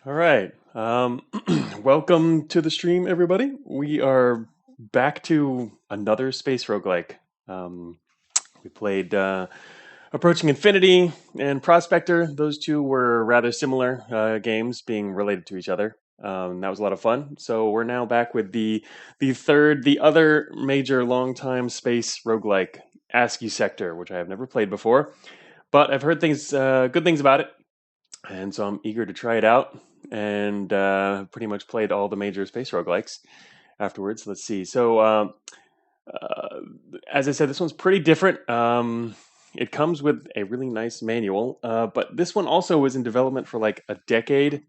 All right. Welcome to the stream, everybody. We are back to another space roguelike. Um, we played Approaching Infinity and Prospector. Those two were rather similar games, being related to each other. That was a lot of fun. So we're now back with the other major long-time space roguelike, ASCII Sector, which I have never played before, but I've heard good things about it, and so I'm eager to try it out. And pretty much played all the major space roguelikes afterwards. Let's see. Uh, as I said, this one's pretty different. It comes with a really nice manual, but this one also was in development for like a decade,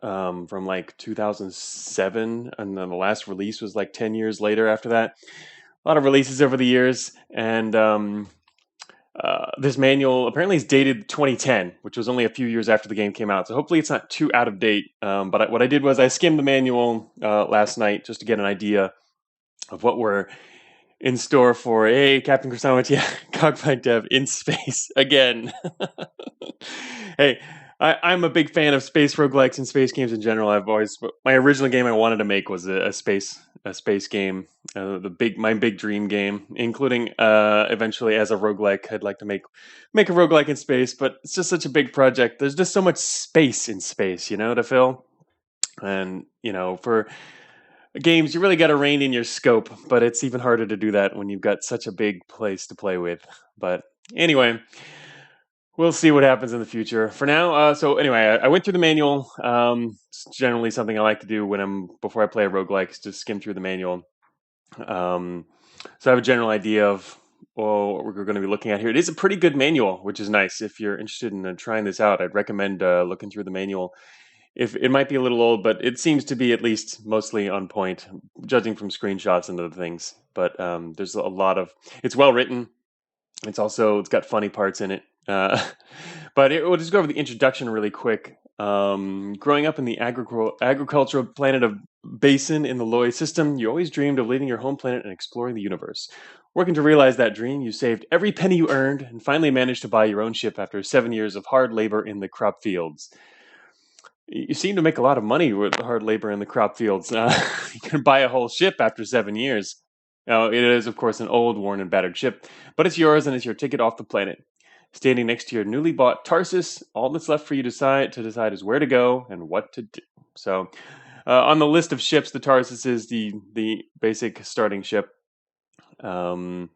from like 2007, and then the last release was like 10 years later after that. A lot of releases over the years, and this manual apparently is dated 2010, which was only a few years after the game came out. So hopefully it's not too out of date. What I did was I skimmed the manual last night just to get an idea of what we're in store for. Hey, Captain Krasnowicz, yeah, Cockfight Dev in space again. Hey, I'm a big fan of space roguelikes and space games in general. My original game I wanted to make was a space game, my big dream game, including eventually as a roguelike. I'd like to make a roguelike in space, but it's just such a big project. There's just so much space in space, to fill. And for games, you really got to rein in your scope, but it's even harder to do that when you've got such a big place to play with. But anyway, we'll see what happens in the future. For now, I went through the manual. It's generally something I like to do before I play a roguelike, is just skim through the manual. So I have a general idea of what we're going to be looking at here. It is a pretty good manual, which is nice. If you're interested in trying this out, I'd recommend looking through the manual. If it might be a little old, but it seems to be at least mostly on point, judging from screenshots and other things. But there's a lot of it's well written. It's got funny parts in it. We'll just go over the introduction really quick. Growing up in the agricultural planet of Basin in the Loy system, you always dreamed of leaving your home planet and exploring the universe. Working to realize that dream, you saved every penny you earned and finally managed to buy your own ship after 7 years of hard labor in the crop fields. You seem to make a lot of money with hard labor in the crop fields. You can buy a whole ship after 7 years. Now, it is, of course, an old, worn, and battered ship, but it's yours and it's your ticket off the planet. Standing next to your newly bought Tarsus, all that's left for you to decide is where to go and what to do. So, on the list of ships, the Tarsus is the basic starting ship. Um,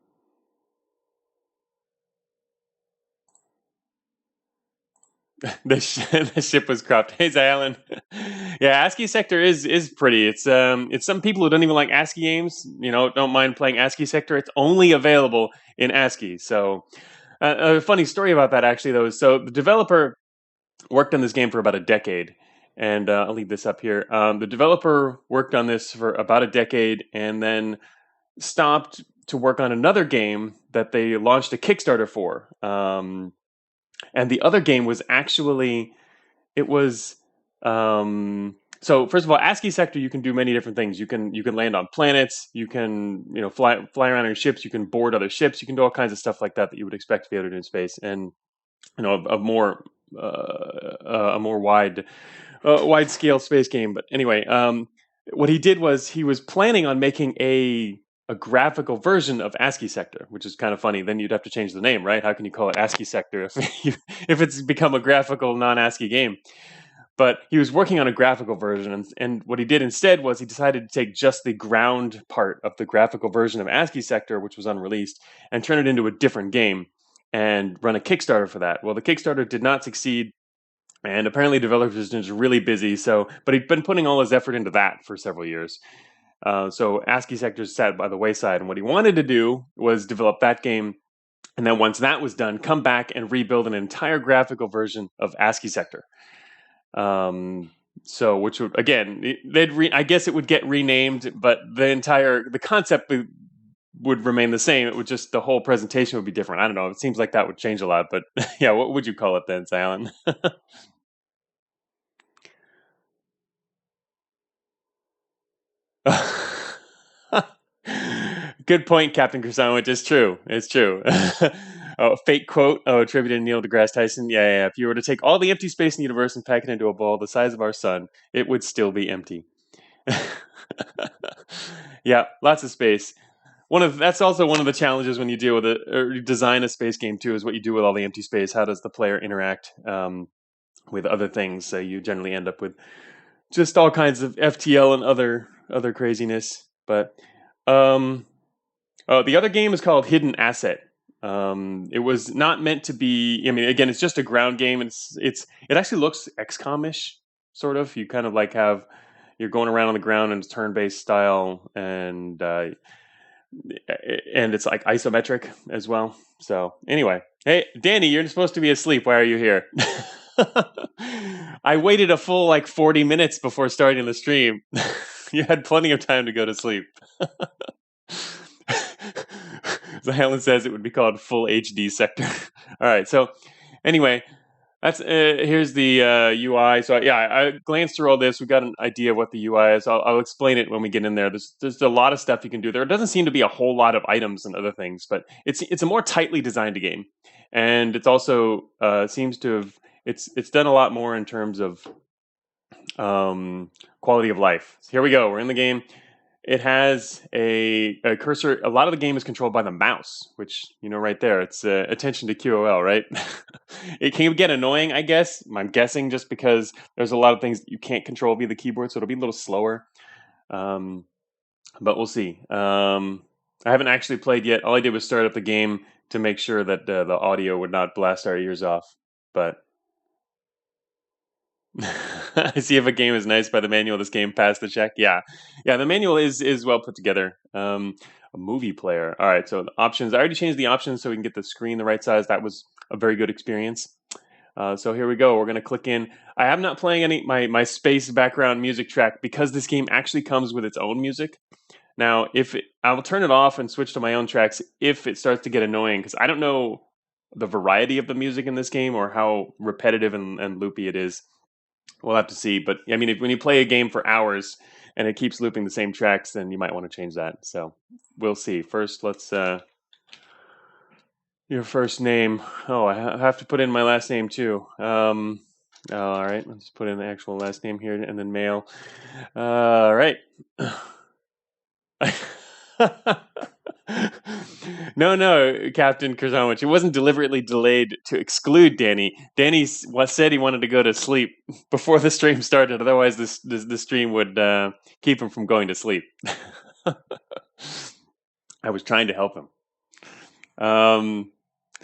the ship was cropped. Hey, Alan. Yeah, ASCII Sector is pretty. It's some people who don't even like ASCII games. Don't mind playing ASCII Sector. It's only available in ASCII. So, a funny story about that actually, though. So the developer worked on this game for about a decade, and I'll leave this up here. The developer worked on this for about a decade, and then stopped to work on another game that they launched a Kickstarter for. And the other game was actually it was so first of all, ASCII Sector, you can do many different things. You can land on planets, you can fly around in ships, you can board other ships, you can do all kinds of stuff like that you would expect to be able to do in space, and a more wide scale space game. But anyway, what he did was he was planning on making a graphical version of ASCII Sector, which is kind of funny. Then you'd have to change the name, right? How can you call it ASCII Sector if it's become a graphical non-ASCII game? But he was working on a graphical version, and what he did instead was he decided to take just the ground part of the graphical version of ASCII Sector, which was unreleased, and turn it into a different game and run a Kickstarter for that. Well, the Kickstarter did not succeed, and apparently developers are just really busy. But he'd been putting all his effort into that for several years. So ASCII Sector sat by the wayside, and what he wanted to do was develop that game, and then once that was done, come back and rebuild an entire graphical version of ASCII Sector. Which would again, I guess it would get renamed, but the concept would remain the same. It would just the whole presentation would be different. I don't know. It seems like that would change a lot, but yeah, what would you call it then, Silent? Good point, Captain Krasnowicz. It's true. It's true. Oh, fake quote. Oh, attributed to Neil deGrasse Tyson. Yeah. If you were to take all the empty space in the universe and pack it into a ball the size of our sun, it would still be empty. Yeah, lots of space. That's also one of the challenges when you deal with it or you design a space game too. Is what you do with all the empty space. How does the player interact with other things? So you generally end up with just all kinds of FTL and other craziness. But the other game is called Hidden Asset. It was not meant to be. I mean, again, it's just a ground game. It actually looks XCOM-ish, sort of. You kind of like have you're going around on the ground in a turn-based style, and it's like isometric as well. So anyway, hey Danny, you're supposed to be asleep. Why are you here? I waited a full like 40 minutes before starting the stream. You had plenty of time to go to sleep. So Helen says it would be called Full HD Sector. All right. So anyway, that's here's the UI. So yeah, I glanced through all this. We got an idea of what the UI is. I'll explain it when we get in there. There's a lot of stuff you can do there. It doesn't seem to be a whole lot of items and other things, but it's a more tightly designed game, and it's also seems to have it's done a lot more in terms of quality of life. So here we go. We're in the game. It has a cursor. A lot of the game is controlled by the mouse, which, right there, it's attention to QOL, right? It can get annoying, I guess. I'm guessing just because there's a lot of things that you can't control via the keyboard, so it'll be a little slower. But we'll see. I haven't actually played yet. All I did was start up the game to make sure that the audio would not blast our ears off. But I see if a game is nice by the manual. This game passed the check. Yeah. The manual is well put together. A movie player. All right. So the options. I already changed the options so we can get the screen the right size. That was a very good experience. So here we go. We're going to click in. I am not playing my space background music track because this game actually comes with its own music. Now, I will turn it off and switch to my own tracks if it starts to get annoying, because I don't know the variety of the music in this game or how repetitive and loopy it is. We'll have to see. But I mean, when you play a game for hours and it keeps looping the same tracks, then you might want to change that. So we'll see. First, let's your first name. Oh, I have to put in my last name too. All right, let's put in the actual last name here and then male. All right. No, Captain Krzanowicz. It wasn't deliberately delayed to exclude Danny. Danny said he wanted to go to sleep before the stream started. Otherwise, the stream would keep him from going to sleep. I was trying to help him. All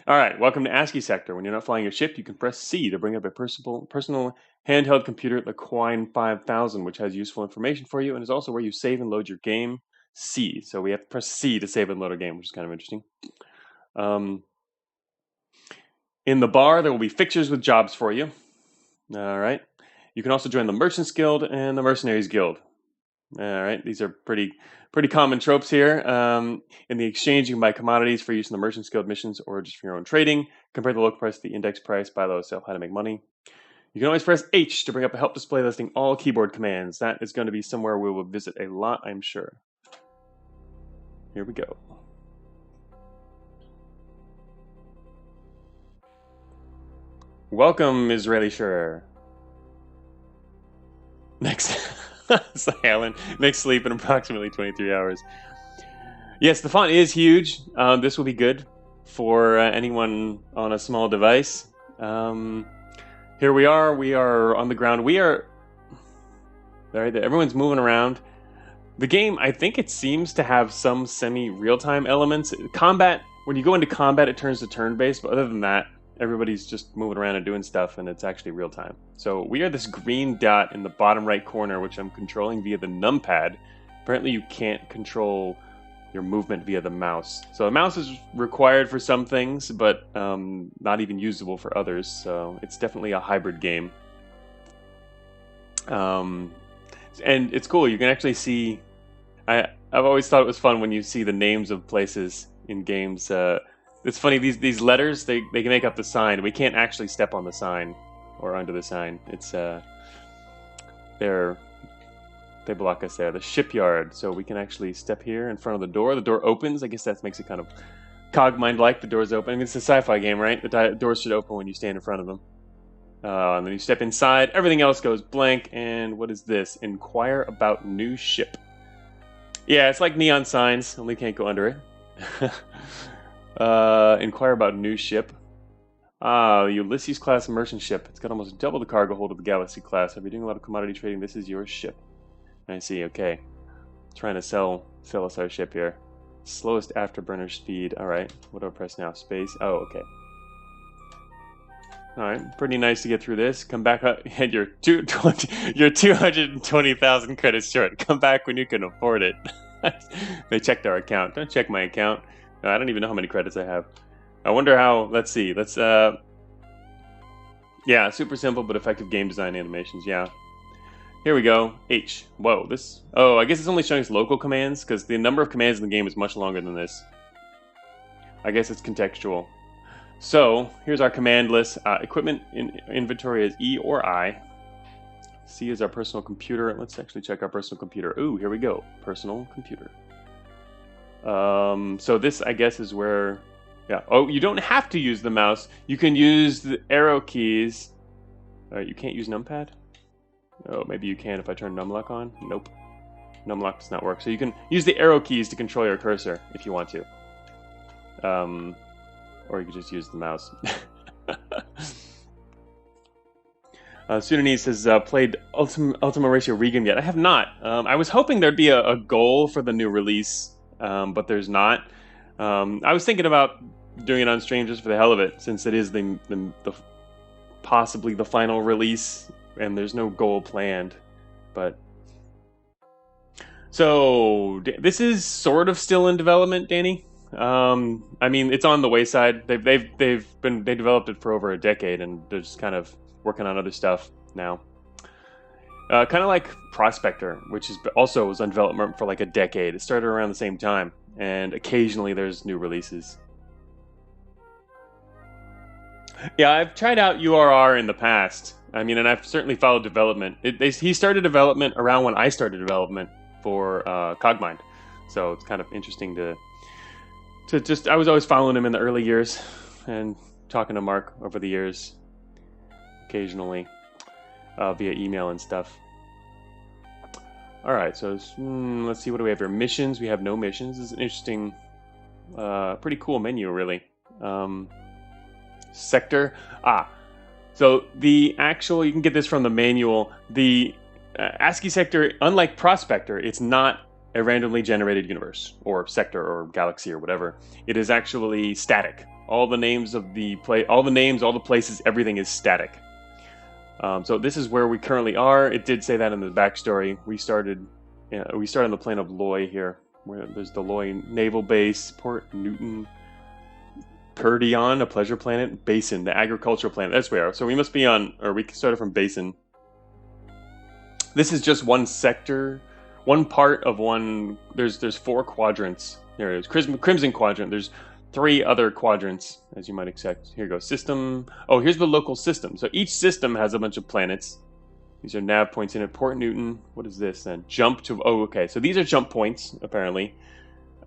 right, welcome to ASCII Sector. When you're not flying your ship, you can press C to bring up a personal handheld computer, the Quine 5000, which has useful information for you and is also where you save and load your game. C. So we have to press C to save and load a game, which is kind of interesting. In the bar, there will be fixtures with jobs for you. All right. You can also join the Merchants Guild and the Mercenaries Guild. All right. These are pretty common tropes here. In the exchange, you can buy commodities for use in the Merchants Guild missions or just for your own trading. Compare the local price to the index price, buy low, sell high to make money. You can always press H to bring up a help display listing all keyboard commands. That is going to be somewhere we will visit a lot, I'm sure. Here we go. Welcome, Israeli Sure. Next sleep in approximately 23 hours. Yes, the font is huge. This will be good for anyone on a small device. Here we are. We are on the ground. Everyone's moving around. The game, I think it seems to have some semi-real-time elements. Combat, when you go into combat, it turns to turn-based, but other than that, everybody's just moving around and doing stuff, and it's actually real-time. So we are this green dot in the bottom right corner, which I'm controlling via the numpad. Apparently you can't control your movement via the mouse. So the mouse is required for some things, but not even usable for others, so it's definitely a hybrid game. And it's cool, you can actually see... I've always thought it was fun when you see the names of places in games. It's funny, these letters, they can make up the sign. We can't actually step on the sign or under the sign. It's they block us there. The shipyard, so we can actually step here in front of the door. The door opens. I guess that makes it kind of Cogmind-like, the doors open. I mean, it's a sci-fi game, right? The doors should open when you stand in front of them. And then you step inside. Everything else goes blank. And what is this? Inquire about new ship. Yeah, it's like neon signs. Only can't go under it. Inquire about new ship. Ah, the Ulysses-class merchant ship. It's got almost double the cargo hold of the Galaxy-class. If you're doing a lot of commodity trading, this is your ship. I see, okay. Trying to sell us our ship here. Slowest afterburner speed. Alright, what do I press now? Space. Oh, okay. Alright, pretty nice to get through this. Come back up, and you're 220,000 credits short. Come back when you can afford it. They checked our account. Don't check my account. I don't even know how many credits I have. I wonder how, let's see, yeah, super simple but effective game design animations, yeah. Here we go, H. Whoa, I guess it's only showing us local commands, because the number of commands in the game is much longer than this. I guess it's contextual. So, here's our command list. Equipment inventory is E or I. C is our personal computer. Let's actually check our personal computer. Ooh, here we go, personal computer. So this, I guess, is where... Yeah. Oh, you don't have to use the mouse. You can use the arrow keys. You can't use numpad? Oh, maybe you can if I turn numlock on. Nope. Numlock does not work. So you can use the arrow keys to control your cursor if you want to. Or you could just use the mouse. Sudanese has played Ultima Ratio Regan yet. I have not. I was hoping there'd be a goal for the new release, but there's not. I was thinking about doing it on stream just for the hell of it, since it is the possibly the final release, and there's no goal planned. But so this is sort of still in development, Danny. I mean, it's on the wayside. They developed it for over a decade, and they're just kind of working on other stuff now. Kind of like Prospector, which also was on development for like a decade. It started around the same time, and occasionally there's new releases. Yeah, I've tried out URR in the past. I mean, and I've certainly followed development. He started development around when I started development for Cogmind, so it's kind of interesting to just. I was always following him in the early years, and talking to Mark over the years, occasionally via email and stuff. All right, so let's see, what do we have here? Missions. We have no missions. This is an interesting, pretty cool menu, really. Sector. So the actual, you can get this from the manual. The ASCII Sector, unlike Prospector, it's not a randomly generated universe or sector or galaxy or whatever. It is actually static. All the names of all the places, everything is static. So this is where we currently are. It did say that in the backstory. We started on the plane of Loy here, where there's the Loy Naval Base, Port Newton, Perdion, a pleasure planet, Basin, the agricultural planet. That's where we are. So we must be on, or we started from Basin. This is just one sector, one part of one. There's 4 quadrants. There it is, Crimson Quadrant. There's 3 other quadrants, as you might expect. Here you go, system. Oh, here's the local system. So each system has a bunch of planets. These are nav points in it. Port Newton. What is this then? Jump to. Oh, okay. So these are jump points, apparently.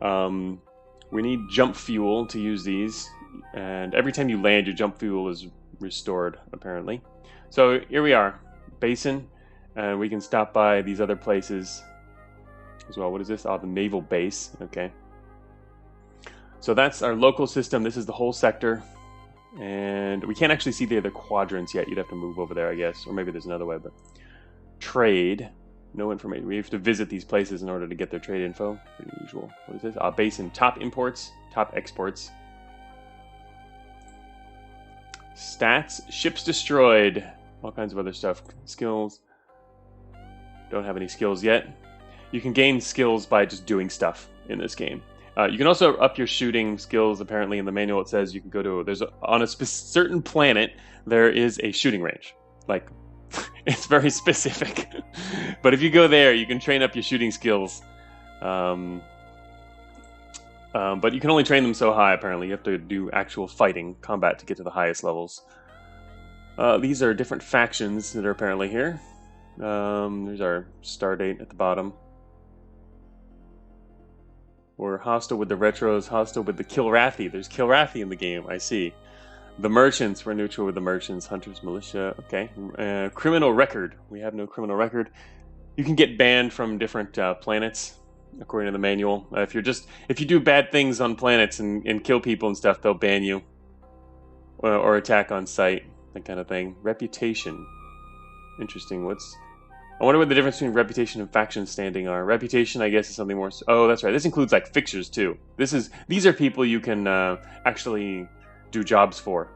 We need jump fuel to use these. And every time you land, your jump fuel is restored, apparently. So here we are, Basin. And we can stop by these other places as well. What is this? Oh, the naval base. Okay. So that's our local system. This is the whole sector. And we can't actually see the other quadrants yet. You'd have to move over there, I guess. Or maybe there's another way, but... Trade. No information. We have to visit these places in order to get their trade info. Pretty usual. What is this? Basin. Top imports. Top exports. Stats. Ships destroyed. All kinds of other stuff. Skills. Don't have any skills yet. You can gain skills by just doing stuff in this game. You can also up your shooting skills. Apparently, in the manual it says you can go to. On a certain planet there is a shooting range. Like, it's very specific. But if you go there, you can train up your shooting skills. But you can only train them so high. Apparently, you have to do actual fighting combat to get to the highest levels. These are different factions that are apparently here. There's our star date at the bottom. We're hostile with the retros, hostile with the Kilrathi. There's Kilrathi in the game, I see. The merchants, we're neutral with the merchants. Hunters, militia, okay. Criminal record, we have no criminal record. You can get banned from different planets, according to the manual. If you do bad things on planets and kill people and stuff, they'll ban you. Or attack on sight, that kind of thing. Reputation, interesting. I wonder what the difference between reputation and faction standing are. Reputation, I guess, is something more... Oh, that's right. This includes, like, fixtures, too. These are people you can actually do jobs for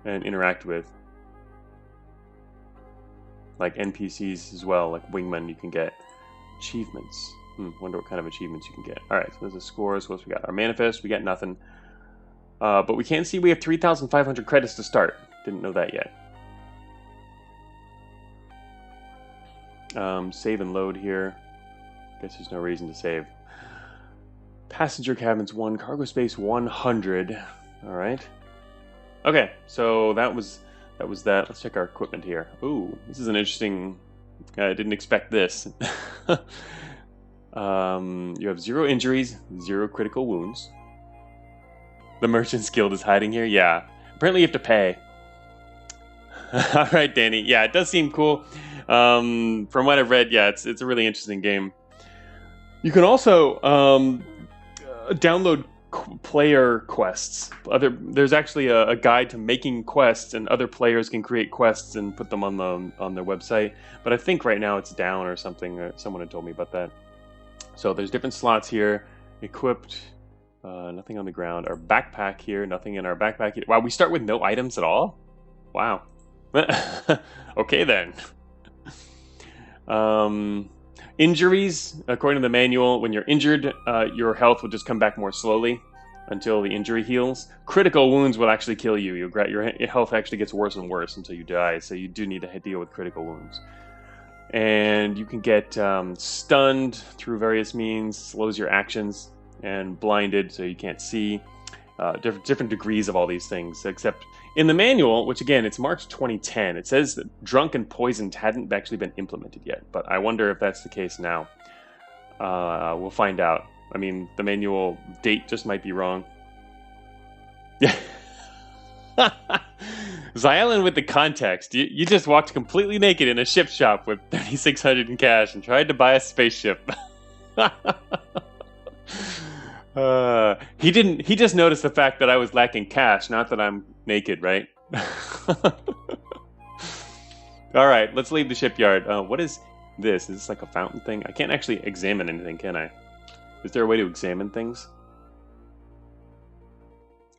and interact with. Like NPCs as well, like wingmen you can get. Achievements. Wonder what kind of achievements you can get. Alright, so there's the scores. What else we got? Our manifest, we got nothing. But we can see we have 3,500 credits to start. Didn't know that yet. Save and load here. Guess there's no reason to save. Passenger cabins 1, cargo space 100. Alright. Okay, so that was that. Let's check our equipment here. Ooh, this is an interesting... I didn't expect this. You have 0 injuries, 0 critical wounds. The Merchant's Guild is hiding here? Yeah. Apparently you have to pay. Alright, Danny. Yeah, it does seem cool. From what I've read, yeah, it's a really interesting game. You can also download player quests. There's actually a guide to making quests, and other players can create quests and put them on their website. But I think right now it's down or something. Someone had told me about that. So there's different slots here. Equipped, nothing on the ground. Our backpack here, nothing in our backpack here. Wow, we start with no items at all? Wow. Okay then. Injuries, according to the manual, when you're injured, your health will just come back more slowly until the injury heals. Critical wounds will actually kill you. Your health actually gets worse and worse until you die, so you do need to deal with critical wounds. And you can get stunned through various means, slows your actions, and blinded so you can't see. Different degrees of all these things, except in the manual, which again, it's March 2010, it says that drunk and poisoned hadn't actually been implemented yet, but I wonder if that's the case now. We'll find out. I mean, the manual date just might be wrong. Yeah. Xylan with the context. You just walked completely naked in a ship shop with 3,600 in cash and tried to buy a spaceship. He didn't. He just noticed the fact that I was lacking cash, not that I'm naked, right? All right, let's leave the shipyard. What is this? Is this like a fountain thing? I can't actually examine anything, can I? Is there a way to examine things?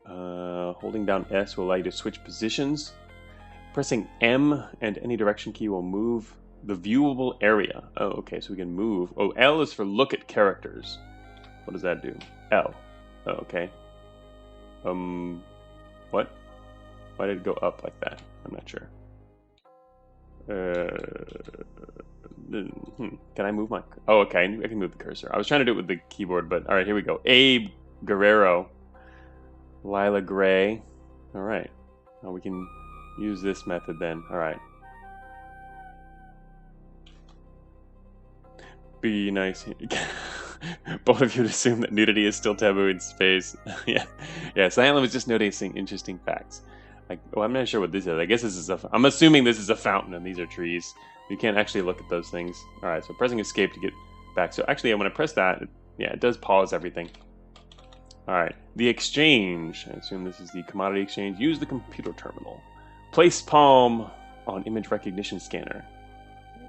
Holding down S will allow you to switch positions. Pressing M and any direction key will move the viewable area. Oh, okay, so we can move. Oh, L is for look at characters. What does that do? L. Oh, okay. What? Why did it go up like that? I'm not sure. Can I move my... Oh, okay, I can move the cursor. I was trying to do it with the keyboard, but... Alright, here we go. Abe Guerrero. Lila Gray. Alright. Well, we can use this method then. Alright. Be nice. Both of you would assume that nudity is still taboo in space. Yeah. Silent was just noticing interesting facts. Like, well, I'm not sure what this is. I guess this is I'm assuming this is a fountain and these are trees. You can't actually look at those things. Alright, so pressing escape to get back. So actually, when I press that, it does pause everything. Alright, the exchange. I assume this is the commodity exchange. Use the computer terminal. Place palm on image recognition scanner.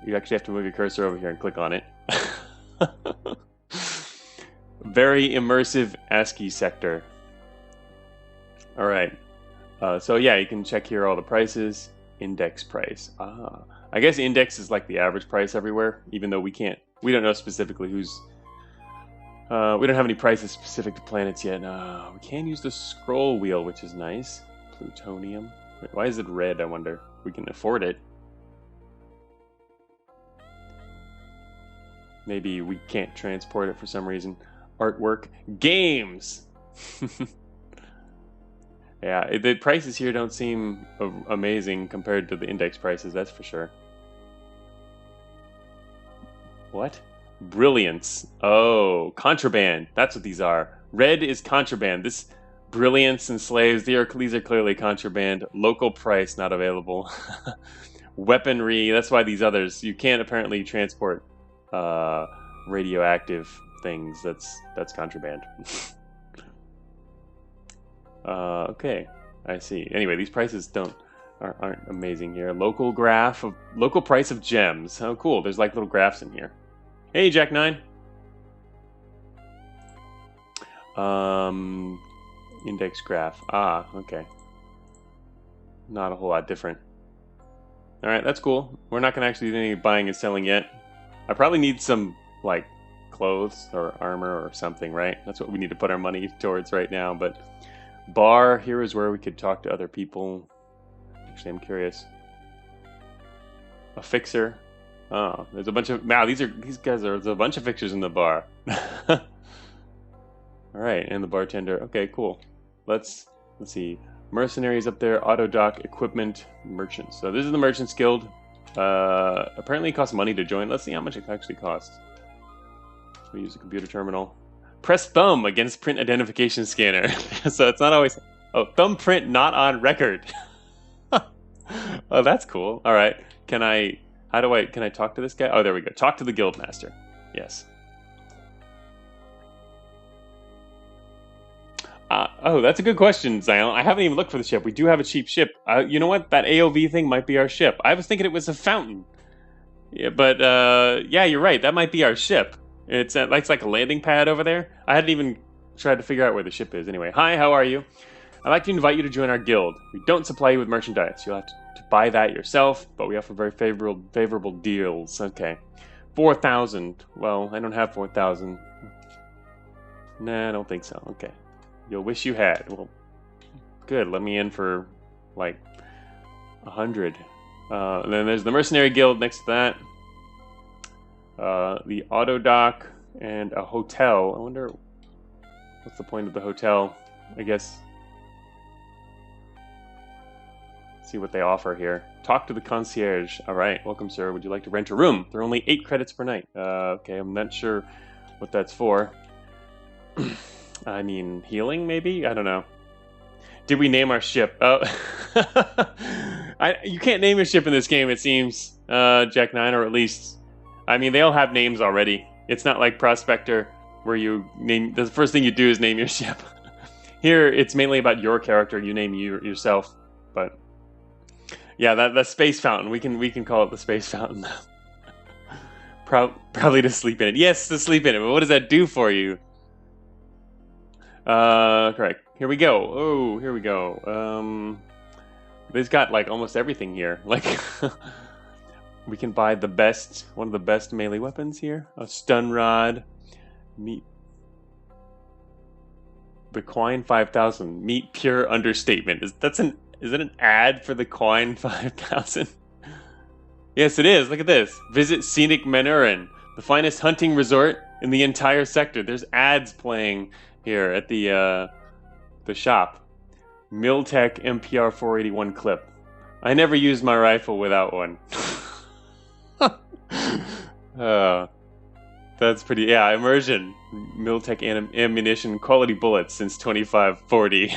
You actually have to move your cursor over here and click on it. Very immersive ASCII sector. Alright. So yeah, you can check here all the prices. Index price. I guess index is like the average price everywhere, even though we don't know specifically who's... we don't have any prices specific to planets yet. We can use the scroll wheel, which is nice. Plutonium. Wait, why is it red, I wonder? We can afford it. Maybe we can't transport it for some reason. Artwork. Games! Yeah, the prices here don't seem amazing compared to the index prices, that's for sure. What? Brilliance. Oh, contraband. That's what these are. Red is contraband. This brilliance and slaves, these are clearly contraband. Local price not available. Weaponry. That's why these others, you can't apparently transport radioactive things. That's contraband. Okay, I see. Anyway, these prices aren't amazing here. Local price of gems. Oh, cool. There's like little graphs in here. Hey, Jack 9. Index graph. Ah, okay. Not a whole lot different. All right, that's cool. We're not gonna actually do any buying and selling yet. I probably need some like clothes or armor or something, right? That's what we need to put our money towards right now. But bar here is where we could talk to other people. Actually, I'm curious. A fixer. Oh, there's a bunch of there's a bunch of fixtures in the bar. All right, and the bartender. Okay, cool. Let's see. Mercenaries up there. Auto dock, equipment, merchants. So this is the Merchants Guild. Apparently, it costs money to join. Let's see how much it actually costs. We use a computer terminal. Press thumb against print identification scanner. So it's not always. Oh, thumbprint not on record. Oh, that's cool. All right. Can I talk to this guy? Oh, there we go. Talk to the guild master. Yes. Oh, that's a good question, Zion. I haven't even looked for the ship. We do have a cheap ship. You know what? That AOV thing might be our ship. I was thinking it was a fountain. Yeah, but yeah, you're right. That might be our ship. It's like a landing pad over there. I hadn't even tried to figure out where the ship is. Anyway, hi, how are you? I'd like to invite you to join our guild. We don't supply you with merchandise. You'll have to buy that yourself, but we offer very favorable deals. Okay. 4,000. Well, I don't have 4,000. Nah, I don't think so. Okay. You'll wish you had. Well, good. Let me in for, like, 100. And then there's the Mercenary Guild next to that. The auto dock and a hotel. I wonder what's the point of the hotel. I guess. See what they offer here. Talk to the concierge. All right, welcome, sir. Would you like to rent a room? They're only 8 credits per night. Okay, I'm not sure what that's for. I mean, healing, maybe? I don't know. Did we name our ship? Oh, you can't name your ship in this game, it seems, Jack 9, or at least... I mean, they all have names already. It's not like Prospector, where you name... The first thing you do is name your ship. Here, it's mainly about your character. You name yourself, but... Yeah, the space fountain. We can call it the space fountain. Probably to sleep in it. Yes, to sleep in it. But what does that do for you? Correct. Here we go. Oh, here we go. They've got like almost everything here. Like, we can buy one of the best melee weapons here. A stun rod. Meet the Quine 5000. Meet pure understatement. Is it an ad for the Quine 5000? Yes, it is. Look at this. Visit Scenic Manurin, the finest hunting resort in the entire sector. There's ads playing here at the shop. Miltech MPR 481 clip. I never used my rifle without one. That's pretty. Yeah, immersion. Miltech ammunition, quality bullets since 2540.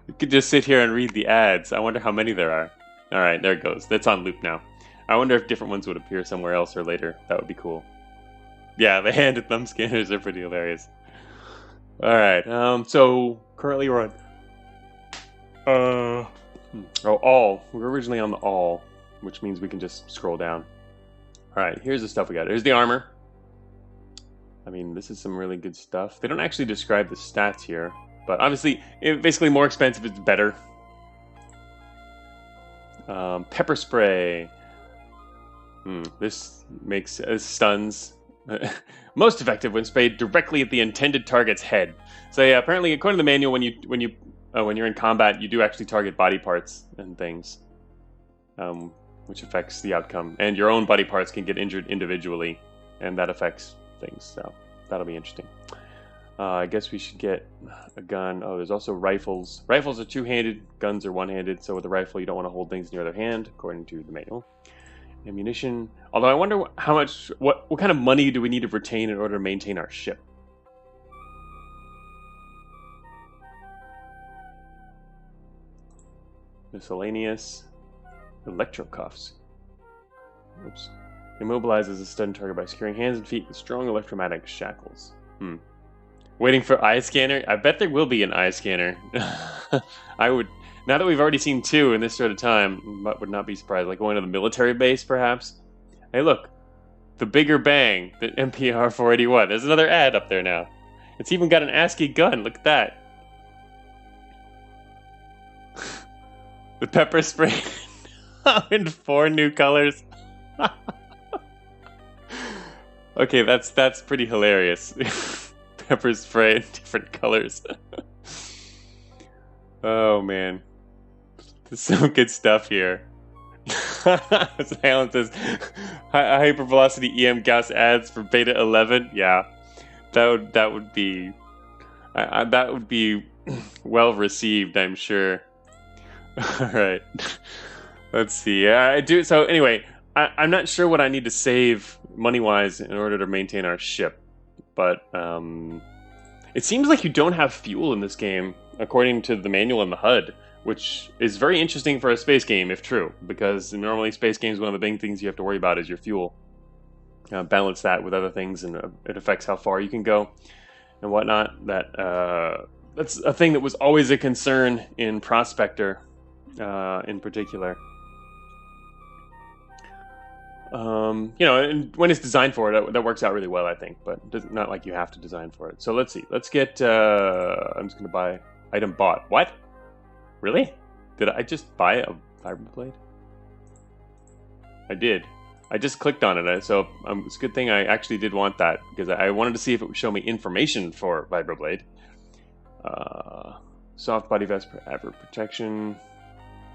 You could just sit here and read the ads. I wonder how many there are. All right, there it goes. That's on loop now. I wonder if different ones would appear somewhere else or later. That would be cool. Yeah, the hand and thumb scanners are pretty hilarious. All right. So currently we're on. All. We were originally on the all, which means we can just scroll down. All right. Here's the stuff we got. Here's the armor. I mean, this is some really good stuff. They don't actually describe the stats here. But obviously, basically more expensive is better. Pepper spray. This makes stuns most effective when sprayed directly at the intended target's head. So yeah, apparently, according to the manual, when you're in combat, you do actually target body parts and things, which affects the outcome. And your own body parts can get injured individually, and that affects things. So that'll be interesting. I guess we should get a gun. Oh, there's also rifles. Rifles are two-handed. Guns are one-handed. So with a rifle, you don't want to hold things in your other hand, according to the manual. Ammunition. Although I wonder how much, what kind of money do we need to retain in order to maintain our ship? Miscellaneous. Electrocuffs. Oops. Immobilizes a stunned target by securing hands and feet with strong electromagnetic shackles. Waiting for eye scanner? I bet there will be an eye scanner. I would, now that we've already seen 2 in this sort of time, but would not be surprised. Like going to the military base, perhaps? Hey, look. The Bigger Bang, the MPR 481. There's another ad up there now. It's even got an ASCII gun. Look at that. The pepper spray in 4 new colors. Okay, that's pretty hilarious. Pepper spray in different colors. Oh man, there's some good stuff here. Silence says hypervelocity EM gas ads for beta 11. Yeah, that would be that would be well received, I'm sure. All right, let's see. I do. So anyway, I'm not sure what I need to save money-wise in order to maintain our ship, but it seems like you don't have fuel in this game, according to the manual and the HUD, which is very interesting for a space game, if true, because normally space games, one of the big things you have to worry about is your fuel. Balance that with other things, and it affects how far you can go and whatnot. That's a thing that was always a concern in Prospector, in particular. You know, and when it's designed for it, that works out really well, I think, but not like you have to design for it. So let's see. Let's get, I'm just going to buy item bought. What? Really? Did I just buy a vibroblade? I did. I just clicked on it, so it's a good thing I actually did want that, because I wanted to see if it would show me information for vibroblade. Soft body vest for average protection,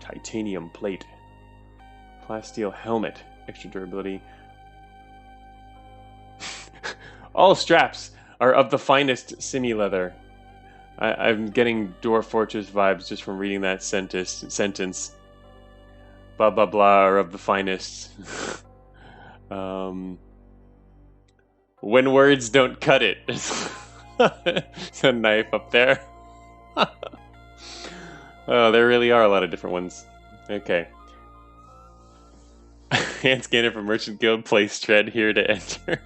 titanium plate, plasteel helmet, extra durability. All straps are of the finest semi-leather. I'm getting Dwarf Fortress vibes just from reading that sentence. Blah blah blah are of the finest. When words don't cut it. There's a knife up there. Oh, there really are a lot of different ones. Okay. Hand scanner for Merchant Guild, place tread here to enter.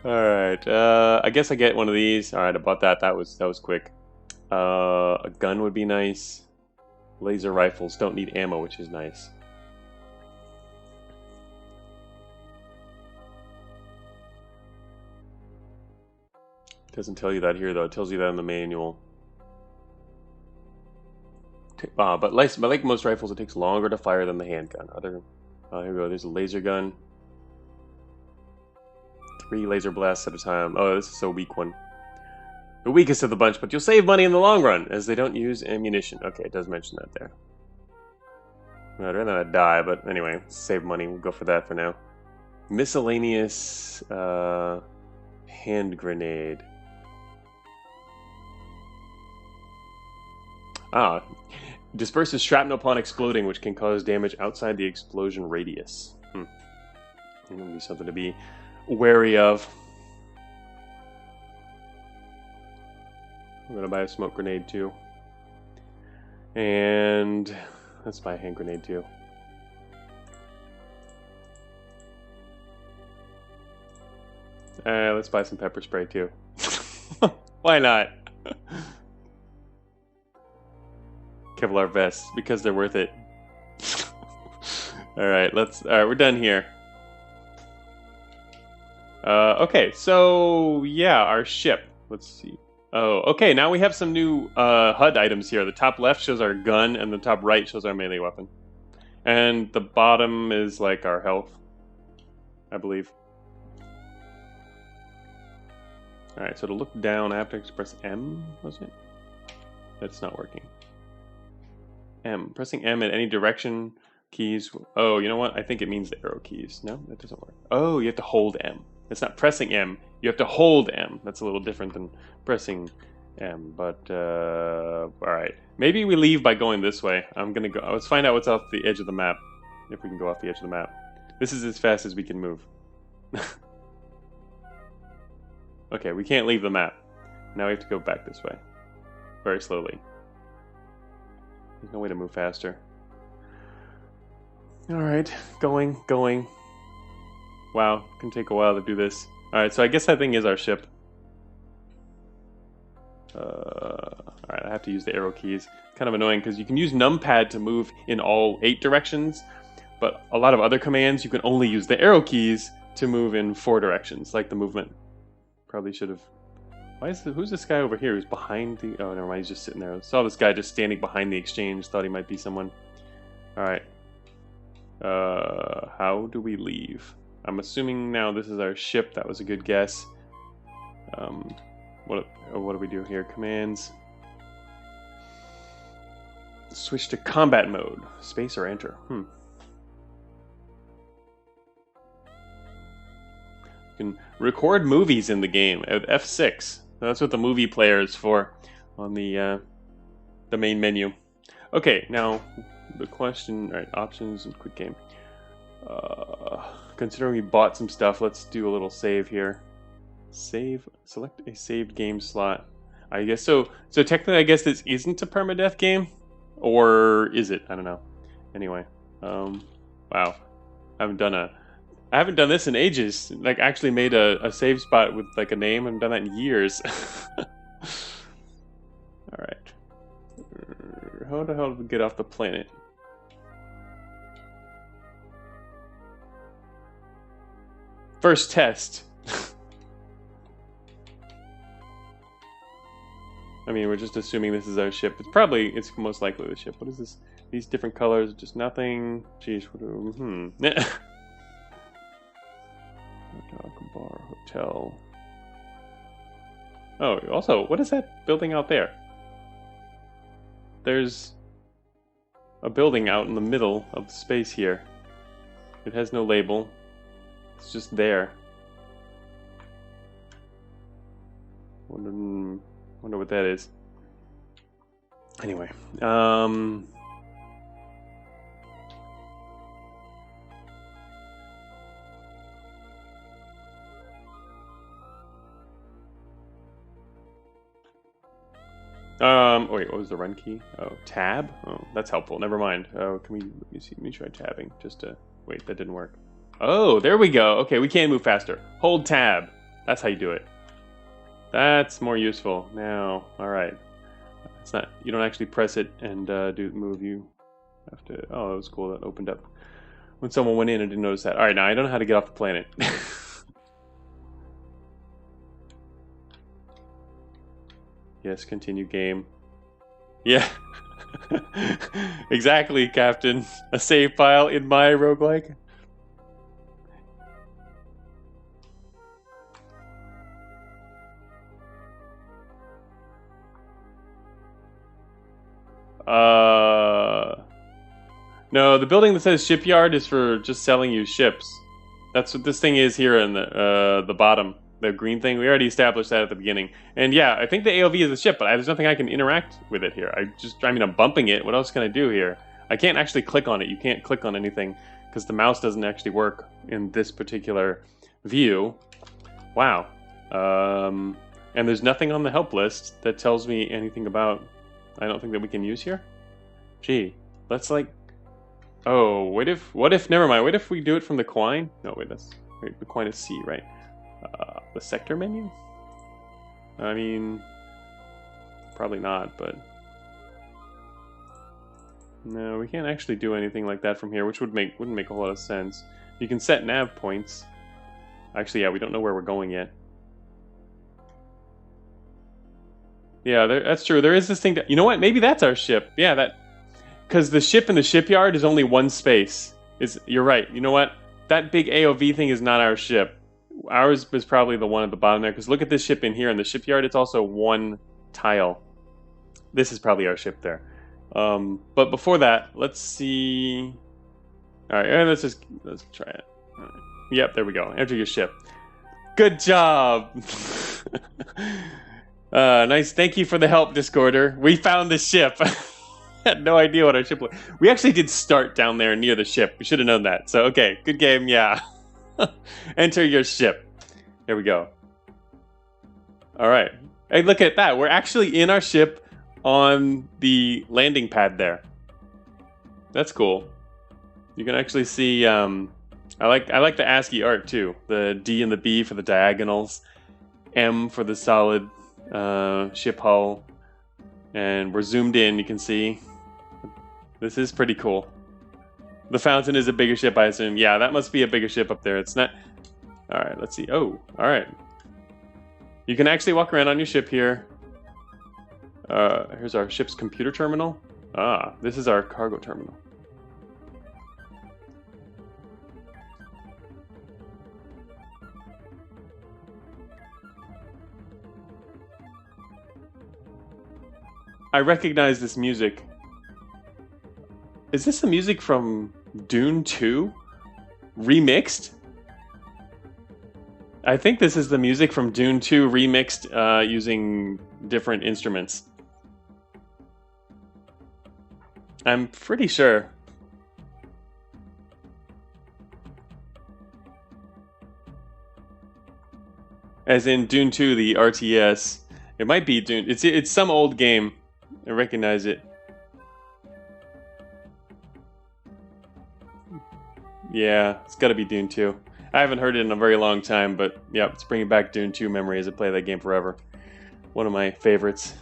Alright, I guess I get one of these. Alright, I bought that. That was quick. A gun would be nice. Laser rifles don't need ammo, which is nice. Doesn't tell you that here, though. It tells you that in the manual. But like most rifles, it takes longer to fire than the handgun. Here we go. There's a laser gun. 3 laser blasts at a time. Oh, this is a weak one. The weakest of the bunch, but you'll save money in the long run, as they don't use ammunition. Okay, it does mention that there. I'd rather not die, but anyway, save money. We'll go for that for now. Miscellaneous hand grenade. Disperses shrapnel upon exploding, which can cause damage outside the explosion radius. That would be something to be wary of. I'm gonna buy a smoke grenade too. And let's buy a hand grenade too. Let's buy some pepper spray too. Why not? Kevlar vests, because they're worth it. Alright, we're done here. Okay, so yeah, our ship. Let's see. Oh, okay, now we have some new HUD items here. The top left shows our gun, and the top right shows our melee weapon. And the bottom is like our health, I believe. Alright, so to look down, I have to press M, was it? That's not working. M. Pressing M in any direction keys. Oh, you know what? I think it means the arrow keys. No, that doesn't work. Oh, you have to hold M. It's not pressing M. You have to hold M. That's a little different than pressing M. But, alright. Maybe we leave by going this way. I'm gonna go. Let's find out what's off the edge of the map. if we can go off the edge of the map. This is as fast as we can move. Okay, we can't leave the map. Now we have to go back this way. Very slowly. There's no way to move faster. Alright, going. Wow, can take a while to do this. Alright, so I guess that thing is our ship. Alright, I have to use the arrow keys. Kind of annoying because you can use numpad to move in all 8 directions, but a lot of other commands you can only use the arrow keys to move in 4 directions, like the movement. Probably should have... Who's this guy over here who's behind the... Oh, never mind, he's just sitting there. I saw this guy just standing behind the exchange, thought he might be someone. Alright. How do we leave? I'm assuming now this is our ship. That was a good guess. What do we do here? Commands. Switch to combat mode. Space or enter. You can record movies in the game with F6. That's what the movie player is for on the main menu. Okay, now the question, all right, options and quick game. Considering we bought some stuff, let's do a little save here. Save, select a saved game slot. I guess so. So technically, I guess this isn't a permadeath game, or is it? I don't know. Anyway, wow, I haven't done this in ages. Like, actually made a save spot with like a name. I haven't done that in years. All right. How the hell do we get off the planet? First test. I mean, we're just assuming this is our ship. It's most likely the ship. What is this? These different colors, just nothing. Jeez, what do Bar, hotel. Oh, also, what is that building out there? There's a building out in the middle of the space here. It has no label. It's just there. Wonder what that is. Anyway, wait, what was the run key? Oh, tab? Oh, that's helpful. Never mind. Oh, let me try tabbing. Just to, wait, that didn't work. Oh, there we go. Okay, we can move faster. Hold tab. That's how you do it. That's more useful. Now, alright. It's not, you don't actually press it and move. You have to, oh, that was cool. That opened up when someone went in and didn't notice that. Alright, now I don't know how to get off the planet. Yes, continue game. Yeah. Exactly, Captain. A save file in my roguelike. No, the building that says shipyard is for just selling you ships. That's what this thing is here in the bottom. The green thing, we already established that at the beginning. And yeah, I think the AOV is a ship, but there's nothing I can interact with it here. I mean, I'm bumping it. What else can I do here? I can't actually click on it. You can't click on anything because the mouse doesn't actually work in this particular view. Wow. And there's nothing on the help list that tells me anything about... I don't think that we can use here. Gee, let's like... Oh, what if, never mind, what if we do it from the coin? No, wait, the coin is C, right? The sector menu? I mean, probably not, but... No, we can't actually do anything like that from here, which wouldn't make a whole lot of sense. You can set nav points. Actually, yeah, we don't know where we're going yet. Yeah, that's true. There is this thing that... You know what? Maybe that's our ship. Yeah, that... Because the ship in the shipyard is only one space. You're right. You know what? That big AOV thing is not our ship. Ours was probably the one at the bottom there. Because look at this ship in here in the shipyard. It's also one tile. This is probably our ship there. But before that, let's see... Alright, let's try it. Right. Yep, there we go. Enter your ship. Good job! Nice. Thank you for the help, Discorder. We found the ship. had no idea what our ship was. We actually did start down there near the ship. We should have known that. So, okay, good game, yeah. Enter your ship. There we go. All right. Hey, look at that. We're actually in our ship on the landing pad there. That's cool. You can actually see... I like the ASCII art too. The D and the B for the diagonals, M for the solid ship hull, and we're zoomed in. You can see this is pretty cool. The Fountain is a bigger ship, I assume. Yeah, that must be a bigger ship up there. It's not. All right, let's see. Oh, all right. You can actually walk around on your ship here. Here's our ship's computer terminal. Ah, this is our cargo terminal. I recognize this music. Is this the music from Dune 2? Remixed? I think this is the music from Dune 2 remixed using different instruments. I'm pretty sure. As in Dune 2, the RTS. It might be Dune. It's some old game. I recognize it. Yeah, it's got to be Dune 2. I haven't heard it in a very long time, but yeah, it's bringing back Dune 2 memories. I play that game forever. One of my favorites.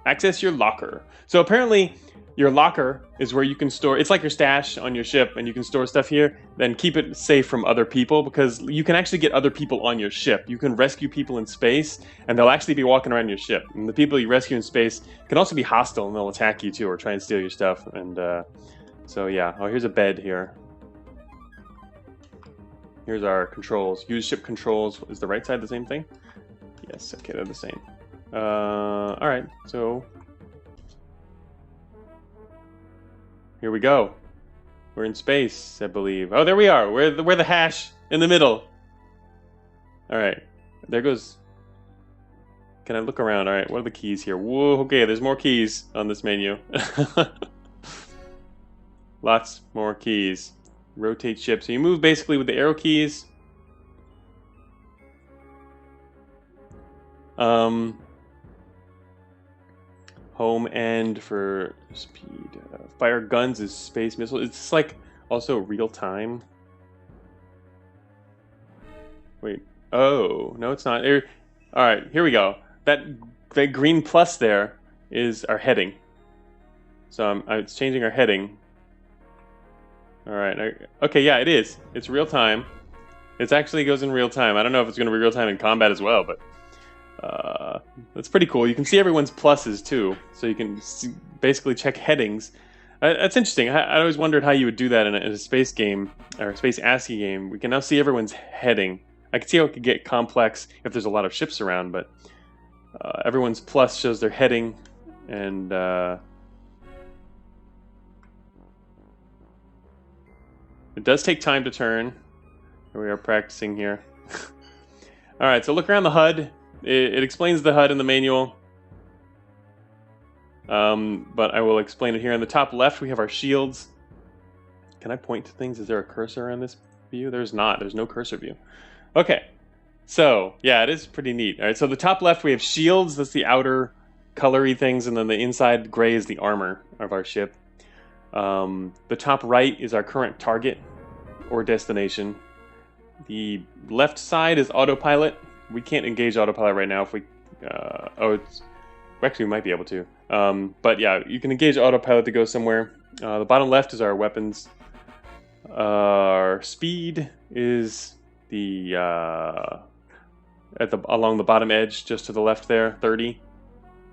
Access your locker. So apparently, your locker is where you can store... It's like your stash on your ship, and you can store stuff here, then keep it safe from other people, because you can actually get other people on your ship. You can rescue people in space, and they'll actually be walking around your ship. And the people you rescue in space can also be hostile, and they'll attack you too, or try and steal your stuff. And so yeah. Oh, here's a bed here. Here's our controls. Use ship controls. Is the right side the same thing? Yes, okay, they're the same. Alright, so... Here we go. We're in space, I believe. Oh, there we are. We're the hash in the middle. Alright, there goes... Can I look around? Alright, what are the keys here? Whoa, okay, there's more keys on this menu. Lots more keys. Rotate ship. So you move basically with the arrow keys. Home end for speed. Fire guns is space missile. It's like also real time. Wait. Oh, no, it's not. All right, here we go. That green plus there is our heading. So it's changing our heading. All right. Okay, yeah, it is. It's real time. It actually goes in real time. I don't know if it's going to be real time in combat as well, but that's pretty cool. You can see everyone's pluses too, so you can basically check headings. That's interesting. I always wondered how you would do that in a space game or a space ASCII game. We can now see everyone's heading. I can see how it could get complex if there's a lot of ships around, but everyone's plus shows their heading, and it does take time to turn. Here we are practicing here. All right, so look around the HUD. It explains the HUD in the manual, but I will explain it here. On the top left, we have our shields. Can I point to things? Is there a cursor on this view? There's not. There's no cursor view. Okay, so yeah, it is pretty neat. All right, so the top left, we have shields. That's the outer colory things, and then the inside gray is the armor of our ship. The top right is our current target or destination. The left side is autopilot. We can't engage autopilot right now if we... actually, we might be able to. But yeah, you can engage autopilot to go somewhere. The bottom left is our weapons. Our speed is the... along the bottom edge, just to the left there, 30.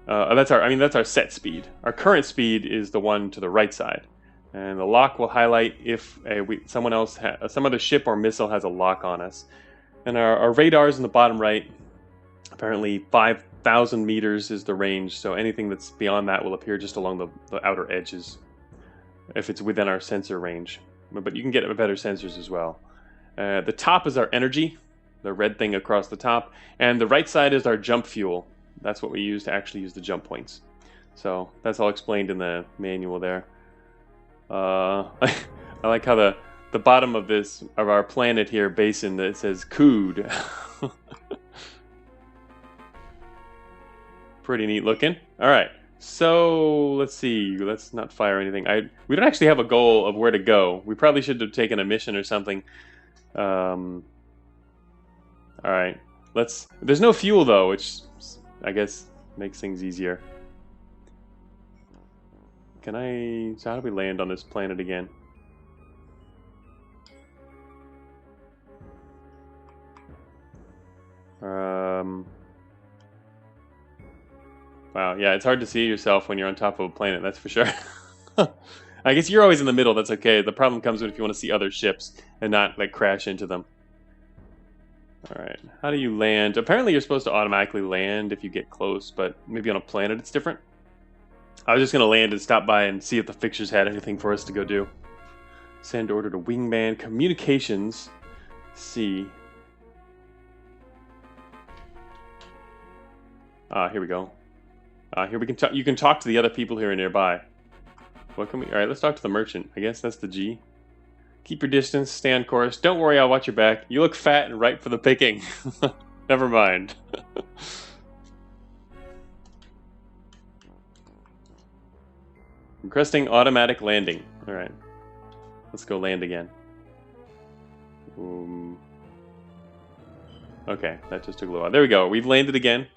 That's our set speed. Our current speed is the one to the right side. And the lock will highlight if some other ship or missile has a lock on us. And our radar is in the bottom right. Apparently 5,000 meters is the range, so anything that's beyond that will appear just along the outer edges if it's within our sensor range. But you can get better sensors as well. The top is our energy, the red thing across the top. And the right side is our jump fuel. That's what we use to actually use the jump points. So that's all explained in the manual there. I like how the bottom of our planet here basin that says "Cood." Pretty neat looking. All right, so let's see. Let's not fire anything. We don't actually have a goal of where to go. We probably should have taken a mission or something. All right, let's. There's no fuel though, which I guess makes things easier. Can I? So how do we land on this planet again? Wow, yeah, it's hard to see yourself when you're on top of a planet, that's for sure. I guess you're always in the middle, that's okay. The problem comes when if you want to see other ships and not, like, crash into them. Alright, how do you land? Apparently you're supposed to automatically land if you get close, but maybe on a planet it's different. I was just going to land and stop by and see if the fixtures had anything for us to go do. Send order to Wingman Communications C. Here we go. Here we can talk. You can talk to the other people here nearby. What can we? All right, let's talk to the merchant. I guess that's the G. Keep your distance. Stay on course. Don't worry, I'll watch your back. You look fat and ripe for the picking. Never mind. Requesting automatic landing. All right, let's go land again. Okay, that just took a little while. There we go. We've landed again.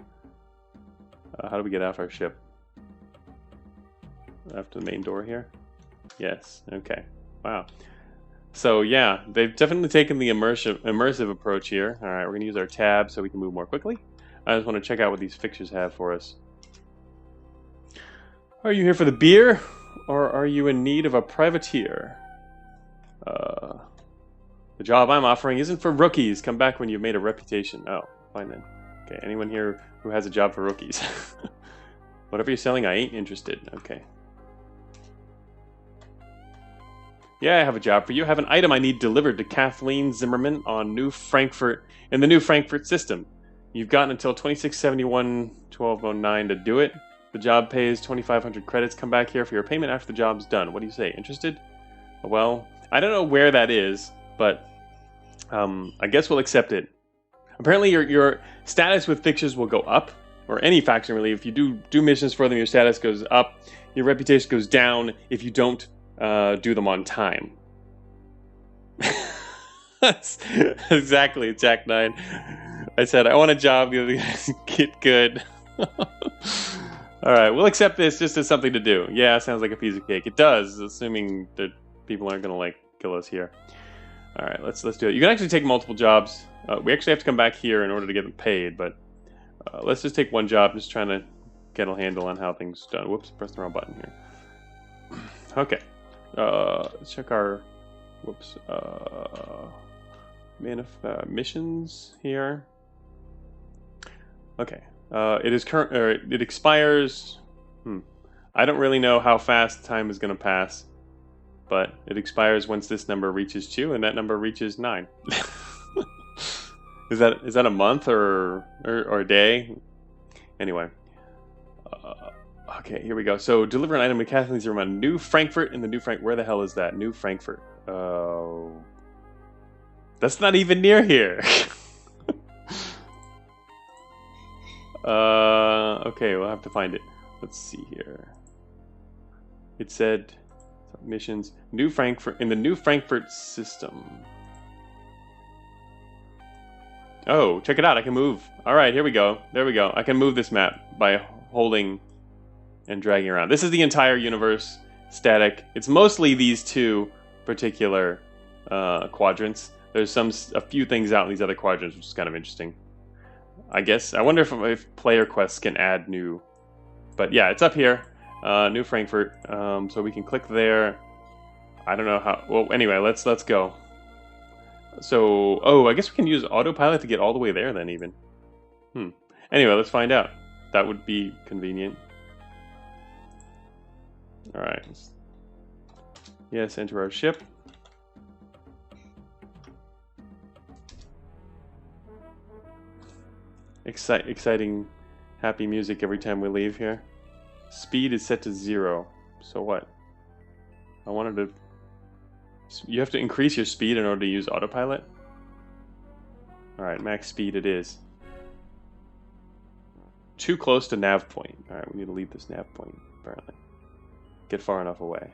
How do we get off our ship? After the main door here? Yes. Okay. Wow. So yeah, they've definitely taken the immersive approach here. All right, we're gonna use our tab so we can move more quickly. I just want to check out what these fixtures have for us. Are you here for the beer, or are you in need of a privateer? The job I'm offering isn't for rookies. Come back when you've made a reputation. Oh, fine then. Okay, anyone here who has a job for rookies? Whatever you're selling, I ain't interested. Okay. Yeah, I have a job for you. I have an item I need delivered to Kathleen Zimmerman on New Frankfurt in the New Frankfurt system. You've gotten until 2671-1209 to do it. The job pays 2,500 credits. Come back here for your payment after the job's done. What do you say? Interested? Well, I don't know where that is, but I guess we'll accept it. Apparently, your status with fixtures will go up, or any faction really. If you do missions for them, your status goes up. Your reputation goes down if you don't do them on time. That's exactly Jack 9. I said I want a job. Get good. All right, we'll accept this just as something to do. Yeah, sounds like a piece of cake. It does, assuming that people aren't gonna kill us here. All right, let's do it. You can actually take multiple jobs. We actually have to come back here in order to get them paid, but let's just take one job. Just trying to get a handle on how things are done. Whoops, pressed the wrong button here. Okay, let's check our missions here. Okay, it expires. I don't really know how fast time is going to pass, but it expires once this number reaches 2, and that number reaches 9. Is that a month or a day? Anyway. Okay, here we go. So deliver an item to Kathleen Zimmerman, New Frankfurt in the New Frank. Where the hell is that? New Frankfurt. That's not even near here. Okay, we'll have to find it. Let's see here. It said missions New Frankfurt in the New Frankfurt system. Oh, check it out. I can move. All right, here we go. There we go. I can move this map by holding and dragging around. This is the entire universe static. It's mostly these two particular quadrants. There's a few things out in these other quadrants, which is kind of interesting. I guess. I wonder if player quests can add new. But yeah, it's up here. New Frankfurt. So we can click there. I don't know how. Well, anyway, let's go. So, I guess we can use autopilot to get all the way there then even. Anyway, let's find out. That would be convenient. Alright. Yes, enter our ship. Exciting, happy music every time we leave here. Speed is set to 0. So what? I wanted to... You have to increase your speed in order to use autopilot? Alright, max speed it is. Too close to nav point. Alright, we need to leave this nav point, apparently. Get far enough away.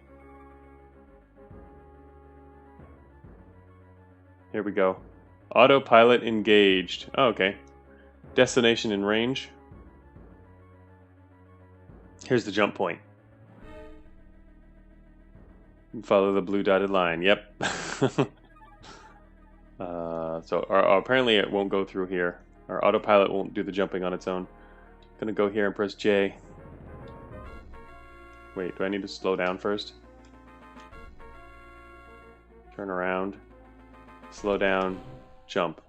Here we go. Autopilot engaged. Oh, okay. Destination in range. Here's the jump point. Follow the blue dotted line. Yep. So apparently it won't go through here. Our autopilot won't do the jumping on its own. Gonna go here and press J. Wait, do I need to slow down first? Turn around. Slow down. Jump.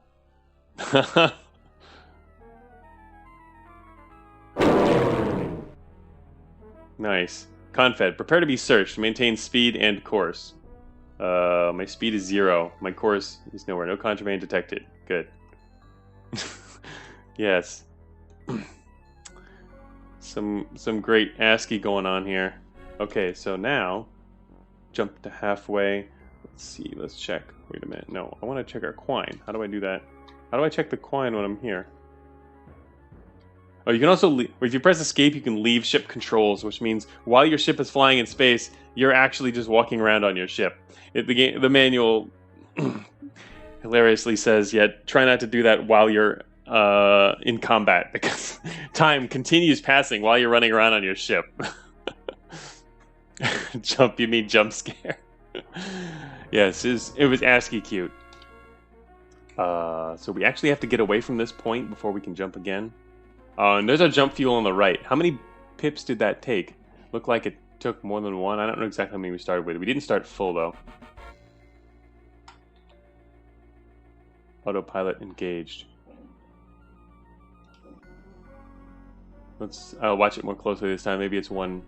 Nice. Confed, prepare to be searched. Maintain speed and course. My speed is 0. My course is nowhere. No contraband detected. Good. Yes. Some great ASCII going on here. Okay, so now jump to halfway. Let's see. Let's check. Wait a minute. No, I want to check our quine. How do I do that? How do I check the quine when I'm here? Oh, you can also if you press escape, you can leave ship controls, which means while your ship is flying in space, you're actually just walking around on your ship. The manual hilariously says, "Yet try not to do that while you're in combat, because time continues passing while you're running around on your ship." Jump? You mean jump scare? Yes, it was ASCII cute. So we actually have to get away from this point before we can jump again. And there's our jump fuel on the right. How many pips did that take? Looked like it took more than one. I don't know exactly how many we started with. We didn't start full, though. Autopilot engaged. Let's watch it more closely this time. Maybe it's one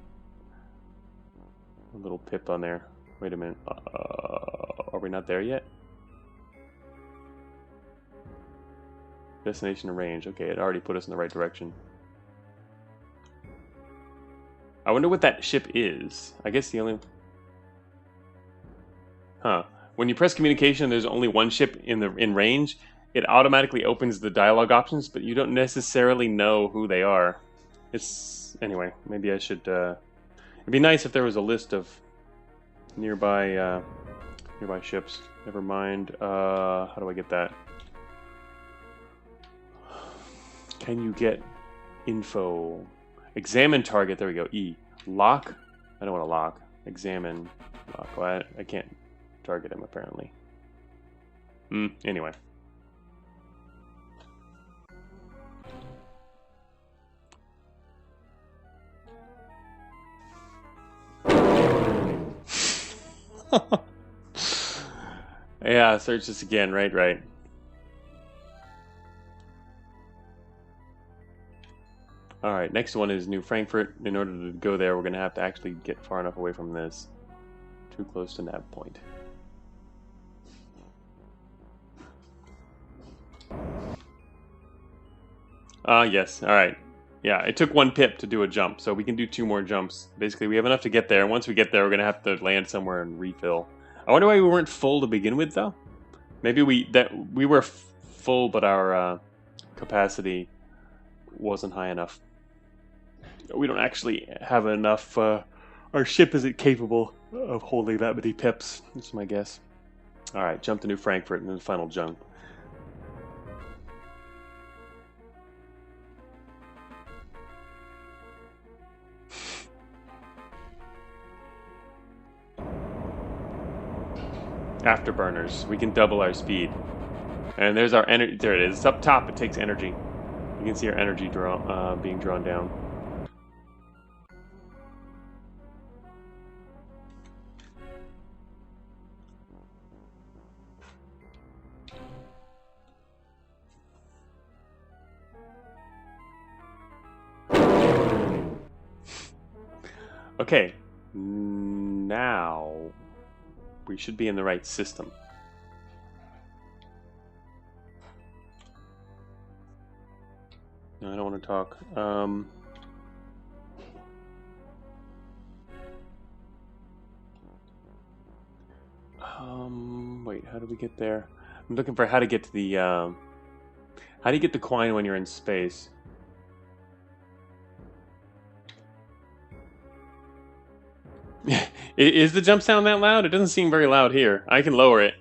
little pip on there. Wait a minute. Are we not there yet? Destination range. Okay, it already put us in the right direction. I wonder what that ship is. I guess the only... Huh. When you press communication, there's only one ship in range. It automatically opens the dialogue options, but you don't necessarily know who they are. Anyway, maybe I should... It'd be nice if there was a list of nearby ships. Never mind. How do I get that? Can you get info? Examine target. There we go. E. Lock. I don't want to lock. Examine. Lock. Well, I can't target him apparently. Anyway. Yeah, search this again. Right. Alright, next one is New Frankfurt. In order to go there, we're going to have to actually get far enough away from this. Too close to nav point. Yes. Alright. Yeah, it took 1 pip to do a jump, so we can do 2 more jumps. Basically, we have enough to get there. Once we get there, we're going to have to land somewhere and refill. I wonder why we weren't full to begin with, though. Maybe we were full, but our capacity wasn't high enough. We don't actually have enough. Our ship isn't capable of holding that many pips. That's my guess. Alright, jump to New Frankfurt and then final jump. Afterburners. We can double our speed. And there's our energy. There it is. It's up top. It takes energy. You can see our energy being drawn down. Okay, now we should be in the right system. No, I don't want to talk. how do we get there? I'm looking for how to get to the, how do you get the coin when you're in space? Is the jump sound that loud? It doesn't seem very loud here. I can lower it.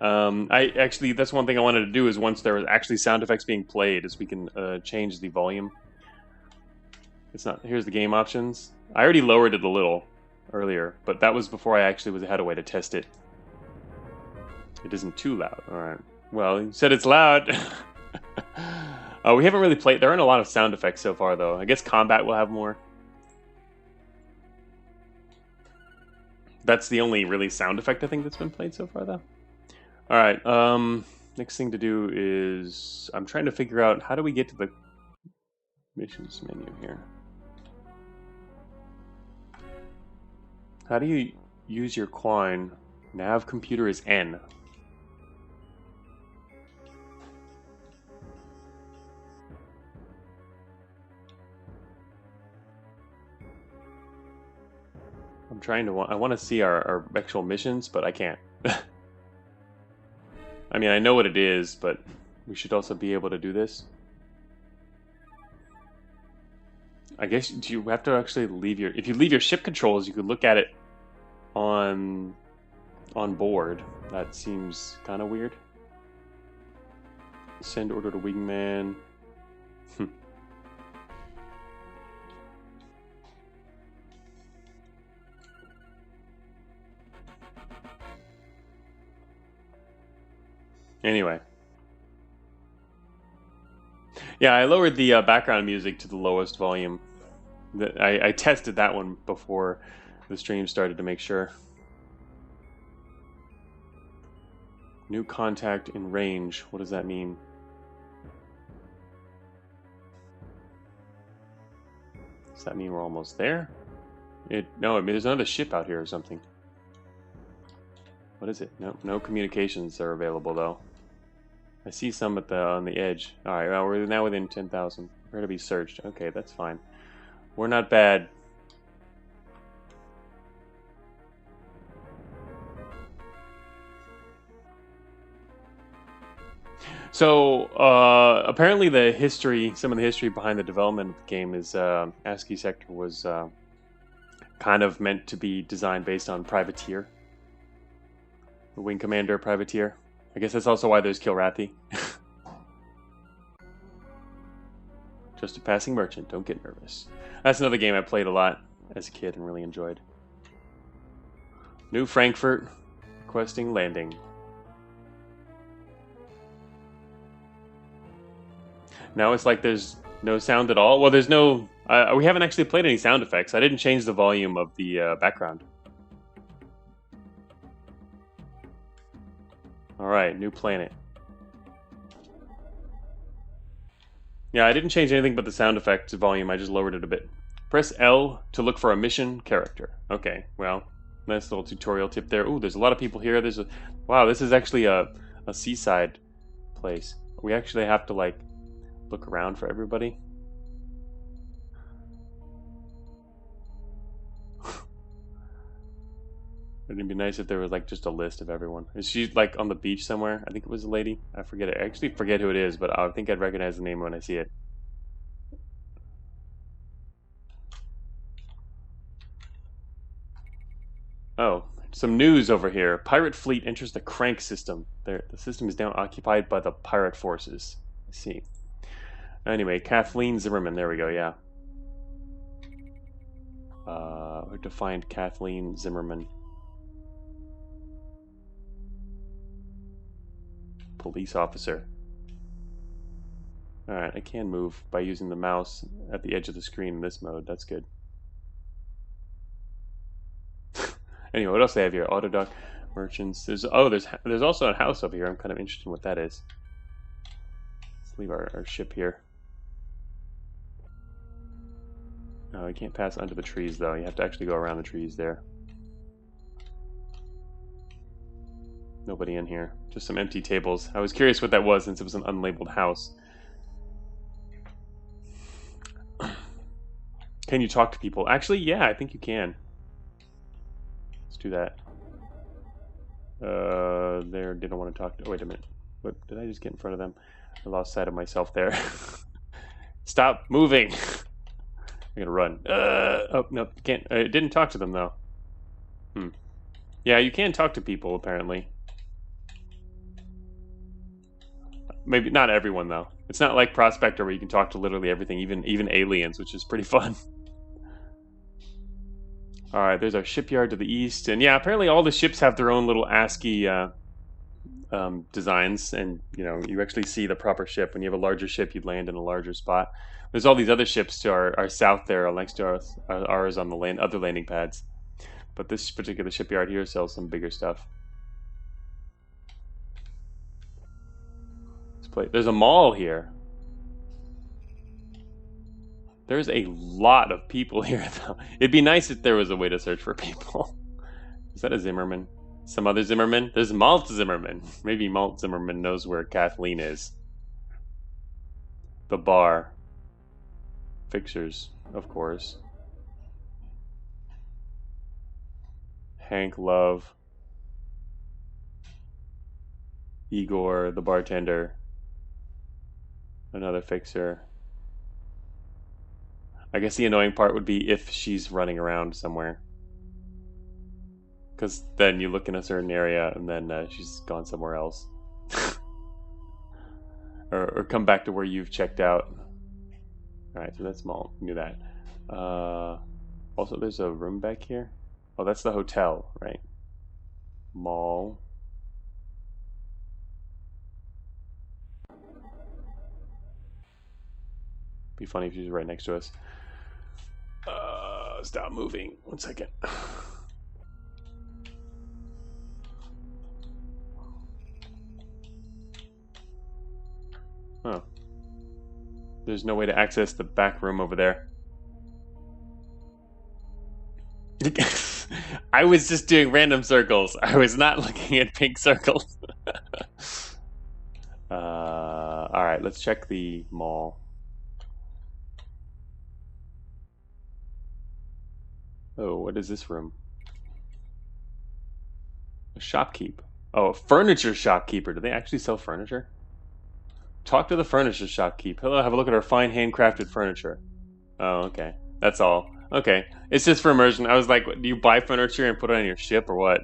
I actually, that's one thing I wanted to do is once there was actually sound effects being played, is we can change the volume. It's not, here's the game options. I already lowered it a little earlier, but that was before I actually had a way to test it. It isn't too loud. Alright. Well, you said it's loud. We haven't really played, there aren't a lot of sound effects so far though. I guess combat will have more. That's the only really sound effect I think that's been played so far though. Alright, next thing to do is I'm trying to figure out how do we get to the missions menu here. How do you use your coin? Nav computer is N. I'm trying to, I want to see our actual missions, but I can't. I mean, I know what it is, but we should also be able to do this. I guess you have to actually leave your... If you leave your ship controls, you could look at it on board. That seems kind of weird. Send order to wingman. Anyway. Yeah, I lowered the background music to the lowest volume. I tested that one before the stream started to make sure. New contact in range. What does that mean? Does that mean we're almost there? No, I mean there's another ship out here or something. What is it? No communications are available though. I see some at on the edge. All right, well, we're now within 10,000. We're gonna be searched. Okay, that's fine. We're not bad. So apparently, some of the history behind the development of the game is ASCII Sector was kind of meant to be designed based on Privateer, the Wing Commander Privateer. I guess that's also why there's Kilrathi. Just a passing merchant, don't get nervous. That's another game I played a lot as a kid and really enjoyed. New Frankfurt, requesting landing. Now it's like there's no sound at all. Well, there's no... we haven't actually played any sound effects. I didn't change the volume of the background. Alright, new planet. Yeah, I didn't change anything but the sound effect volume. I just lowered it a bit. Press L to look for a mission character. Okay, well, nice little tutorial tip there. Ooh, there's a lot of people here. Wow, this is actually a seaside place. We actually have to, like, look around for everybody. It'd be nice if there was like just a list of everyone. Is she like on the beach somewhere? I think it was a lady. I forget it. I actually forget who it is, but I think I'd recognize the name when I see it. Oh, some news over here. Pirate fleet enters the Crank system. The system is now occupied by the pirate forces. I see. Anyway, Kathleen Zimmerman. There we go, yeah. We have to find Kathleen Zimmerman. Police officer. Alright, I can move by using the mouse at the edge of the screen in this mode. That's good. Anyway, what else do they have here? Autodoc, merchants. There's also a house over here. I'm kind of interested in what that is. Let's leave our ship here. No, you can't pass under the trees, though. You have to actually go around the trees there. Nobody in here. Just some empty tables. I was curious what that was since it was an unlabeled house. Can you talk to people? Actually, yeah, I think you can. Let's do that. They didn't want to talk to... Oh, wait a minute. What, did I just get in front of them? I lost sight of myself there. Stop moving! I'm gonna run. Oh, no, you can't. It didn't talk to them, though. Yeah, you can talk to people, apparently. Maybe not everyone, though. It's not like Prospector where you can talk to literally everything, even aliens, which is pretty fun. Alright, there's our shipyard to the east. And yeah, apparently all the ships have their own little ASCII designs. And, you know, you actually see the proper ship. When you have a larger ship, you'd land in a larger spot. There's all these other ships to our south there, next to ours on the other landing pads. But this particular shipyard here sells some bigger stuff. There's a mall here. There's a lot of people here, though. It'd be nice if there was a way to search for people. Is that a Zimmerman? Some other Zimmerman? There's Malt Zimmerman. Maybe Malt Zimmerman knows where Kathleen is. The bar. Fixers, of course. Hank Love. Igor, the bartender. Another fixer. I guess the annoying part would be if she's running around somewhere. Because then you look in a certain area and then she's gone somewhere else. or come back to where you've checked out. Alright, so that's small. Knew that. Also, there's a room back here. Oh, that's the hotel, right? Mall. Be funny if she's right next to us. Stop moving. 1 second. Oh. There's no way to access the back room over there. I was just doing random circles. I was not looking at pink circles. Alright, let's check the mall. Oh, what is this room? A shopkeep. Oh, a furniture shopkeeper. Do they actually sell furniture? Talk to the furniture shopkeep. Hello, have a look at our fine handcrafted furniture. Oh, okay. That's all. Okay. It's just for immersion. I was like, do you buy furniture and put it on your ship or what?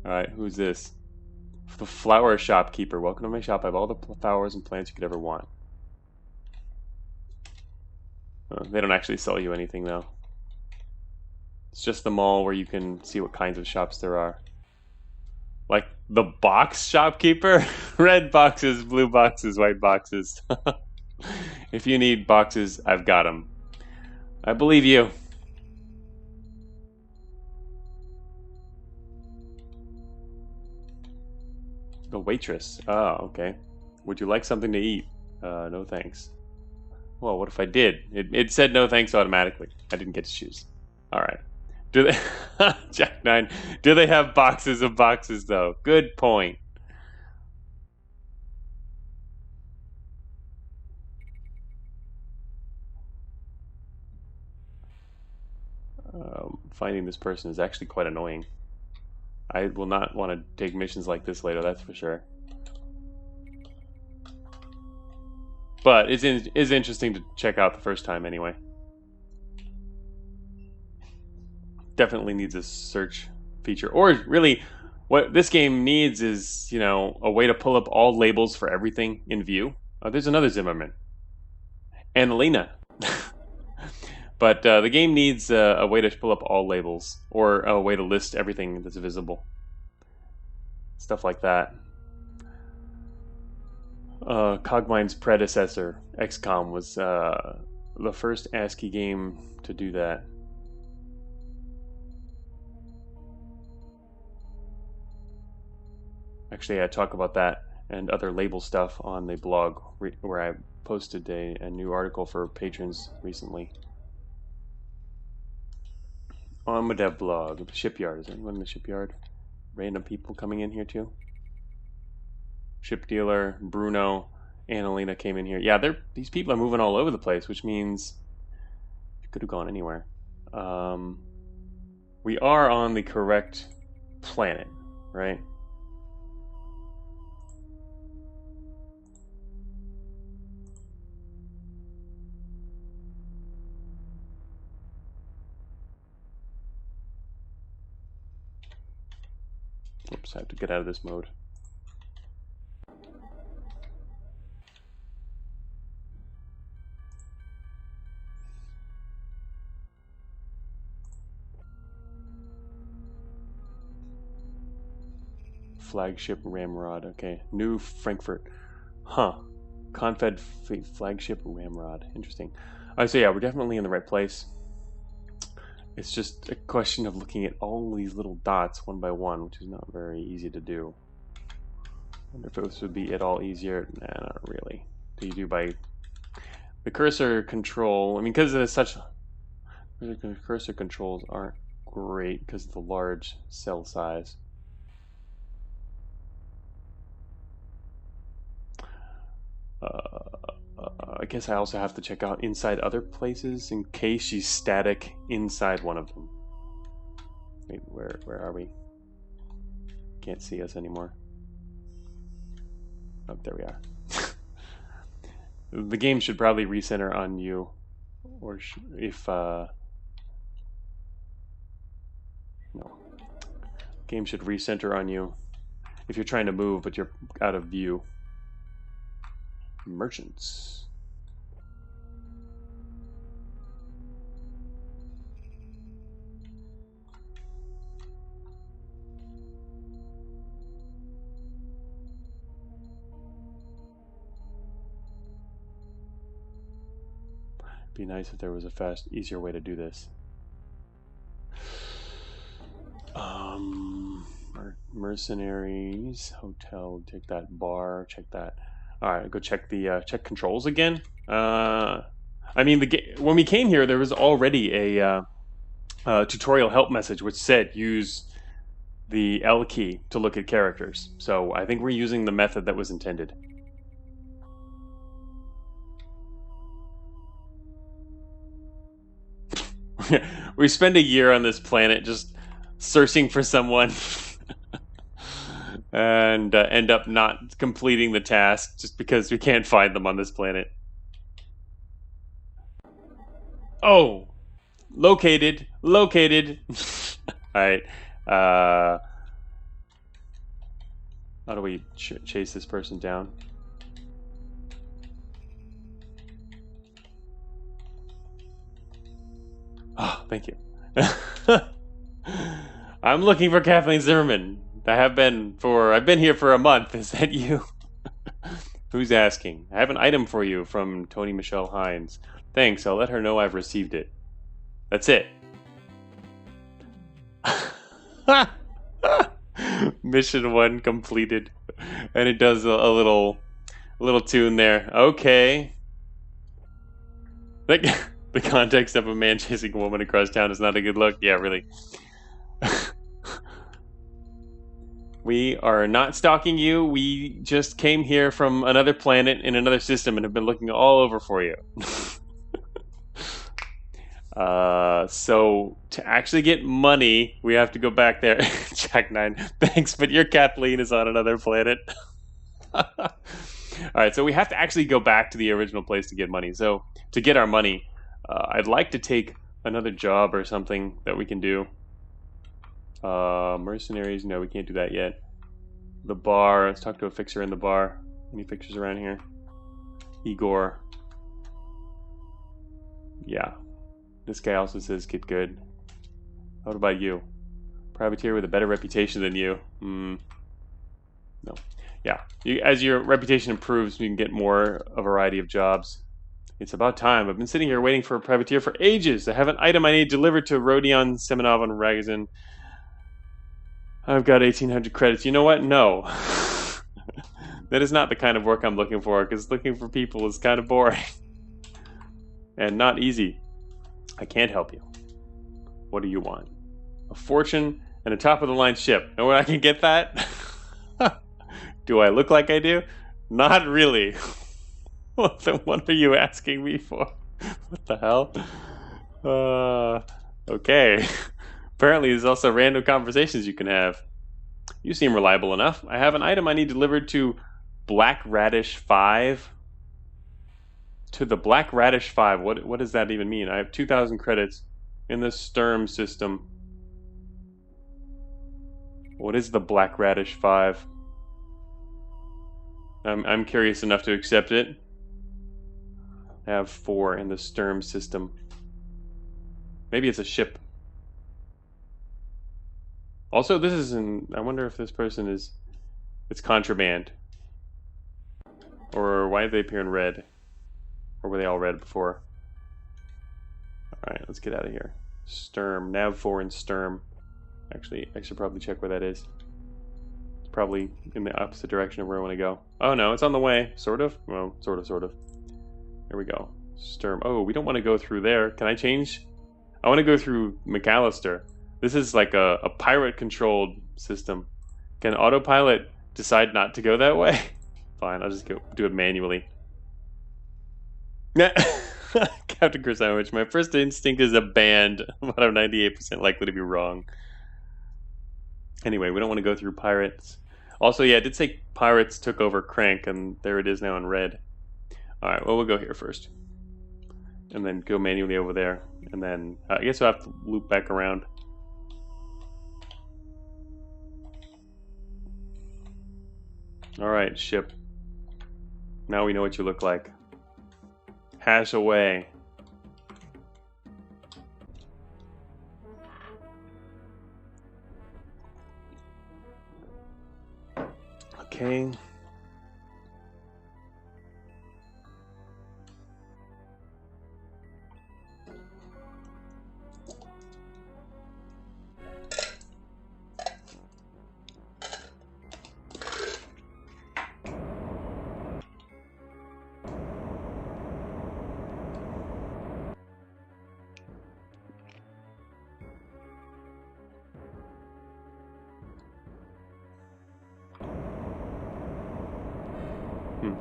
Alright, who's this? The flower shopkeeper. Welcome to my shop. I have all the flowers and plants you could ever want. They don't actually sell you anything, though. It's just the mall where you can see what kinds of shops there are. Like the box shopkeeper? Red boxes, blue boxes, white boxes. If you need boxes, I've got them. I believe you. The waitress. Oh, okay. Would you like something to eat? No thanks. Well, what if I did? It said no thanks automatically. I didn't get to choose. Alright. Do they... Jack 9. Do they have boxes of boxes, though? Good point. Finding this person is actually quite annoying. I will not want to take missions like this later, that's for sure. But it is interesting to check out the first time anyway. Definitely needs a search feature. Or really, what this game needs is, you know, a way to pull up all labels for everything in view. Oh, there's another Zimmerman. And Elena. But the game needs a way to pull up all labels. Or a way to list everything that's visible. Stuff like that. Cogmind's predecessor, XCOM, was the first ASCII game to do that. Actually, I talk about that and other label stuff on the blog where I posted a new article for patrons recently. On my dev blog, shipyard. Is anyone in the shipyard? Random people coming in here too? Ship dealer, Bruno, Annalena came in here. Yeah, these people are moving all over the place, which means you could have gone anywhere. We are on the correct planet, right? Oops, I have to get out of this mode. Flagship Ramrod. Okay. New Frankfurt. Huh. Confed flagship Ramrod. Interesting. So yeah, we're definitely in the right place. It's just a question of looking at all these little dots one by one, which is not very easy to do. I wonder if this would be at all easier. Nah, not really. Do you do by the cursor control? I mean, because it is such, the cursor controls aren't great because of the large cell size. I guess I also have to check out inside other places in case she's static inside one of them. Wait, where are we? Can't see us anymore. Oh, there we are. The game should probably recenter on you, or if no, game should recenter on you if you're trying to move but you're out of view. Merchants. Be nice if there was a easier way to do this. Mercenaries, hotel, take that bar, check that. All right, go check the check controls again. I mean, when we came here, there was already a tutorial help message which said use the L key to look at characters. So I think we're using the method that was intended. We spend a year on this planet just searching for someone and end up not completing the task just because we can't find them on this planet. Oh, located. Alright. How do we chase this person down? Oh, thank you. I'm looking for Kathleen Zimmerman. I've been here for a month. Is that you? Who's asking? I have an item for you from Tony Michelle Hines. Thanks, I'll let her know I've received it. That's it. Mission 1 completed. And it does a little tune there. Okay. The context of a man chasing a woman across town is not a good look. Yeah, really. We are not stalking you. We just came here from another planet in another system and have been looking all over for you. So to actually get money, we have to go back there. Jack 9. Thanks, but your Kathleen is on another planet. Alright, so we have to actually go back to the original place to get money. So to get our money, I'd like to take another job or something that we can do. Mercenaries, no, we can't do that yet. The bar, let's talk to a fixer in the bar. Any fixers around here? Igor. Yeah. This guy also says get good. What about you? Privateer with a better reputation than you. No. Yeah. As your reputation improves, you can get more a variety of jobs. It's about time. I've been sitting here waiting for a privateer for ages. I have an item I need delivered to Rodion, Semenov, and Ragazin. I've got 1,800 credits. You know what? No. That is not the kind of work I'm looking for, because looking for people is kind of boring. And not easy. I can't help you. What do you want? A fortune and a top-of-the-line ship. Know where I can get that? Do I look like I do? Not really. What are you asking me for? What the hell? Okay. Apparently there's also random conversations you can have. You seem reliable enough. I have an item I need delivered to Black Radish 5. To the Black Radish 5. What does that even mean? I have 2,000 credits in the Sturm system. What is the Black Radish 5? I'm curious enough to accept it. I have 4 in the Sturm system. Maybe it's a ship. Also, this is I wonder if this person is... It's contraband. Or why did they appear in red? Or were they all red before? Alright, let's get out of here. Sturm. Nav 4 in Sturm. Actually, I should probably check where that is. It's probably in the opposite direction of where I want to go. Oh no, it's on the way. Sort of? Well, sort of. There we go. Sturm. Oh, we don't want to go through there. Can I change? I want to go through McAllister. This is like a pirate-controlled system. Can autopilot decide not to go that way? Fine, I'll just go do it manually. Captain Krasowicz, my first instinct is a band, but I'm 98% likely to be wrong. Anyway, we don't want to go through pirates. Also, yeah, it did say pirates took over Crank, and there it is now in red. Alright, well, we'll go here first. And then go manually over there. And then, I guess we'll have to loop back around. Alright, ship. Now we know what you look like. Hash away. Okay.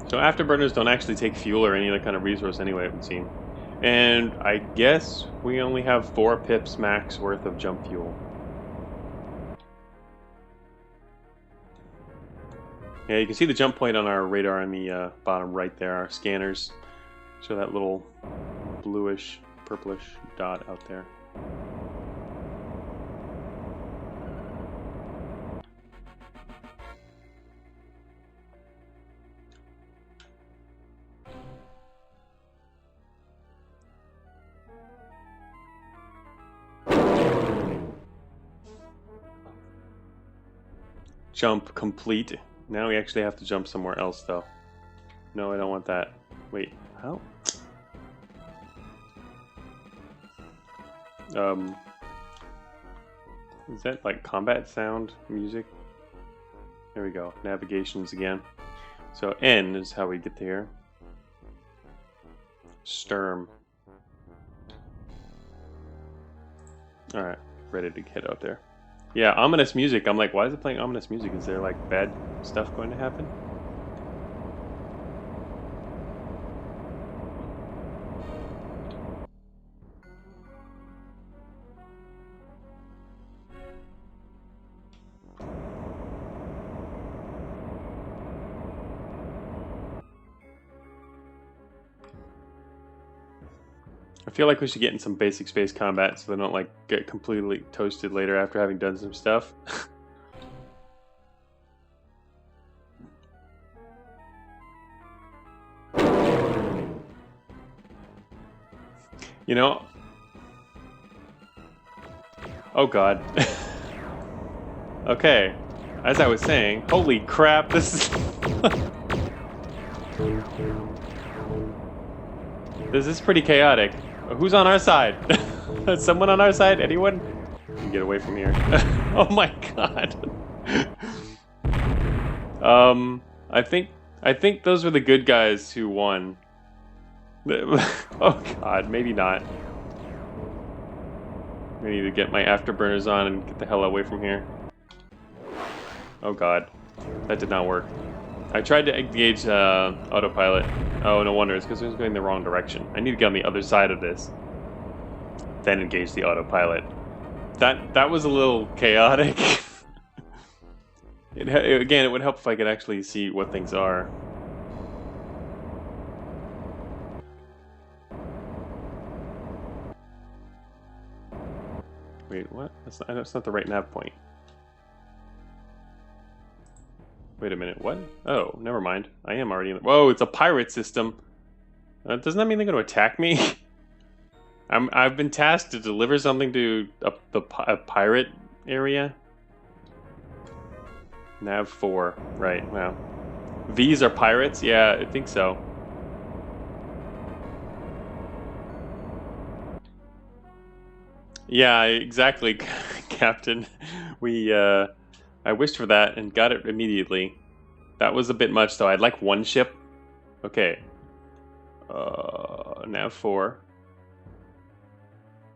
So afterburners don't actually take fuel or any other kind of resource anyway, it would seem. And I guess we only have 4 pips max worth of jump fuel. Yeah, you can see the jump point on our radar in the bottom right there. Our scanners show that little bluish, purplish dot out there. Jump complete. Now we actually have to jump somewhere else, though. No, I don't want that. Wait, how? Is that like combat sound music? There we go. Navigations again. So N is how we get there. Sturm. Alright, ready to get out there. Yeah, ominous music. I'm like, why is it playing ominous music? Is there like bad stuff going to happen? I feel like we should get in some basic space combat so they don't like get completely toasted later after having done some stuff. You know? Oh god. Okay. As I was saying, holy crap, this is... This is pretty chaotic. Who's on our side? Is someone on our side? Anyone? Get away from here. Oh my god. I think those were the good guys who won. Oh god, maybe not. I need to get my afterburners on and get the hell away from here. Oh god. That did not work. I tried to engage autopilot. Oh, no wonder. It's because it was going the wrong direction. I need to get on the other side of this. Then engage the autopilot. That was a little chaotic. Again, it would help if I could actually see what things are. Wait, what? That's not the right nav point. Wait a minute, what? Oh, never mind. I am already in the... Whoa, it's a pirate system. Doesn't that mean they're going to attack me? I've been tasked to deliver something to a pirate area. Nav 4. Right, wow. These are pirates? Yeah, I think so. Yeah, exactly, Captain. I wished for that and got it immediately. That was a bit much, though. I'd like one ship. Okay. Nav 4.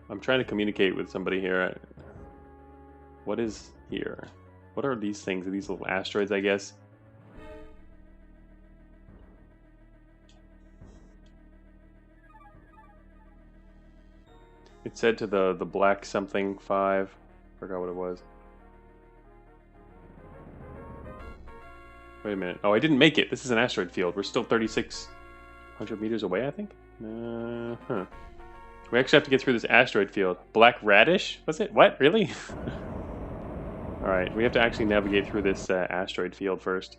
I'm trying to communicate with somebody here. What is here? What are these things? Are these little asteroids, I guess? It said to the black something 5. Forgot what it was. Wait a minute. Oh, I didn't make it. This is an asteroid field. We're still 3,600 meters away, I think? Huh. We actually have to get through this asteroid field. Black radish? Was it? What? Really? Alright, we have to actually navigate through this asteroid field first.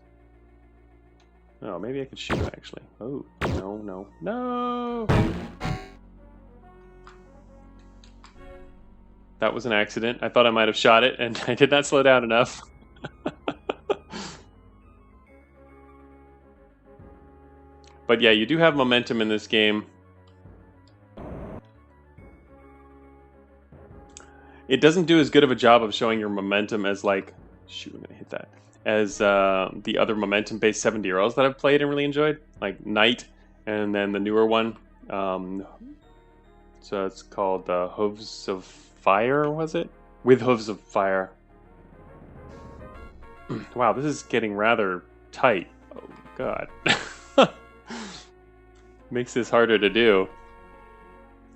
Oh, maybe I could shoot it, actually. Oh, no. No! That was an accident. I thought I might have shot it, and I did not slow down enough. But yeah, you do have momentum in this game. It doesn't do as good of a job of showing your momentum as, like... Shoot, I'm gonna hit that. As the other momentum-based 7D that I've played and really enjoyed. Like Knight, and then the newer one. So it's called Hooves of Fire, was it? With Hooves of Fire. Wow, this is getting rather tight. Oh, God. Makes this harder to do.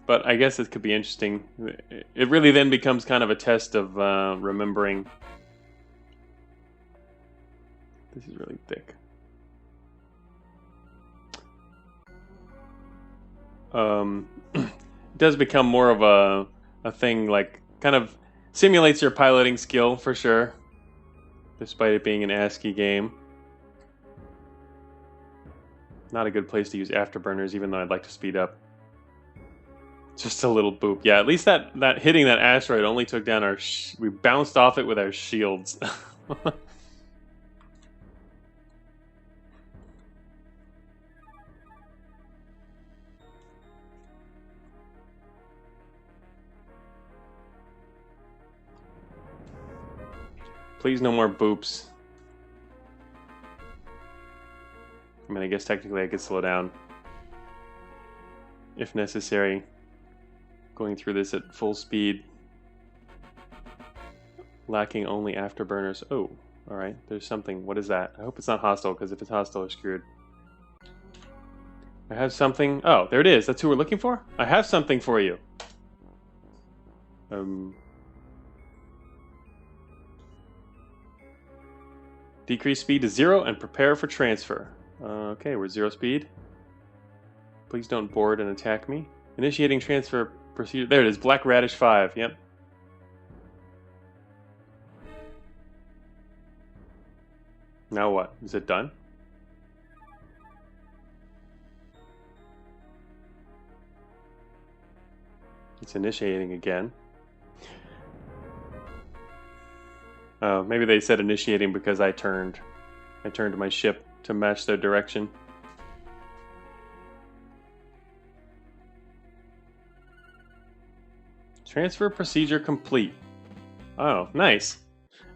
But I guess it could be interesting. It really then becomes kind of a test of remembering. This is really thick. It does become more of a thing, like, kind of simulates your piloting skill, for sure. Despite it being an ASCII game. Not a good place to use afterburners, even though I'd like to speed up. Just a little boop. Yeah, at least that hitting that asteroid only took down our... we bounced off it with our shields. Please, no more boops. I mean, I guess technically I could slow down. If necessary. Going through this at full speed. Lacking only afterburners. Oh, alright. There's something. What is that? I hope it's not hostile, because if it's hostile, we're screwed. I have something. Oh, there it is. That's who we're looking for? I have something for you. Decrease speed to 0 and prepare for transfer. Okay, we're 0 speed. Please don't board and attack me. Initiating transfer procedure. There it is. Black Radish 5. Yep. Now what? Is it done? It's initiating again. Maybe they said initiating because I turned my ship to match their direction. Transfer procedure complete. Oh, nice.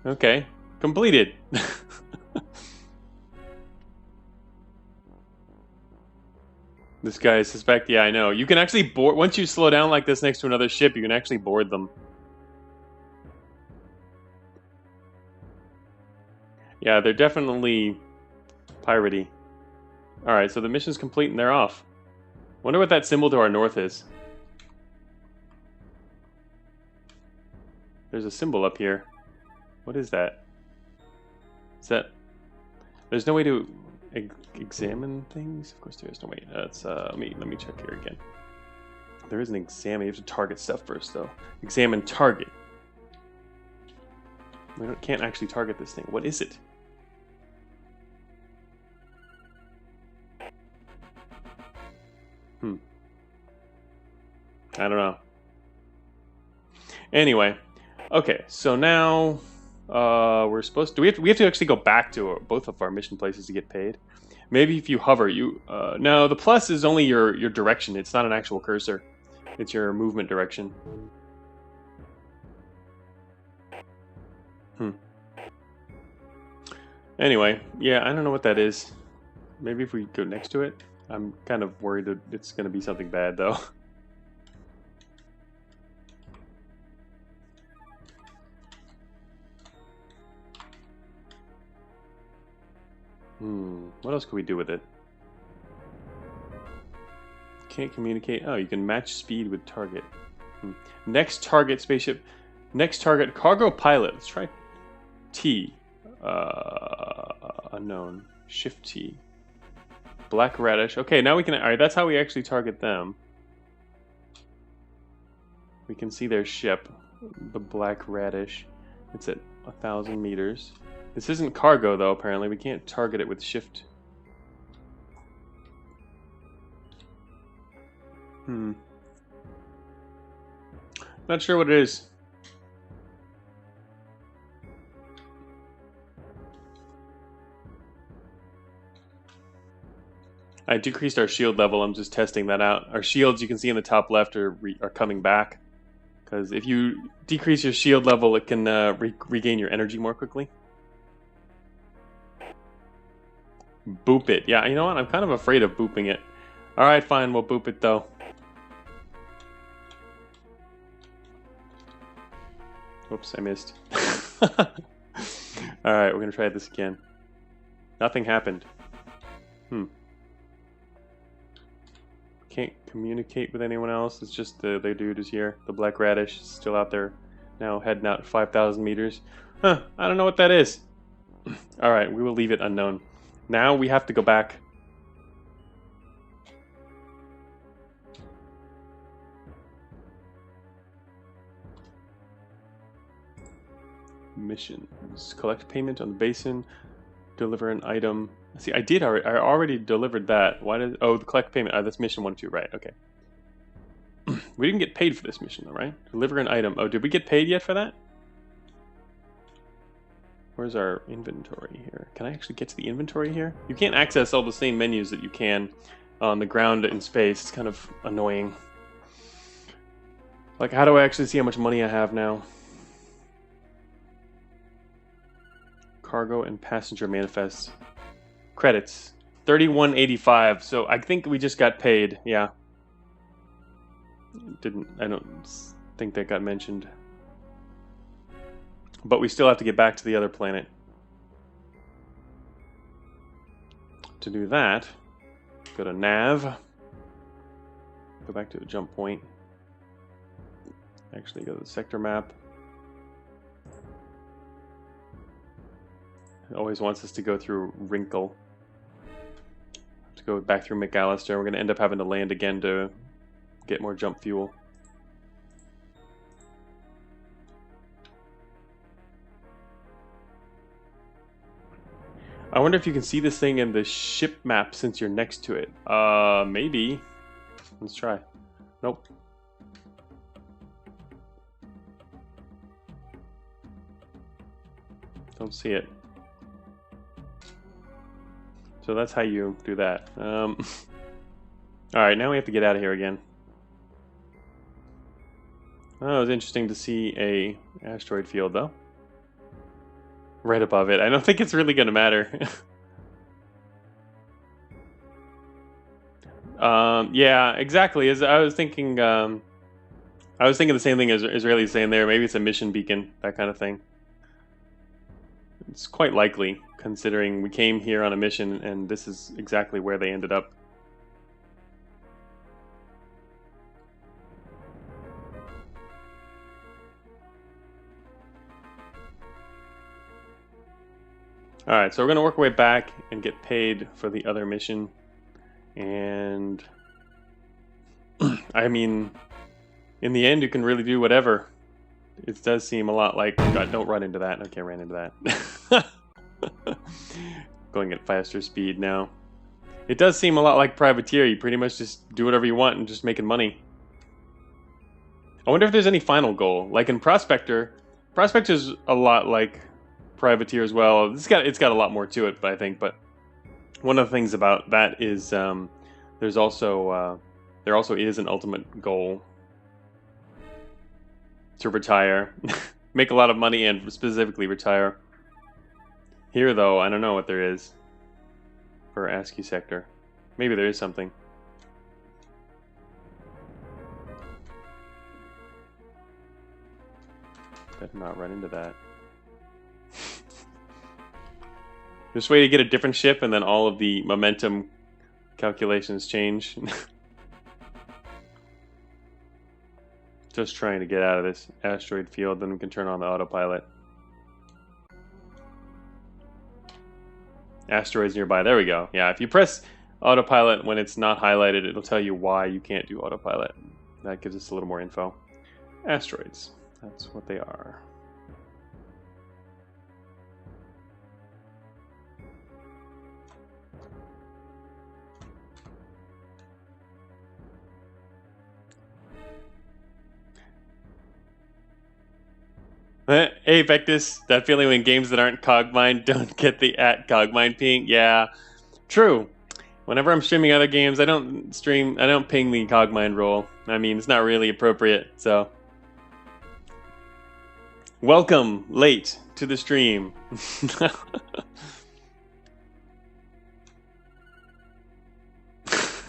Okay, completed. This guy is suspect. Yeah, I know. You can actually board once you slow down like this next to another ship. You can actually board them. Yeah, they're definitely piratey. Alright, so the mission's complete and they're off. Wonder what that symbol to our north is. There's a symbol up here. What is that? Is that... There's no way to examine things? Of course there is no way. That's, let me check here again. There is an examine. You have to target stuff first, though. Examine target. We can't actually target this thing. What is it? I don't know. Anyway, okay. So now we're supposed to. We have to actually go back to both of our mission places to get paid. Maybe if you hover, you no. The plus is only your direction. It's not an actual cursor. It's your movement direction. Anyway, yeah, I don't know what that is. Maybe if we go next to it. I'm kind of worried that it's going to be something bad, though. What else could we do with it? Can't communicate. Oh, you can match speed with target. Next target spaceship. Next target cargo pilot. Let's try T. Unknown. Shift T. Black Radish. Okay, now we can... Alright, that's how we actually target them. We can see their ship. The Black Radish. It's at 1,000 meters. This isn't cargo, though, apparently. We can't target it with shift. Not sure what it is. I decreased our shield level. I'm just testing that out. Our shields, you can see in the top left, are coming back. Because if you decrease your shield level, it can regain your energy more quickly. Boop it. Yeah, you know what? I'm kind of afraid of booping it. Alright, fine. We'll boop it, though. Whoops, I missed. Alright, we're going to try this again. Nothing happened. Can't communicate with anyone else. It's just the dude is here. The Black Radish is still out there now, heading out 5,000 meters. I don't know what that is. Alright, we will leave it unknown. Now we have to go back. Missions. Collect payment on the basin. Deliver an item. See, I already delivered that. Why did... Oh, the collect payment. That's mission 1 2, right. Okay. We didn't get paid for this mission, though, right? Deliver an item. Oh, did we get paid yet for that? Where's our inventory here? Can I actually get to the inventory here? You can't access all the same menus that you can on the ground in space. It's kind of annoying. Like, how do I actually see how much money I have now? Cargo and passenger manifests. Credits. 31.85. So I think we just got paid. Yeah. I don't think that got mentioned. But we still have to get back to the other planet. To do that, go to nav. Go back to the jump point. Actually, go to the sector map. It always wants us to go through Wrinkle. To go back through McAllister. We're going to end up having to land again to get more jump fuel. I wonder if you can see this thing in the ship map since you're next to it. Maybe. Let's try. Nope. Don't see it. So that's how you do that. Alright, now we have to get out of here again. Oh, it was interesting to see a asteroid field, though. Right above it. I don't think it's really going to matter. Yeah, exactly. As I was thinking the same thing as Israeli's saying there. Maybe it's a mission beacon, that kind of thing. It's quite likely, considering we came here on a mission and this is exactly where they ended up. Alright, so we're going to work our way back and get paid for the other mission. And I mean, in the end, you can really do whatever. It does seem a lot like... God, don't run into that. Okay, I ran into that. Going at faster speed now. It does seem a lot like Privateer. You pretty much just do whatever you want and just making money. I wonder if there's any final goal. Like in Prospector, Prospector's a lot like Privateer as well. It's got a lot more to it, but I think. But one of the things about that is there also is an ultimate goal to retire, make a lot of money, and specifically retire. Here, though, I don't know what there is for ASCII Sector. Maybe there is something. Better not run into that. This way to get a different ship and then all of the momentum calculations change. Just trying to get out of this asteroid field, then we can turn on the autopilot. Asteroids nearby, there we go. Yeah, if you press autopilot when it's not highlighted, it'll tell you why you can't do autopilot. That gives us a little more info. Asteroids, that's what they are. Hey Vectus, that feeling when games that aren't Cogmind don't get the @Cogmind ping? Yeah, true. Whenever I'm streaming other games, I don't ping the Cogmind roll. I mean, it's not really appropriate, so. Welcome late to the stream.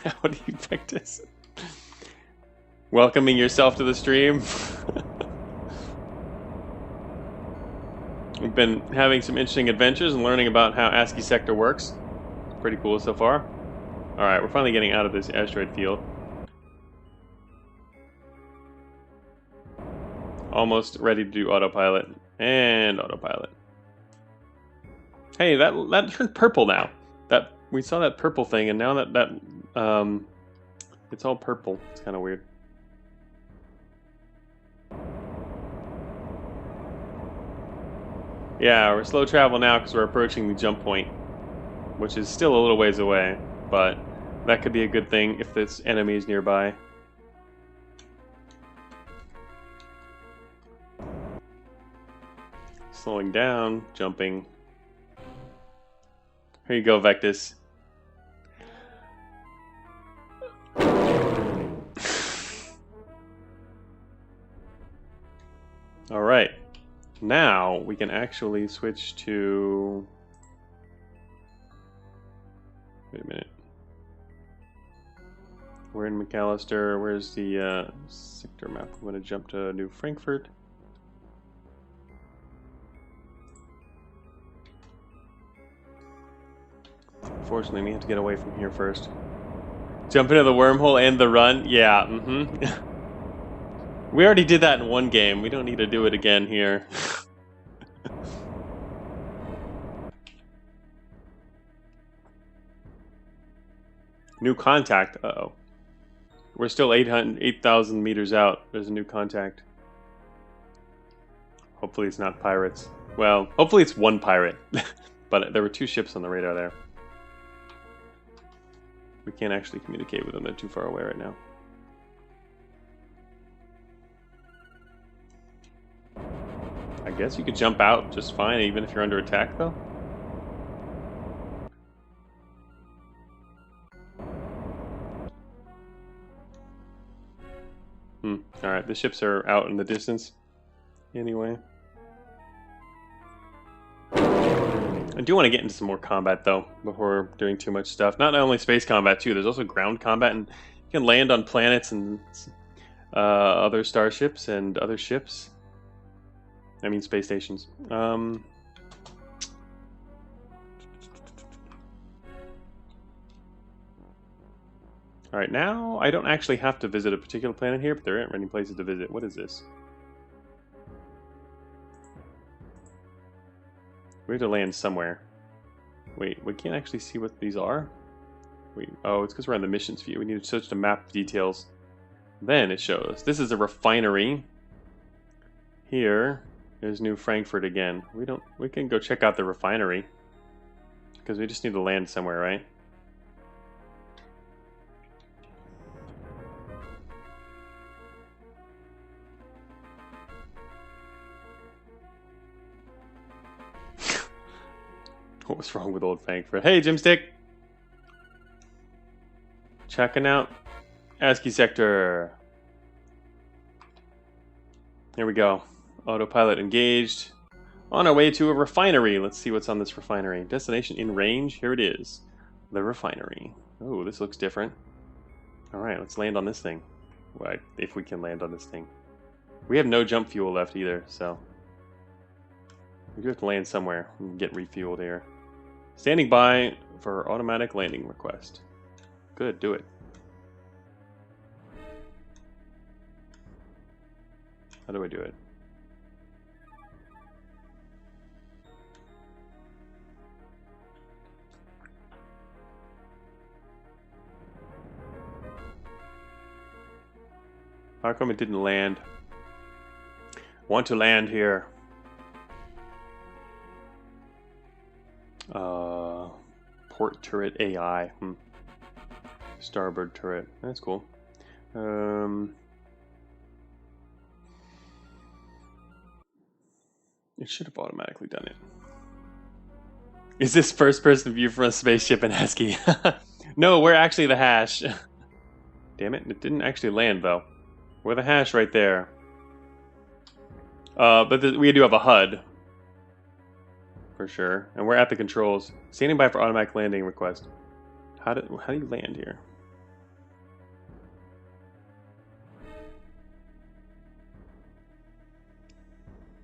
Howdy, Vectus. Welcoming yourself to the stream. We've been having some interesting adventures and learning about how ASCII Sector works. Pretty cool so far. Alright, we're finally getting out of this asteroid field. Almost ready to do autopilot. And autopilot. Hey, that turned purple now. We saw that purple thing, and now it's all purple. It's kind of weird. Yeah, we're slow travel now because we're approaching the jump point, which is still a little ways away, but that could be a good thing if there's enemies nearby. Slowing down, jumping. Here you go, Vectus. All right. Now we can actually switch to... Wait a minute. We're in McAllister. Where's the sector map? I'm going to jump to New Frankfurt. Unfortunately, we have to get away from here first. Jump into the wormhole and the run? Yeah, We already did that in one game. We don't need to do it again here. New contact. Uh-oh. We're still 8,000 meters out. There's a new contact. Hopefully it's not pirates. Well, hopefully it's one pirate. But there were 2 ships on the radar there. We can't actually communicate with them. They're too far away right now. I guess you could jump out just fine, even if you're under attack, though. Alright, the ships are out in the distance. Anyway. I do want to get into some more combat, though, before doing too much stuff. Not only space combat, too. There's also ground combat, and you can land on planets and other starships and other ships. I mean space stations. Alright, now I don't actually have to visit a particular planet here, but there aren't many places to visit. What is this? We have to land somewhere. Wait, we can't actually see what these are? Wait, oh, it's because we're on the missions view. We need to search the map details. Then it shows. This is a refinery. Here is New Frankfurt again. We can go check out the refinery. Because we just need to land somewhere, right? What was wrong with old Frankfurt? Hey, Jimstick! Checking out ASCII Sector. Here we go. Autopilot engaged. On our way to a refinery. Let's see what's on this refinery. Destination in range. Here it is. The refinery. Oh, this looks different. Alright, let's land on this thing. Right, if we can land on this thing. We have no jump fuel left either, so... we do have to land somewhere and get refueled here. Standing by for automatic landing request. Good, do it. How do I do it? How come it didn't land? Want to land here. Port turret AI. Starboard turret. That's cool. It should have automatically done it. Is this first-person view from a spaceship in ASCII? No, we're actually the hash. Damn it, it didn't actually land, though. We're the hash right there. But we do have a HUD. For sure. And we're at the controls. Standing by for automatic landing request. How do you land here?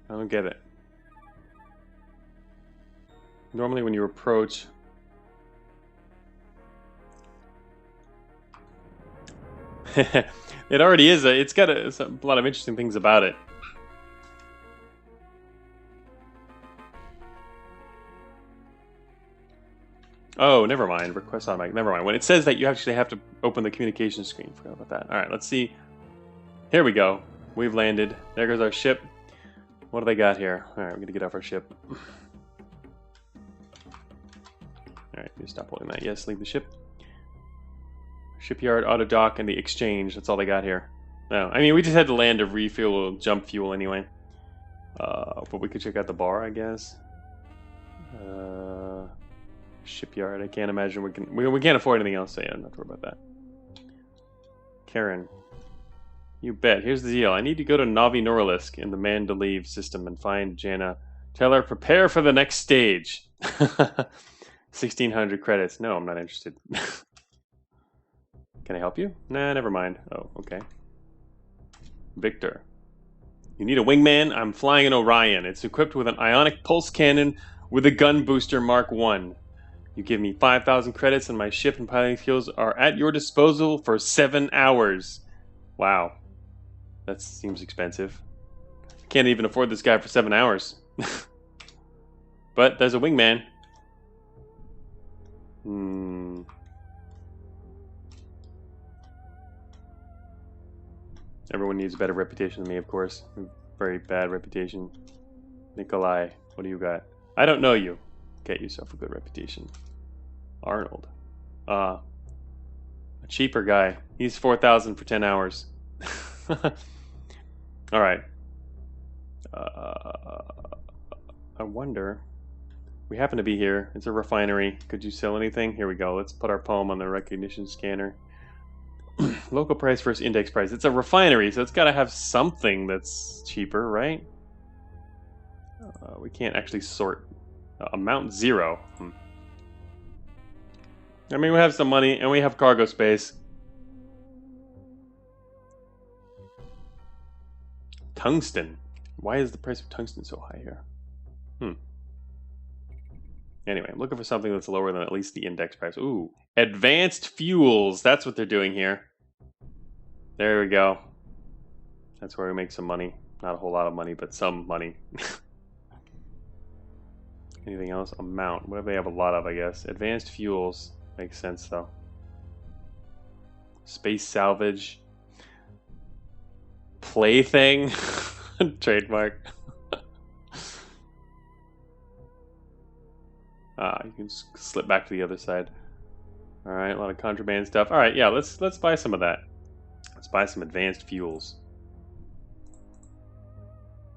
I don't get it. Normally when you approach... It already is. It's got a lot of interesting things about it. Oh, never mind. Request automatic. Never mind. When it says that, you actually have to open the communication screen. Forgot about that. All right, let's see. Here we go. We've landed. There goes our ship. What do they got here? All right, we're gonna get off our ship. All right, you stop holding that. Yes, leave the ship. Shipyard, auto dock, and the exchange. That's all they got here. No, I mean we just had to land to refuel jump fuel anyway. But we could check out the bar, I guess. Shipyard. I can't imagine we can't afford anything else. So yeah, not to worry about that. Karen, you bet. Here's the deal. I need to go to Novi Norlisk in the Man to Leave system and find Jana. Tell her prepare for the next stage. 1,600 credits. No, I'm not interested. Can I help you? Nah, never mind. Oh, okay. Victor. You need a wingman? I'm flying an Orion. It's equipped with an ionic pulse cannon with a gun booster Mark 1. You give me 5,000 credits and my ship and piloting skills are at your disposal for 7 hours. Wow. That seems expensive. Can't even afford this guy for 7 hours. But there's a wingman. Everyone needs a better reputation than me, of course. Very bad reputation. Nikolai, what do you got? I don't know you. Get yourself a good reputation. Arnold. A cheaper guy. He's 4,000 for 10 hours. Alright. I wonder... We happen to be here. It's a refinery. Could you sell anything? Here we go. Let's put our palm on the recognition scanner. Local price versus index price. It's a refinery, so it's got to have something that's cheaper, right? We can't actually sort. Amount 0. I mean, we have some money, and we have cargo space. Tungsten. Why is the price of tungsten so high here? Anyway, I'm looking for something that's lower than at least the index price. Ooh. Advanced fuels. That's what they're doing here. There we go. That's where we make some money. Not a whole lot of money, but some money. Anything else? Amount. What do they have a lot of, I guess? Advanced fuels. Makes sense, though. Space salvage. Plaything. Trademark. You can slip back to the other side. All right, a lot of contraband stuff. All right, yeah, let's buy some of that. Let's buy some advanced fuels.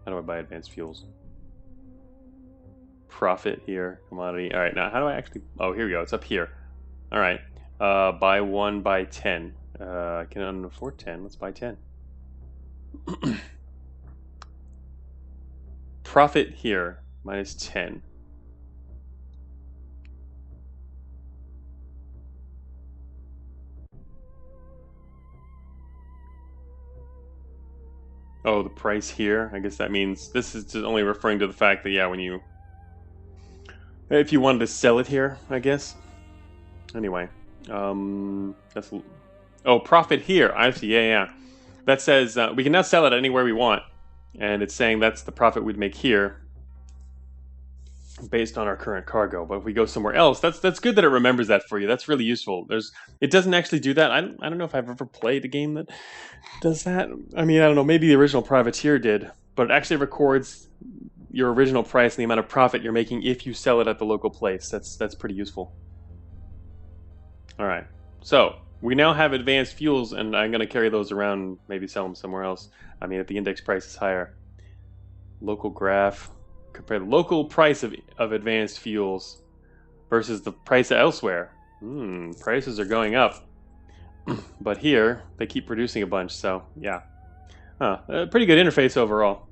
How do I buy advanced fuels? Profit here, commodity. All right, now how do I actually? Oh, here we go. It's up here. All right, buy 1, buy 10. I can afford 10. Let's buy 10. Profit here minus 10. Oh, the price here. I guess that means this is just only referring to the fact that, yeah, when you, if you wanted to sell it here, I guess. Anyway, that's, oh, profit here. I see. Yeah. That says we can now sell it anywhere we want, and it's saying that's the profit we'd make here based on our current cargo. But if we go somewhere else, that's good that it remembers that for you. That's really useful. It doesn't actually do that. I don't know if I've ever played a game that does that. I mean, I don't know. Maybe the original Privateer did, but it actually records your original price and the amount of profit you're making if you sell it at the local place. That's pretty useful. All right, so we now have advanced fuels, and I'm going to carry those around, maybe sell them somewhere else. I mean, if the index price is higher. Local graph. Compare the local price of advanced fuels versus the price elsewhere. Prices are going up. But here, they keep producing a bunch, so yeah. A pretty good interface overall.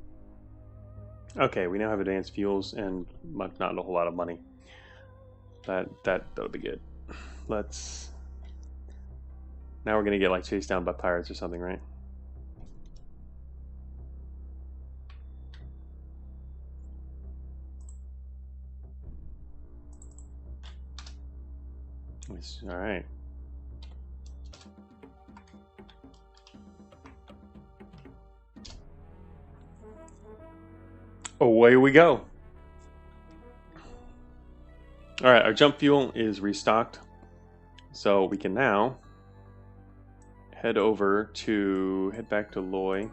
Okay, we now have advanced fuels and not a whole lot of money. That'll be good. Now we're gonna get like chased down by pirates or something, right? All right. Away we go. All right, our jump fuel is restocked, so we can now head back to Loy,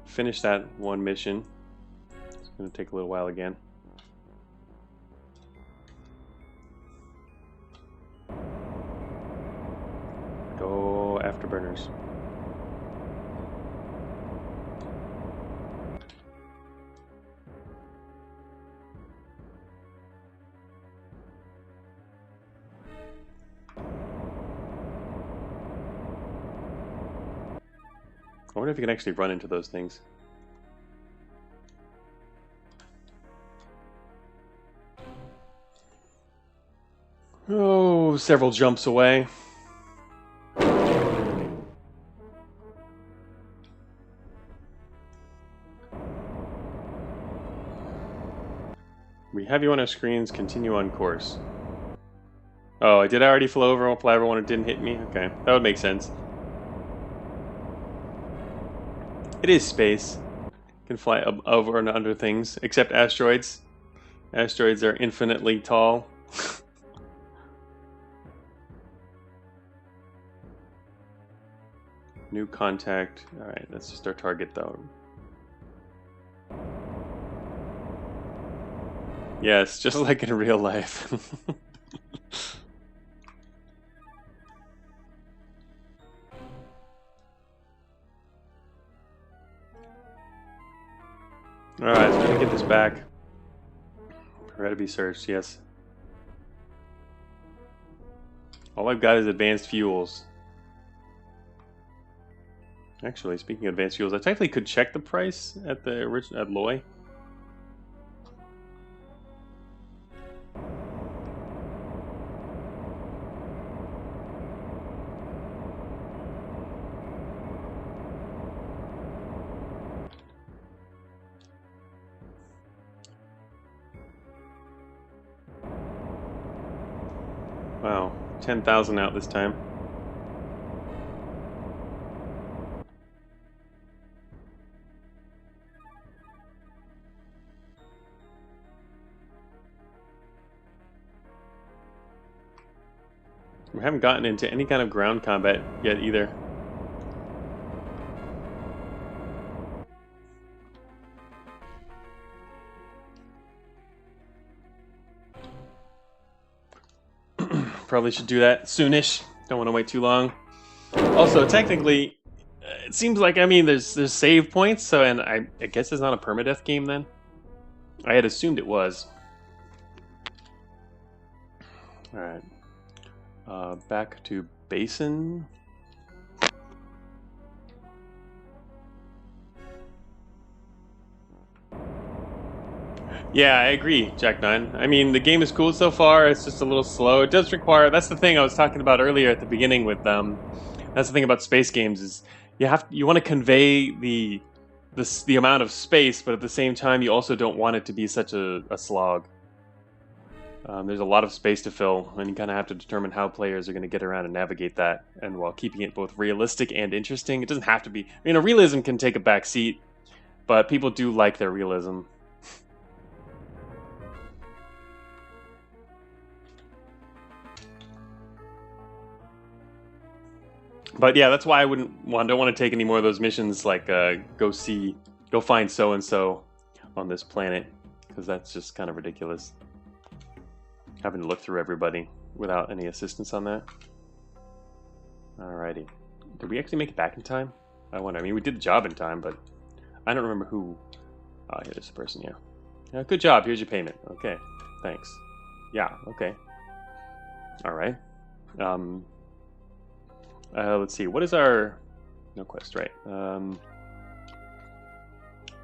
finish that one mission. It's going to take a little while again. Go afterburners. I wonder if you can actually run into those things. Oh, several jumps away. We have you on our screens. Continue on course. Oh, did I already fly over one? It didn't hit me? Okay, that would make sense. It is space. Can fly over and under things, except asteroids. Asteroids are infinitely tall. New contact. Alright, that's just our target though. Yes, just like in real life. Alright, so we're gonna get this back. Prepare to be searched, yes. All I've got is advanced fuels. Actually, speaking of advanced fuels, I technically could check the price at at Loy. Wow, 10,000 out this time. We haven't gotten into any kind of ground combat yet either. Probably should do that soonish. Don't want to wait too long. Also, technically, it seems like, I mean, there's save points, so, and I guess it's not a permadeath game then? I had assumed it was. Alright. Back to Basin. Yeah, I agree, Jack 9. I mean, the game is cool so far, it's just a little slow. It does require, that's the thing I was talking about earlier at the beginning with, that's the thing about space games is you want to convey the amount of space, but at the same time you also don't want it to be such a slog. There's a lot of space to fill, and you kind of have to determine how players are going to get around and navigate that, and while keeping it both realistic and interesting. It doesn't have to be, I mean, a realism can take a back seat, but people do like their realism. But yeah, that's why I don't want to take any more of those missions like go find so-and-so on this planet, because that's just kind of ridiculous. Having to look through everybody without any assistance on that. Alrighty. Did we actually make it back in time? I wonder. I mean, we did the job in time, but I don't remember who... Oh, here's the person, yeah. Good job, here's your payment. Okay, thanks. Yeah, okay. Alright. Let's see, what is our... No quest, right.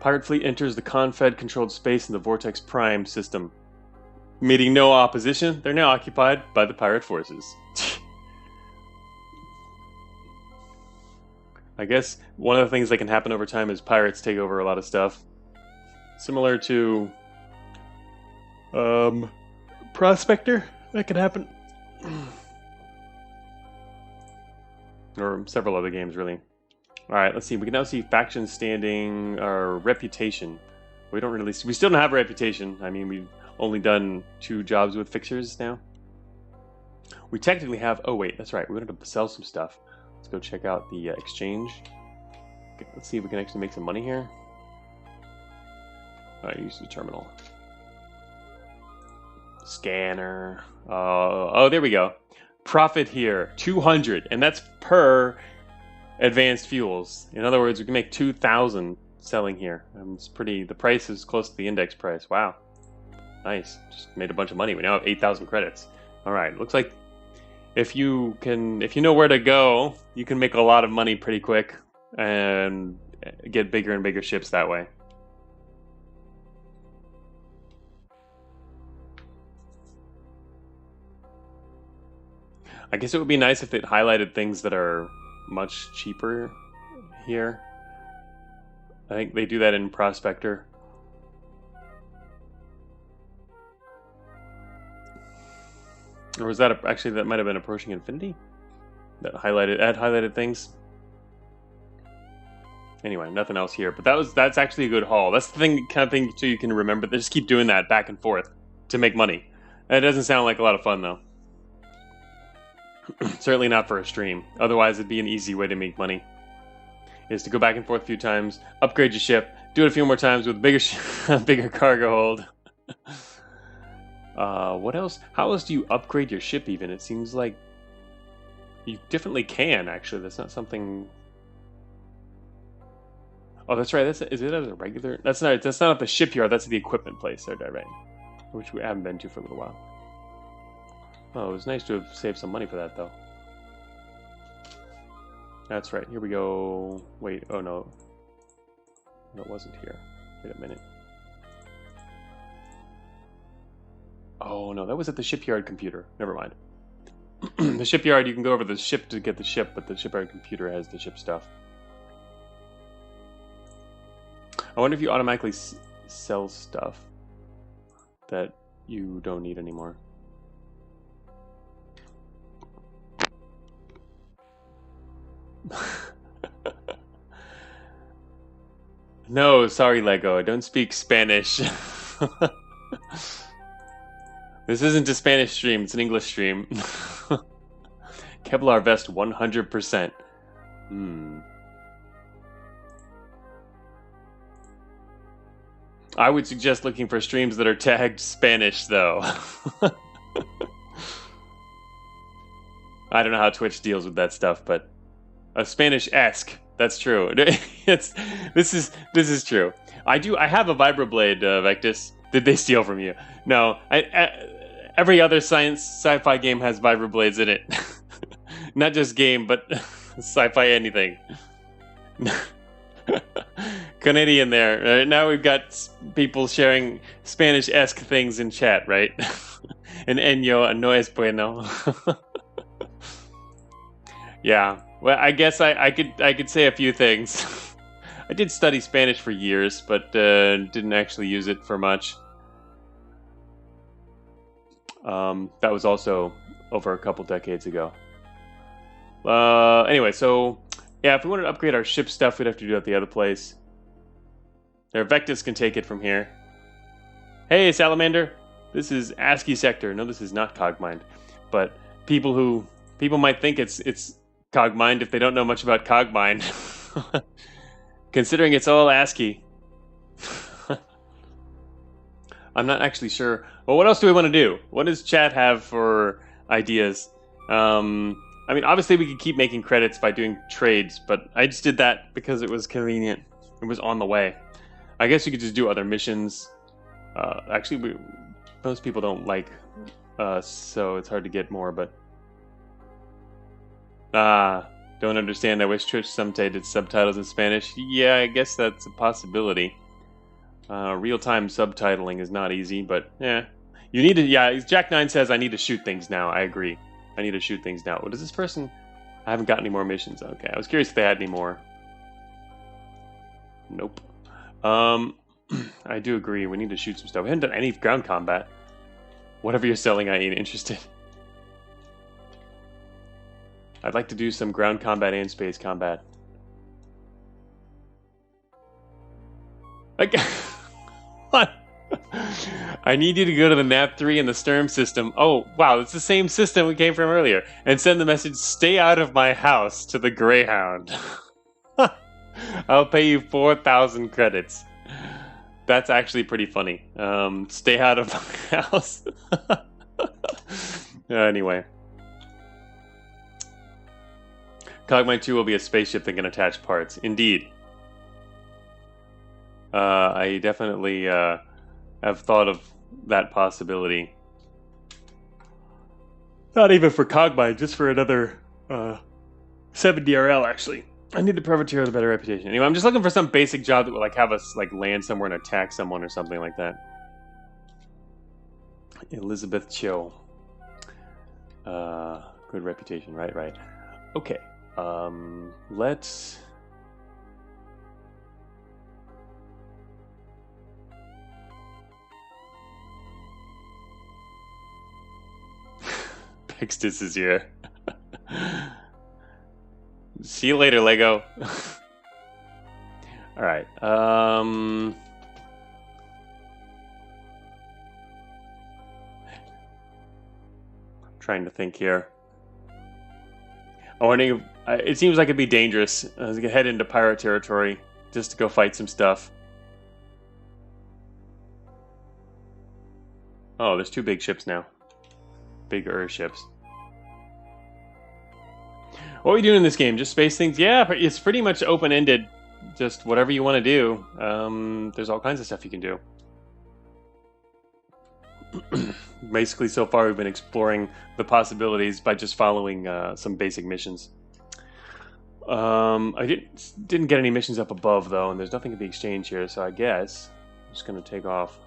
Pirate fleet enters the Confed-controlled space in the Vortex Prime system. Meeting no opposition, they're now occupied by the pirate forces. I guess one of the things that can happen over time is pirates take over a lot of stuff. Similar to... Prospector, that could happen. Or several other games, really. Alright, let's see. We can now see faction standing, our reputation. We don't really... We still don't have a reputation. I mean, we've only done 2 jobs with fixers now. We technically have... Oh, wait, that's right. We wanted to sell some stuff. Let's go check out the exchange. Okay, let's see if we can actually make some money here. Alright, use the terminal. Scanner. Oh, there we go. Profit here, 200, and that's per advanced fuels. In other words, we can make 2,000 selling here. It's pretty. The price is close to the index price. Wow, nice. Just made a bunch of money. We now have 8,000 credits. All right, looks like if you know where to go, you can make a lot of money pretty quick and get bigger and bigger ships that way. I guess it would be nice if it highlighted things that are much cheaper here. I think they do that in Prospector. Or was that actually, that might have been Approaching Infinity? That highlighted things. Anyway, nothing else here. But that's actually a good haul. That's the thing, kind of thing, so you can remember. They just keep doing that back and forth to make money. It doesn't sound like a lot of fun though. Certainly not for a stream. Otherwise, it'd be an easy way to make money. Is to go back and forth a few times, upgrade your ship, do it a few more times with bigger cargo hold. What else? How else do you upgrade your ship even? It seems like you definitely can, actually. That's not something... Oh, that's right. Is it as a regular... That's not at the shipyard. That's the equipment place there, right? Which we haven't been to for a little while. Oh, it was nice to have saved some money for that, though. That's right. Here we go. Wait. Oh, no. No, it wasn't here. Wait a minute. Oh, no. That was at the shipyard computer. Never mind. The shipyard, you can go over the ship to get the ship, but the shipyard computer has the ship stuff. I wonder if you automatically sell stuff that you don't need anymore. No, sorry, Lego. I don't speak Spanish. This isn't a Spanish stream. It's an English stream. Kevlar vest 100%. I would suggest looking for streams that are tagged Spanish, though. I don't know how Twitch deals with that stuff, but Spanish-esque. That's true. This is true. I have a vibroblade, Vectus. Did they steal from you? No. Every other sci-fi game has vibroblades in it. Not just game, but sci-fi anything. Canadian there. Right? Now we've got people sharing Spanish-esque things in chat, right? And Enyo no es bueno. Yeah. Well, I guess I could say a few things. I did study Spanish for years, but didn't actually use it for much. That was also over a couple decades ago. Anyway, so yeah, if we wanted to upgrade our ship stuff, we'd have to do it at the other place. There, Vectus can take it from here. Hey, Salamander. This is ASCII Sector. No, this is not Cogmind. But people might think it's Cogmind if they don't know much about Cogmind. Considering it's all ASCII. I'm not actually sure. Well, what else do we want to do? What does chat have for ideas? I mean, obviously we could keep making credits by doing trades, but I just did that because it was convenient. It was on the way. I guess you could just do other missions. Actually, most people don't like us, so it's hard to get more, but... don't understand. I wish Twitch someday did subtitles in Spanish. Yeah, I guess that's a possibility. Real-time subtitling is not easy, but yeah. You need to, yeah, Jack9 says I need to shoot things now. I agree. I need to shoot things now. What is this person? I haven't got any more missions. Okay, I was curious if they had any more. Nope. I do agree. We need to shoot some stuff. We haven't done any ground combat. Whatever you're selling, I ain't interested. I'd like to do some ground combat and space combat. Like, what? I need you to go to the Nap 3 in the Sturm system. Oh, wow, it's the same system we came from earlier. And send the message, stay out of my house, to the Greyhound. I'll pay you 4,000 credits. That's actually pretty funny. Stay out of my house. Anyway. Cogmind 2 will be a spaceship that can attach parts. Indeed. I definitely have thought of that possibility. Not even for Cogmind, just for another 7DRL, actually. I need to privateer with a better reputation. Anyway, I'm just looking for some basic job that would like have us like land somewhere and attack someone or something like that. Elizabeth Cho. Good reputation, right. Okay. Let's... Pixtis is here. See you later, Lego. Alright, trying to think here. I'm wondering if, it seems like it'd be dangerous to head into pirate territory just to go fight some stuff. Oh, there's two big ships now. Bigger ships. What are we doing in this game? Just space things? Yeah, it's pretty much open-ended. Just whatever you want to do. There's all kinds of stuff you can do. Basically, so far we've been exploring the possibilities by just following some basic missions. I didn't get any missions up above, though, and there's nothing at the exchange here, so I guess I'm just going to take off.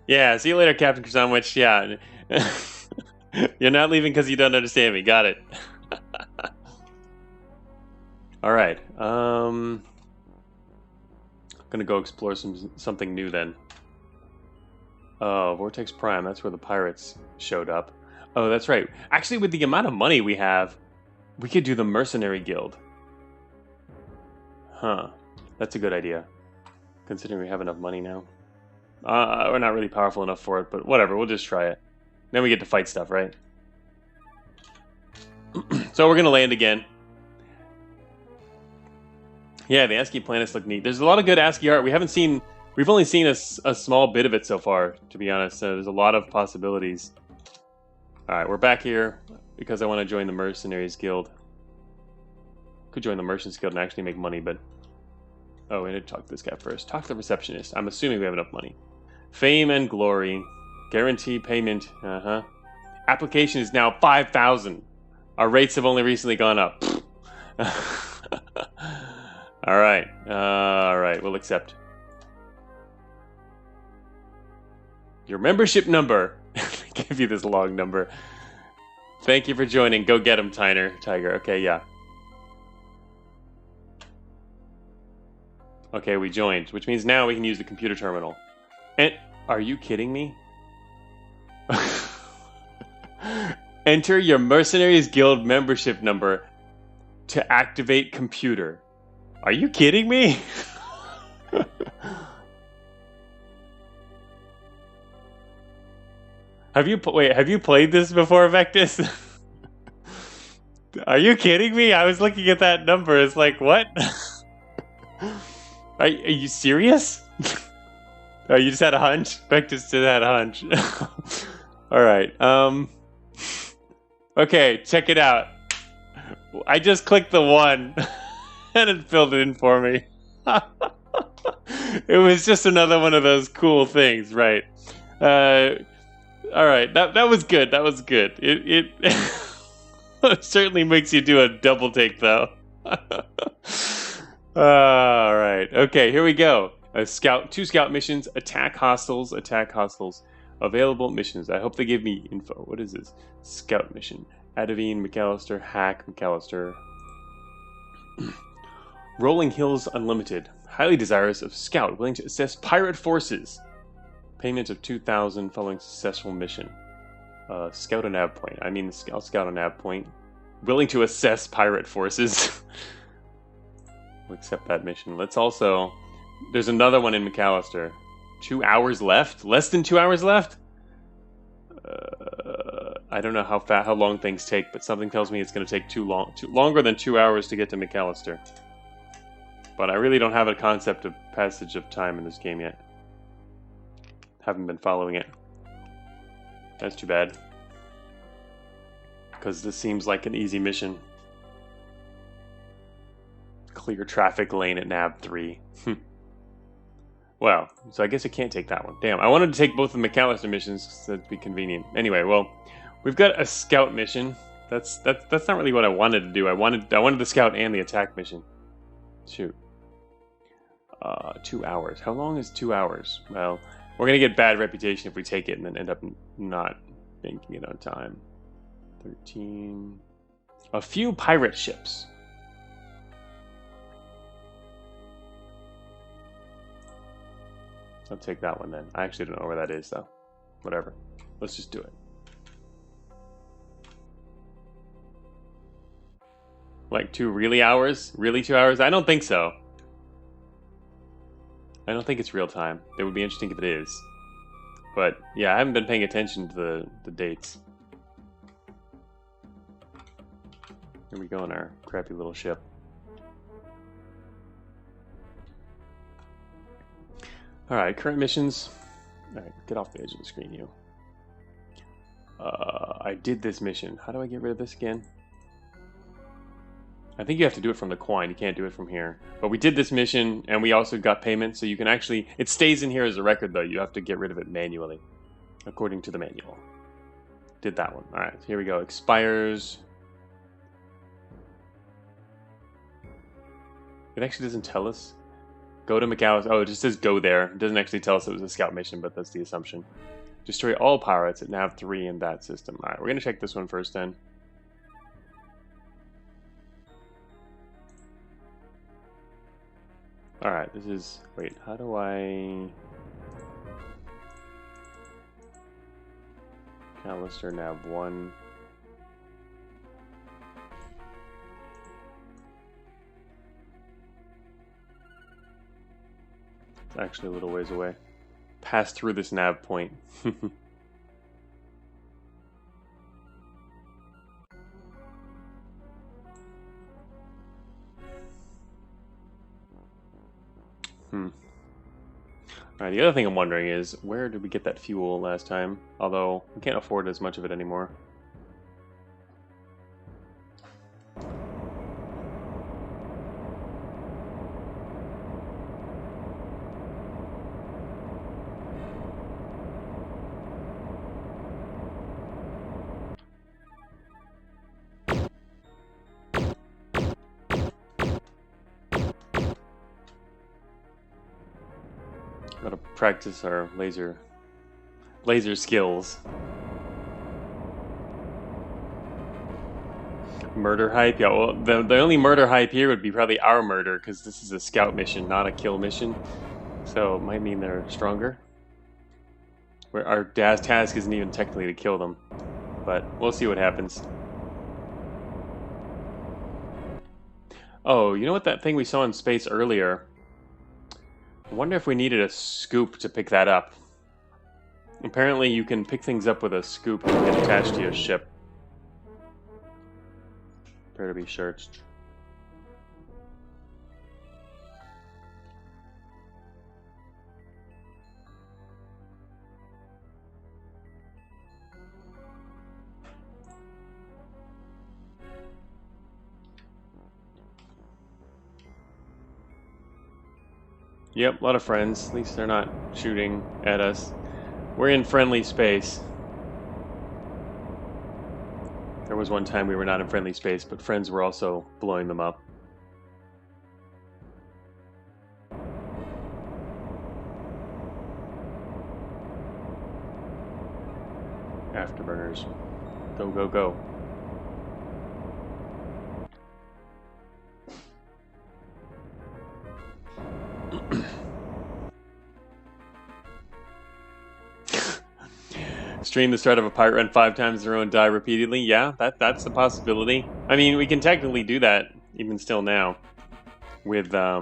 Yeah, see you later, Captain Krasnowicz. Yeah. You're not leaving because you don't understand me. Got it. Alright. Gonna go explore something new then. Oh, Vortex Prime. That's where the pirates showed up. Oh, that's right. Actually, with the amount of money we have, we could do the Mercenary Guild. Huh. That's a good idea. Considering we have enough money now. We're not really powerful enough for it, but whatever. We'll just try it. Then we get to fight stuff, right? So we're going to land again. Yeah, the ASCII planets look neat. There's a lot of good ASCII art. We've only seen a small bit of it so far, to be honest. So there's a lot of possibilities. All right, we're back here because I want to join the Mercenaries Guild. Could join the Merchants Guild and actually make money, but... Oh, we need to talk to this guy first. Talk to the receptionist. I'm assuming we have enough money. Fame and glory. Guarantee payment. Application is now 5,000. Our rates have only recently gone up. All right, we'll accept. Your membership number. Give you this long number. Thank you for joining. Go get him, Tiger. Okay, yeah. Okay, we joined, which means now we can use the computer terminal. And are you kidding me? Enter your Mercenaries Guild membership number to activate computer. Are you kidding me? Have you played this before, Vectus? Are you kidding me? I was looking at that number. It's like, what? Are you serious? Oh, you just had a hunch? Vectus did have a hunch. Alright, okay, check it out. I just clicked the 1 and it filled it in for me. It was just another one of those cool things, right? Alright, that was good. That was good. It certainly makes you do a double take, though. Alright, okay, here we go. Two scout missions, attack hostiles. Available missions. I hope they give me info. What is this? Scout mission. Adavine, McAllister, Hack, McAllister. Rolling Hills Unlimited. Highly desirous of scout, willing to assess pirate forces. Payment of 2,000 following successful mission. Scout a nav point. I'll scout a nav point. Willing to assess pirate forces. We'll accept that mission. Let's also... There's another one in McAllister. 2 hours left? Less than 2 hours left? I don't know how long things take, but something tells me it's going to take longer than 2 hours to get to McAllister. But I really don't have a concept of passage of time in this game yet. Haven't been following it. That's too bad. Because this seems like an easy mission. Clear traffic lane at nav 3. Well, so I guess I can't take that one. Damn, I wanted to take both the McAllister missions so that'd be convenient. Anyway, well, we've got a scout mission. That's not really what I wanted to do. I wanted the scout and the attack mission. Shoot. 2 hours. How long is 2 hours? Well, we're gonna get bad reputation if we take it and then end up not making it on time. 13. A few pirate ships. I'll take that one then. I actually don't know where that is, though. Whatever. Let's just do it. Like 2 really hours? Really 2 hours? I don't think so. I don't think it's real time. It would be interesting if it is. But, yeah, I haven't been paying attention to the dates. Here we go on our crappy little ship. Alright, current missions. Alright, get off the edge of the screen, you. I did this mission. How do I get rid of this again? I think you have to do it from the coin. You can't do it from here. But we did this mission, and we also got payment, so you can actually... It stays in here as a record, though. You have to get rid of it manually, according to the manual. Did that one. Alright, here we go. Expires... It actually doesn't tell us. Go to McAllister. Oh, it just says go there. It doesn't actually tell us it was a scout mission, but that's the assumption. Destroy all pirates at nav 3 in that system. Alright, we're going to check this one first then. Alright, this is... Wait, how do I... McAllister, nav 1. It's actually a little ways away. Pass through this nav point. Alright, the other thing I'm wondering is, where did we get that fuel last time? Although, we can't afford as much of it anymore. Gotta practice our laser skills. Murder hype? Yeah, well, the only murder hype here would be probably our murder, because this is a scout mission, not a kill mission. So it might mean they're stronger. Where our task isn't even technically to kill them. But we'll see what happens. Oh, you know what that thing we saw in space earlier? I wonder if we needed a scoop to pick that up. Apparently you can pick things up with a scoop and get attached to your ship. Prepare to be searched. Yep, a lot of friends. At least they're not shooting at us. We're in friendly space. There was one time we were not in friendly space, but friends were also blowing them up. Afterburners. Go, go, go. Stream the start of a pirate run 5 times in a row and die repeatedly. Yeah, that's a possibility. I mean, we can technically do that even still now. With, I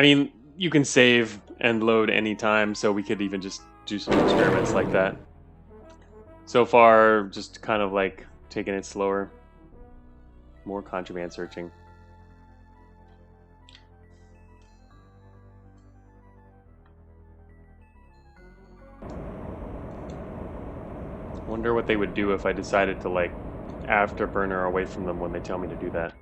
mean, you can save and load anytime, so we could even just do some experiments like that. So far, just kind of like taking it slower. More contraband searching. Wonder what they would do if I decided to, like, afterburner away from them when they tell me to do that.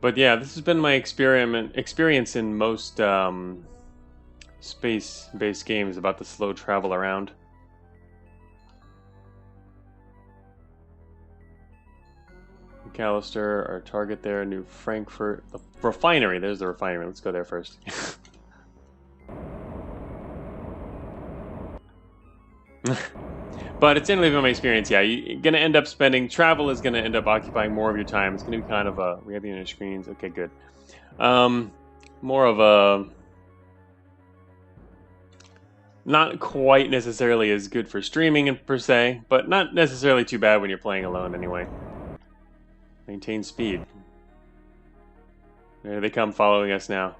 But yeah, this has been my experience in most space-based games about the slow travel around. McAllister, our target there, New Frankfurt, the refinery. There's the refinery. Let's go there first. But it's generally been my experience, yeah, you're going to end up spending, travel is going to end up occupying more of your time. It's going to be kind of a, we have the unit screens, okay, good. More of a, not quite necessarily as good for streaming per se, but not necessarily too bad when you're playing alone anyway. Maintain speed. There they come following us now.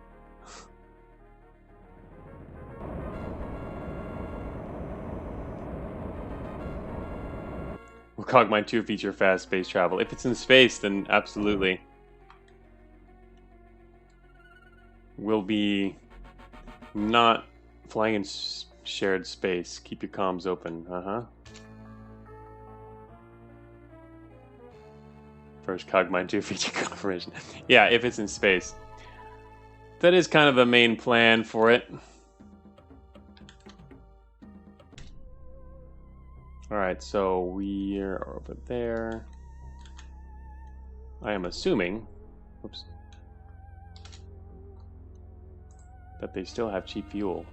Will Cogmine 2 feature fast space travel? If it's in space, then absolutely. We'll be not flying in shared space. Keep your comms open. First Cogmine 2 feature confirmation. Yeah, if it's in space. That is kind of the main plan for it. Alright. Alright, so we're over there. I am assuming, whoops, that they still have cheap fuel.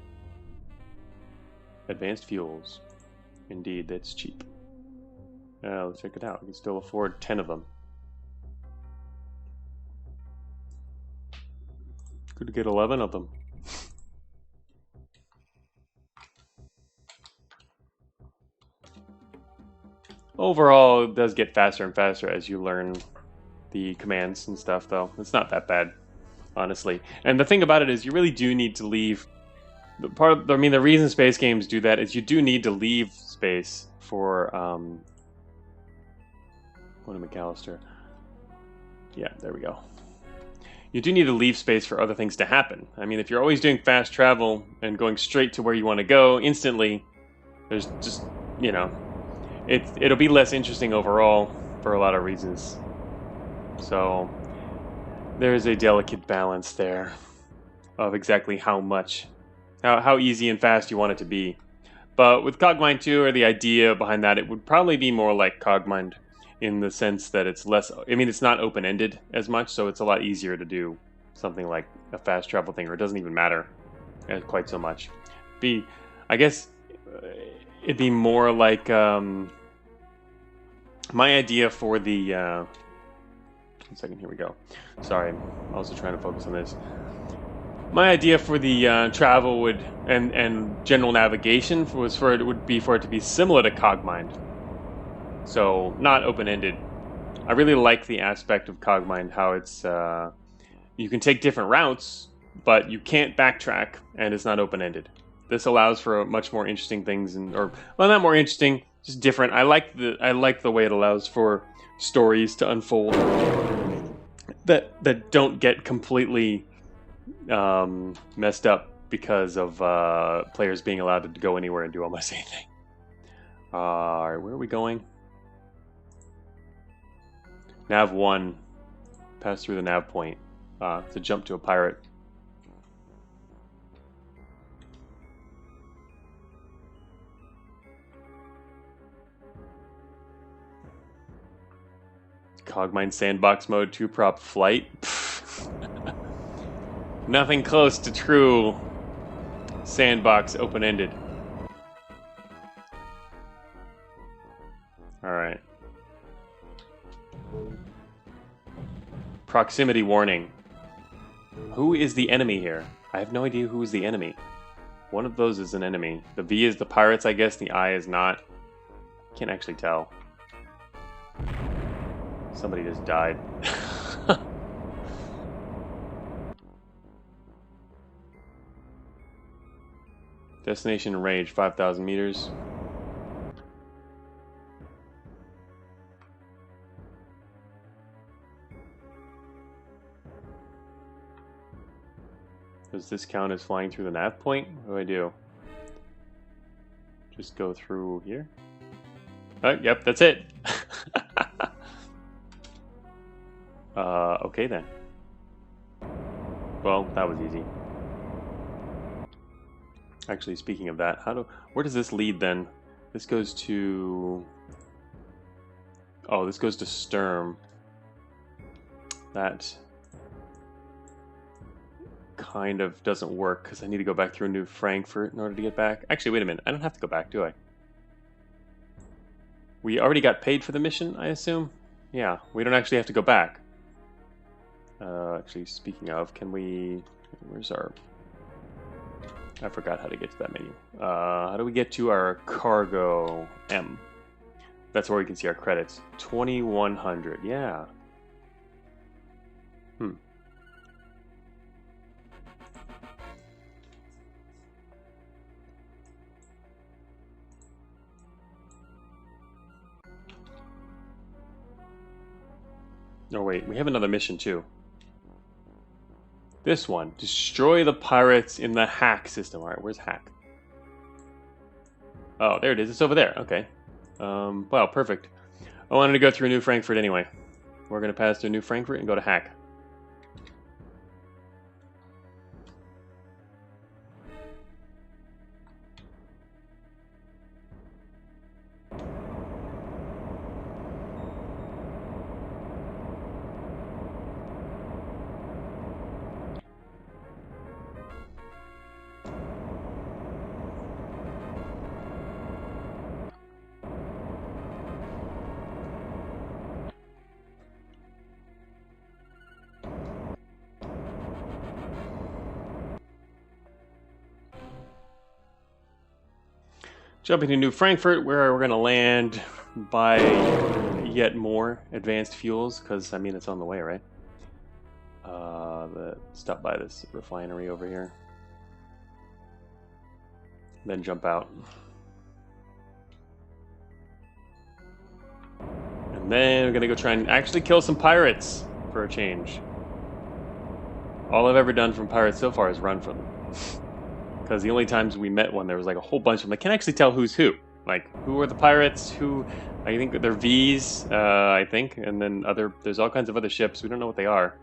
Advanced fuels. Indeed, that's cheap. Let's check it out. We can still afford 10 of them. Could get 11 of them. Overall, it does get faster and faster as you learn the commands and stuff, though. It's not that bad, honestly. And the thing about it is you really do need to leave... the reason space games do that is you do need to leave space for... William McAllister. Yeah, there we go. You do need to leave space for other things to happen. I mean, if you're always doing fast travel and going straight to where you want to go instantly, there's just, you know, it'll be less interesting overall for a lot of reasons. So there's a delicate balance there of exactly how easy and fast you want it to be. But with Cogmind 2, or the idea behind that, it would probably be more like Cogmind in the sense that it's less, I mean, it's not open-ended as much, so it's a lot easier to do something like a fast travel thing, or it doesn't even matter quite so much. I guess it'd be more like my idea for the 1 second, here we go. Sorry, I'm also trying to focus on this. My idea for the travel and general navigation would be for it to be similar to Cogmind. So, not open-ended. I really like the aspect of Cogmind, how it's, you can take different routes, but you can't backtrack, and it's not open-ended. This allows for much more interesting things, well, not more interesting, just different. I like the way it allows for stories to unfold that don't get completely messed up because of players being allowed to go anywhere and do almost anything. Alright, where are we going? Nav 1. Pass through the nav point to jump to a pirate. Cogmind sandbox mode 2-prop flight. Nothing close to true sandbox open-ended. Alright. Proximity warning. Who is the enemy here? I have no idea who is the enemy. One of those is an enemy. The V is the pirates, I guess. The I is not. Can't actually tell. Somebody just died. Destination range 5,000 meters. Does this count as flying through the nav point? What do I do? Just go through here? Oh, yep, that's it. Okay then. Well, that was easy. Actually, speaking of that, where does this lead then? This goes to... Oh, this goes to Sturm. That kind of doesn't work because I need to go back through New Frankfurt in order to get back. Actually, wait a minute. I don't have to go back, do I? We already got paid for the mission, I assume? Yeah, we don't actually have to go back. Actually, speaking of, can we... Where's our... I forgot how to get to that menu. How do we get to our cargo M? That's where we can see our credits. 2,100, yeah. Oh wait, we have another mission too. This one, destroy the pirates in the hack system. Alright, where's hack? Oh, there it is. It's over there. Okay. Well, perfect. I wanted to go through New Frankfurt anyway. We're going to pass through New Frankfurt and go to hack. Jumping to New Frankfurt, where we're going to land by yet more advanced fuels, because, I mean, it's on the way, right? Stop by this refinery over here. Then jump out. And then we're going to go try and actually kill some pirates for a change. All I've ever done from pirates so far is run from them. Because the only times we met one, there was like a whole bunch of them. I can't actually tell who's who. Like, who are the pirates? Who? I think they're V's, I think. And then there's all kinds of other ships. We don't know what they are.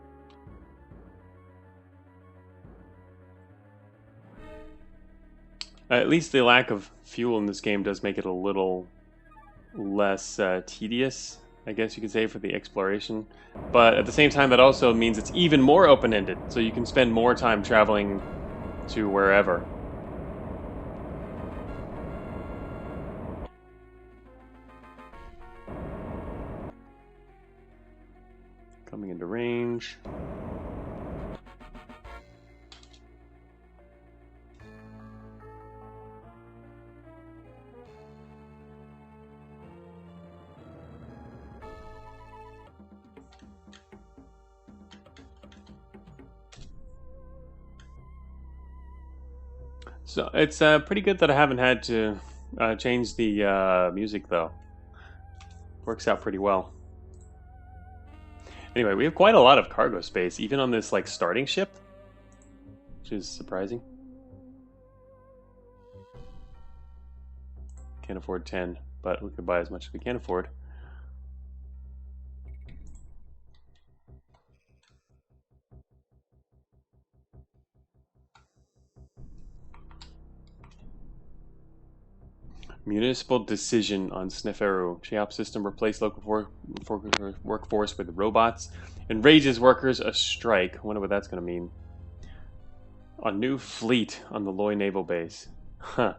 At least the lack of fuel in this game does make it a little less tedious, I guess you could say, for the exploration. But at the same time, that also means it's even more open-ended. So you can spend more time traveling to wherever. Coming into range. So it's pretty good that I haven't had to change the music, though. Works out pretty well. Anyway, we have quite a lot of cargo space, even on this like starting ship, which is surprising. Can't afford 10, but we could buy as much as we can afford. Municipal decision on Sneferu. Cheops system replace local workforce with robots. Enrages workers a strike. I wonder what that's going to mean. A new fleet on the Loy Naval Base. Huh.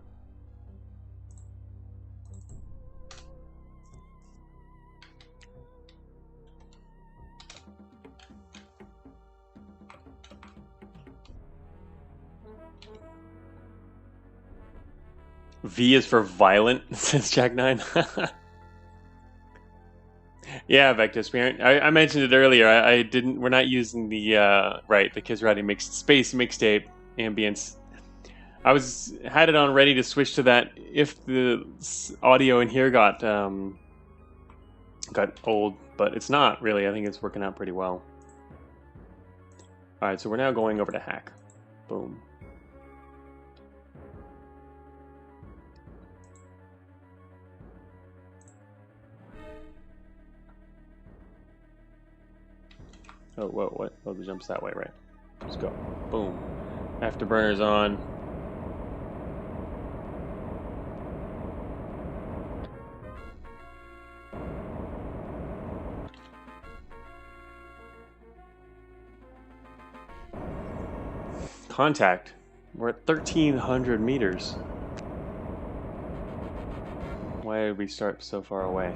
V is for violent, says Jack 9. Yeah, Vector Spirit. I mentioned it earlier. I didn't. We're not using the the Kisrati mixed space mixtape ambience. I had it on ready to switch to that if the audio in here got old, but it's not really. I think it's working out pretty well. All right, so we're now going over to hack. Boom. Oh, whoa, what? Oh, the jump's that way, right? Let's go. Boom. Afterburner's on. Contact. We're at 1,300 meters. Why did we start so far away?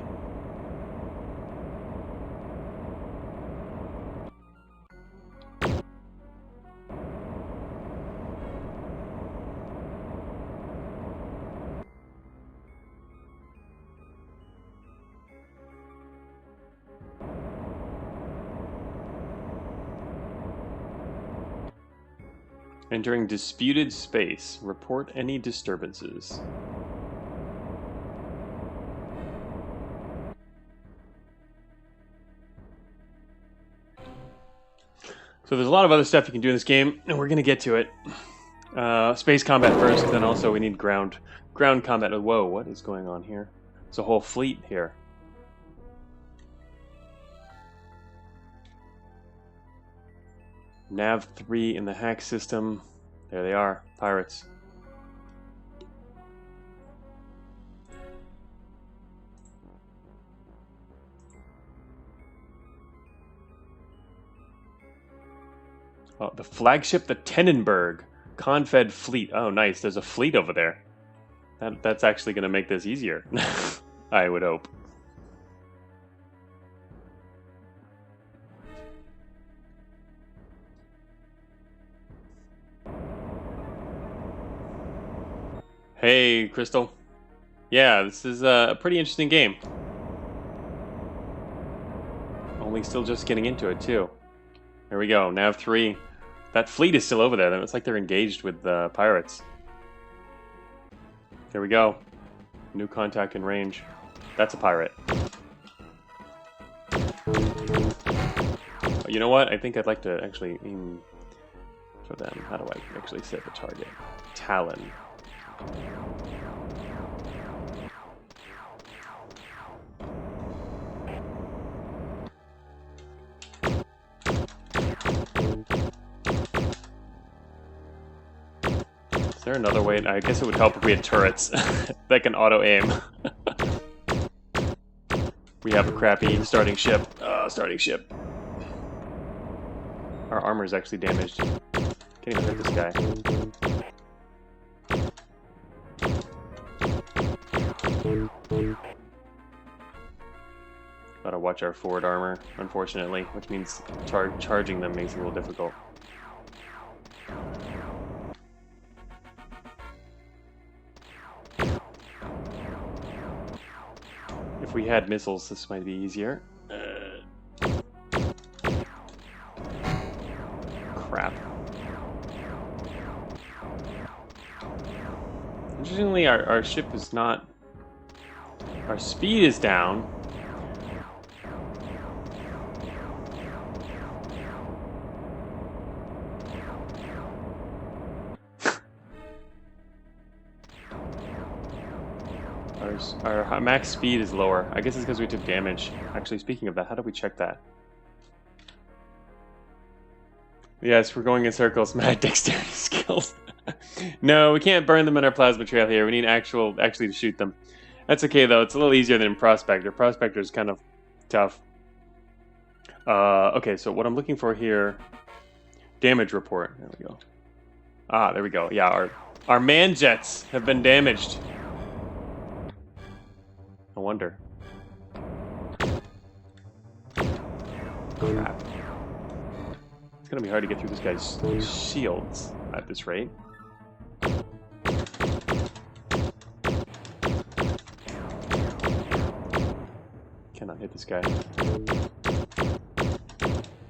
Entering disputed space. Report any disturbances. So there's a lot of other stuff you can do in this game, and we're going to get to it. Space combat first, then also we need ground combat. Whoa, what is going on here? There's a whole fleet here. Nav 3 in the hack system. There they are, pirates. Oh, the flagship, the Tenenberg. Confed fleet. Oh, nice. There's a fleet over there. That's actually going to make this easier. I would hope. Hey, Crystal. Yeah, this is a pretty interesting game. Only still just getting into it, too. There we go, nav 3. That fleet is still over there. It's like they're engaged with the pirates. There we go. New contact in range. That's a pirate. You know what? I think I'd like to actually aim for them. How do I actually set the target? Talon. Is there another way? I guess it would help if we had turrets that can auto-aim. We have a crappy starting ship. Starting ship. Our armor is actually damaged. Can't even hit this guy. Gotta watch our forward armor, unfortunately, which means charging them makes it a little difficult. If we had missiles, this might be easier. Crap. Interestingly, our ship is not... Our speed is down. Our max speed is lower. I guess it's because we took damage. Actually, speaking of that, how do we check that? Yes, we're going in circles. Mad dexterity skills. No, we can't burn them in our plasma trail here. We need actually to shoot them. That's okay though. It's a little easier than Prospector. Prospector is kind of tough. Okay, so what I'm looking for here, damage report. There we go. Ah, there we go. Yeah, our man jets have been damaged. No wonder. Crap. It's gonna be hard to get through this guy's shields at this rate. Cannot hit this guy.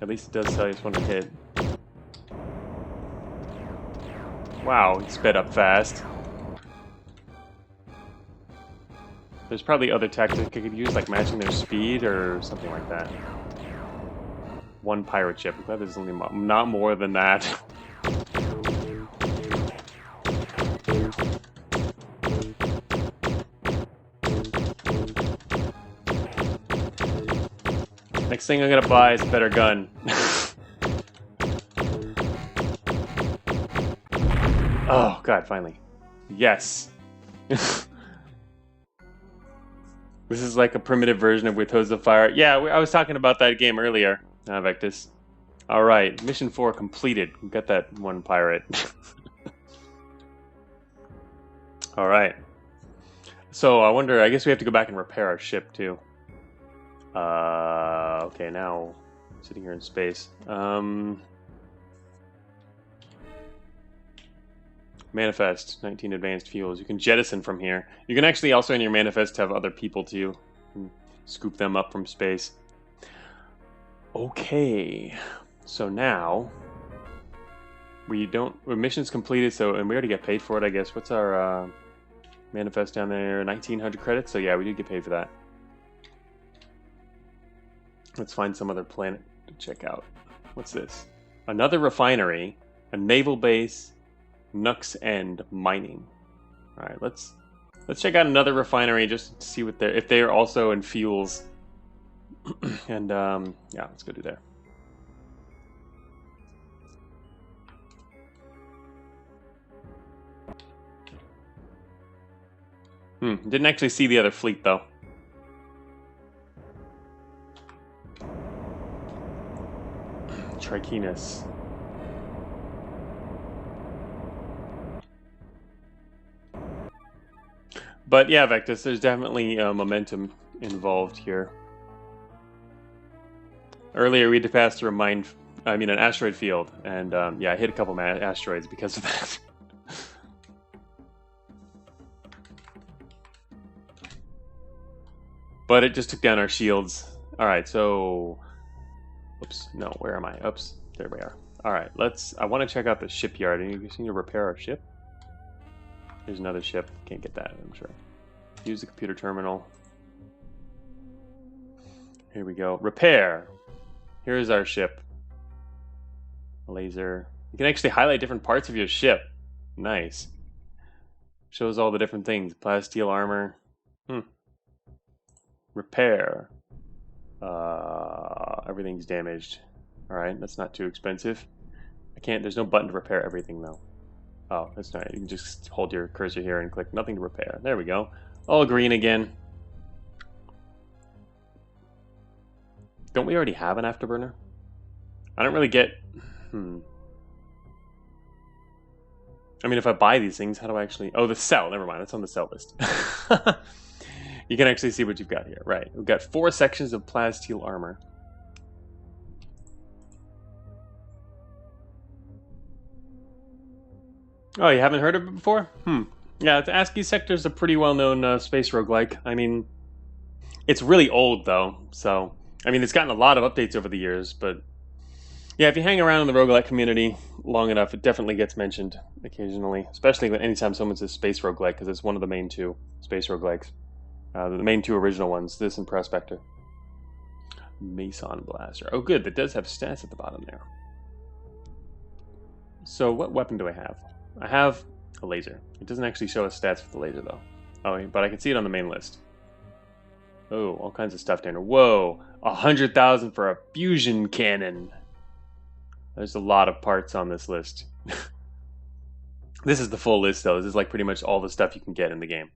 At least it does tell you it's one to hit. Wow, he sped up fast. There's probably other tactics I could use, like matching their speed or something like that. One pirate ship. I'm glad there's only not more than that. Next thing I'm gonna buy is a better gun. Oh god, finally. Yes. This is like a primitive version of With Hose of Fire. Yeah, I was talking about that game earlier, Vectus. Alright, mission 4 completed. We got that one pirate. Alright. So, I wonder, I guess we have to go back and repair our ship, too. Okay, now, sitting here in space. Manifest, 19 advanced fuels. You can jettison from here. You can actually also in your manifest have other people too. Scoop them up from space. Okay. So now mission's completed, so and we already get paid for it, I guess. What's our manifest down there? 1900 credits. So yeah, we did get paid for that. Let's find some other planet to check out. What's this? Another refinery, a naval base, Nux End mining. All right, let's check out another refinery just to see what if they are also in fuels. And yeah, let's go do there. Didn't actually see the other fleet though. Trichinus. But yeah, Vectus, there's definitely momentum involved here. Earlier we had to pass through an asteroid field, and yeah, I hit a couple of asteroids because of that. But it just took down our shields. All right, so... Oops, no, where am I? Oops, there we are. All right, I want to check out the shipyard. You just need to repair our ship. There's another ship. Can't get that, I'm sure. Use the computer terminal. Here we go. Repair. Here's our ship. Laser. You can actually highlight different parts of your ship. Nice. Shows all the different things. Plasteel armor. Repair. Everything's damaged. Alright, that's not too expensive. There's no button to repair everything though. Oh, that's not. You can just hold your cursor here and click nothing to repair. There we go. All green again. Don't we already have an afterburner? I don't really get... I mean, if I buy these things, how do I actually... Oh, the sell. Never mind. That's on the sell list. You can actually see what you've got here. Right. We've got 4 sections of plasteel armor. Oh, you haven't heard of it before? Yeah, the ASCII Sector is a pretty well-known space roguelike. I mean, it's really old, though. So, I mean, it's gotten a lot of updates over the years, but... Yeah, if you hang around in the roguelike community long enough, it definitely gets mentioned occasionally. Especially anytime someone says space roguelike, because it's one of the main 2 space roguelikes. The main 2 original ones, this and Prospector. Mason Blaster. Oh, good, that does have stats at the bottom there. So, what weapon do I have? I have a laser. It doesn't actually show us stats for the laser, though. Oh, but I can see it on the main list. Oh, all kinds of stuff down here. Whoa, 100,000 for a fusion cannon. There's a lot of parts on this list. This is the full list, though. This is like pretty much all the stuff you can get in the game.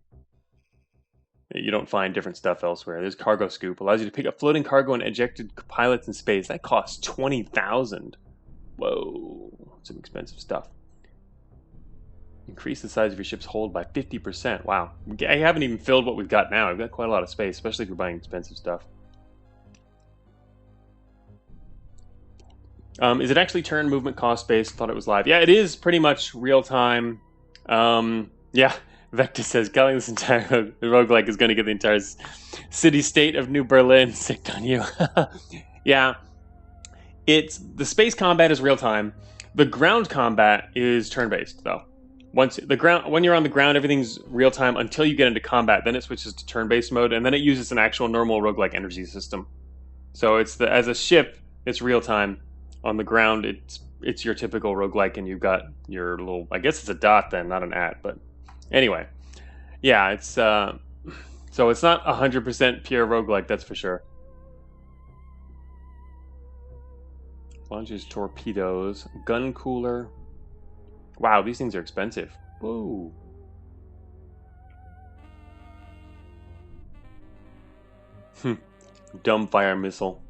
You don't find different stuff elsewhere. There's Cargo Scoop. Allows you to pick up floating cargo and ejected pilots in space. That costs 20,000. Whoa, some expensive stuff. Increase the size of your ship's hold by 50%. Wow. I haven't even filled what we've got now. We've got quite a lot of space, especially if you're buying expensive stuff. Is it actually turn movement cost based? Thought it was live. Yeah, it is pretty much real time. Yeah, Vector says, killing this entire roguelike is going to get the entire city-state of New Berlin sicked on you. Yeah, the space combat is real time. The ground combat is turn-based, though. When you're on the ground, everything's real time until you get into combat. Then it switches to turn-based mode, and then it uses an actual normal roguelike energy system. So as a ship, it's real time. On the ground, it's your typical roguelike, and you've got your little... I guess it's a dot then, not an at, but anyway. Yeah, it's... So it's not 100% pure roguelike, that's for sure. Launches torpedoes. Gun cooler. Wow, these things are expensive. Whoa. Dumbfire missile.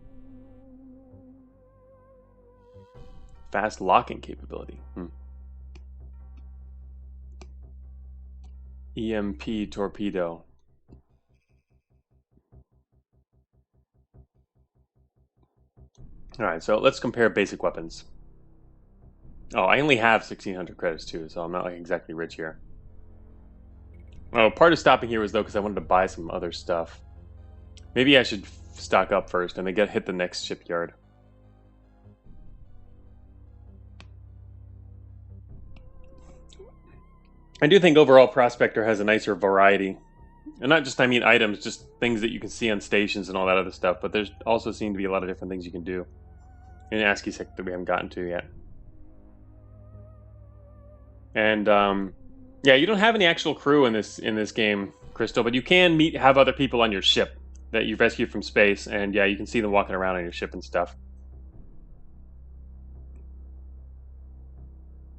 Fast locking capability. EMP torpedo. Alright, so let's compare basic weapons. Oh, I only have 1,600 credits too, so I'm not like exactly rich here. Oh, part of stopping here was though because I wanted to buy some other stuff. Maybe I should stock up first and then hit the next shipyard. I do think overall Prospector has a nicer variety. And not just, I mean, items, just things that you can see on stations and all that other stuff, but there's also seem to be a lot of different things you can do in ASCII Sector that we haven't gotten to yet. And, yeah, you don't have any actual crew in this game, Crystal, but you can have other people on your ship that you've rescued from space, and yeah, you can see them walking around on your ship and stuff.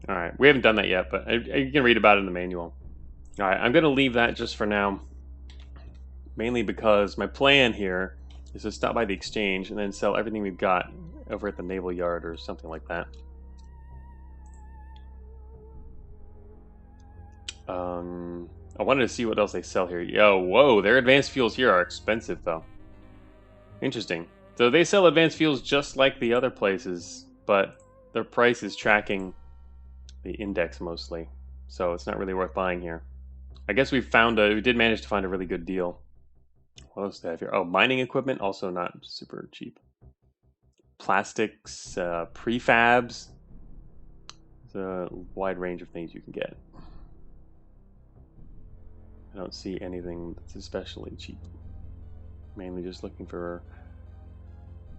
Alright, we haven't done that yet, but you can read about it in the manual. Alright, I'm going to leave that just for now. Mainly because my plan here is to stop by the exchange and then sell everything we've got over at the naval yard or something like that. I wanted to see what else they sell here. Yo, whoa, their advanced fuels here are expensive, though. Interesting. So they sell advanced fuels just like the other places, but their price is tracking the index mostly, so it's not really worth buying here. I guess we did manage to find a really good deal. What else do I have here? Oh, mining equipment, also not super cheap. Plastics, prefabs. There's a wide range of things you can get. I don't see anything that's especially cheap. Mainly just looking for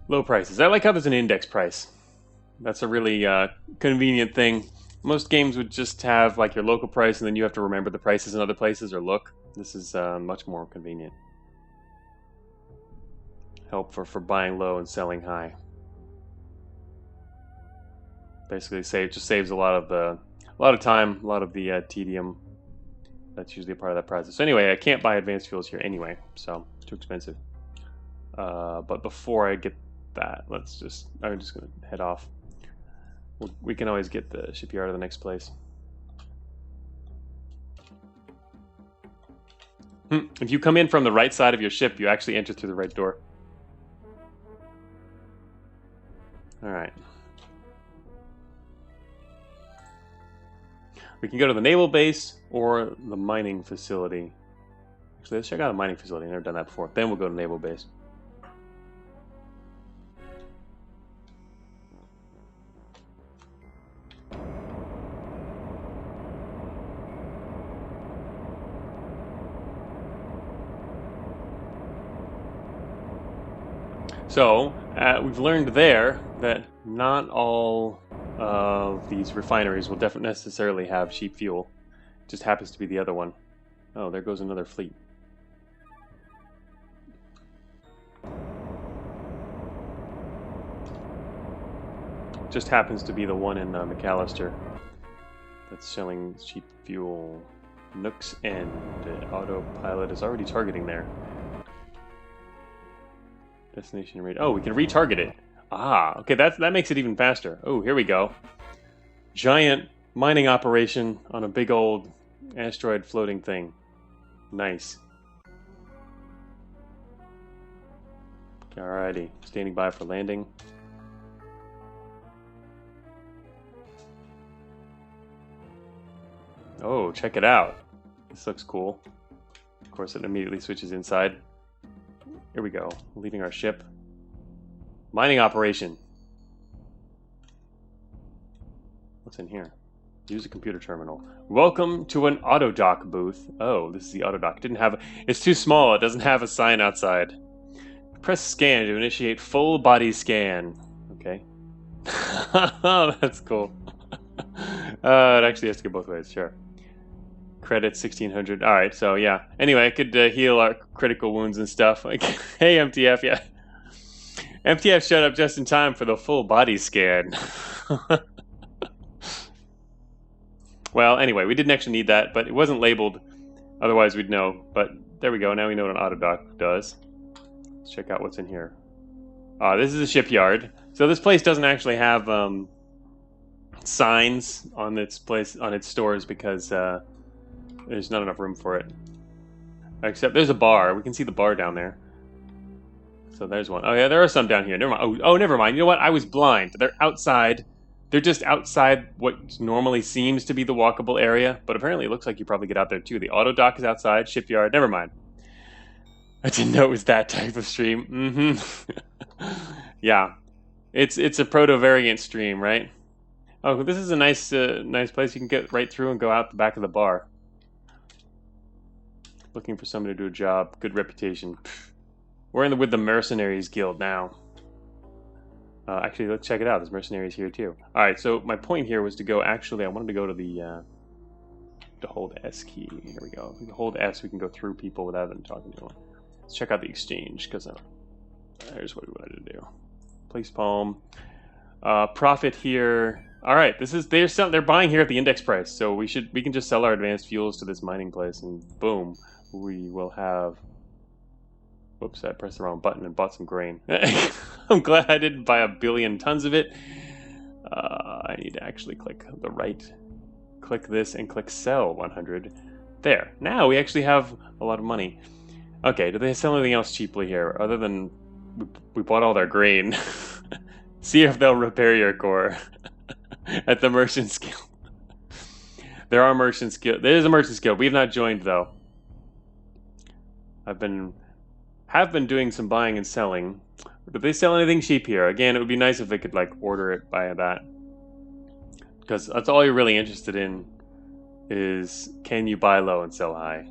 low prices. I like how there's an index price. That's a really convenient thing. Most games would just have like your local price, and then you have to remember the prices in other places or look. This is much more convenient. Help for buying low and selling high. Basically, just saves a lot of time, a lot of the tedium. That's usually a part of that process. So anyway, I can't buy advanced fuels here anyway, so it's too expensive. But before I get that, I'm just gonna head off. We can always get the shipyard of the next place. If you come in from the right side of your ship, you actually enter through the right door. Alright. We can go to the naval base or the mining facility. Actually, let's check out the mining facility. I've never done that before. Then we'll go to naval base. So, we've learned there that not all of these refineries will definitely necessarily have cheap fuel. It just happens to be the other one. Oh, there goes another fleet. Just happens to be the one in McAllister that's showing cheap fuel. Nooks and autopilot is already targeting there. Destination rate. Oh, we can retarget it. Ah, okay, that makes it even faster. Oh, here we go. Giant mining operation on a big old asteroid floating thing. Nice. Alrighty, standing by for landing. Oh, check it out. This looks cool. Of course, it immediately switches inside. Here we go, leaving our ship. Mining operation. What's in here? Use a computer terminal. Welcome to an autodock booth. Oh, this is the autodock. It's too small. It doesn't have a sign outside. Press scan to initiate full body scan. Okay. That's cool. It actually has to go both ways. Sure. Credits 1600. All right. So yeah. Anyway, I could heal our critical wounds and stuff. Like, hey MTF, yeah. MTF showed up just in time for the full body scan. Well, anyway, we didn't actually need that, but it wasn't labeled. Otherwise, we'd know. But there we go. Now we know what an autodock does. Let's check out what's in here. This is a shipyard. So this place doesn't actually have signs on its stores because there's not enough room for it. Except there's a bar. We can see the bar down there. So there's one. Oh yeah, there are some down here. Never mind. Oh, never mind. You know what? I was blind. They're outside. They're just outside what normally seems to be the walkable area, but apparently it looks like you probably get out there too. The auto dock is outside, shipyard. Never mind. I didn't know it was that type of stream. Yeah, it's a proto-variant stream, right? Oh, this is a nice nice place. You can get right through and go out the back of the bar. Looking for somebody to do a job. Good reputation. We're with the Mercenaries Guild now. Actually, let's check it out. There's Mercenaries here too. All right, so my point here was to go. Actually, I wanted to go to the to hold S key. Here we go. If we hold S, we can go through people without them talking to them. Let's check out the exchange because there's what we wanted to do. Place palm. Profit here. All right, they're buying here at the index price, so we can just sell our advanced fuels to this mining place, and boom, we will have. Whoops, I pressed the wrong button and bought some grain. I'm glad I didn't buy 1 billion tons of it. I need to actually click this and click sell 100. There. Now we actually have a lot of money. Okay, do they sell anything else cheaply here other than we bought all their grain? See if they'll repair your core at the Merchant's Guild. There are Merchant's Guild. There is a Merchant's Guild. We have not joined though. I've been have been doing some buying and selling. Do they sell anything cheap here? Again, it would be nice if they could like order it by that, because that's all you're really interested in. Is can you buy low and sell high?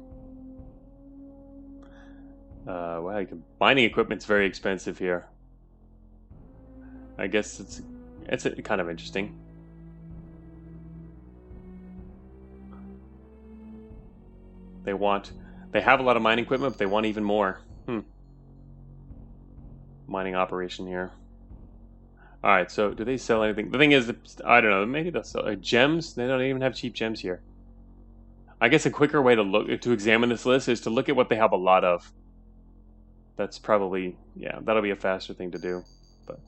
Well, mining equipment's very expensive here. I guess it's kind of interesting. They have a lot of mining equipment, but they want even more. Mining operation here. All right, so do they sell anything? The thing is, I don't know. Maybe they'll sell gems. They don't even have cheap gems here. I guess a quicker way to examine this list is to look at what they have a lot of. That's probably, yeah, that'll be a faster thing to do. But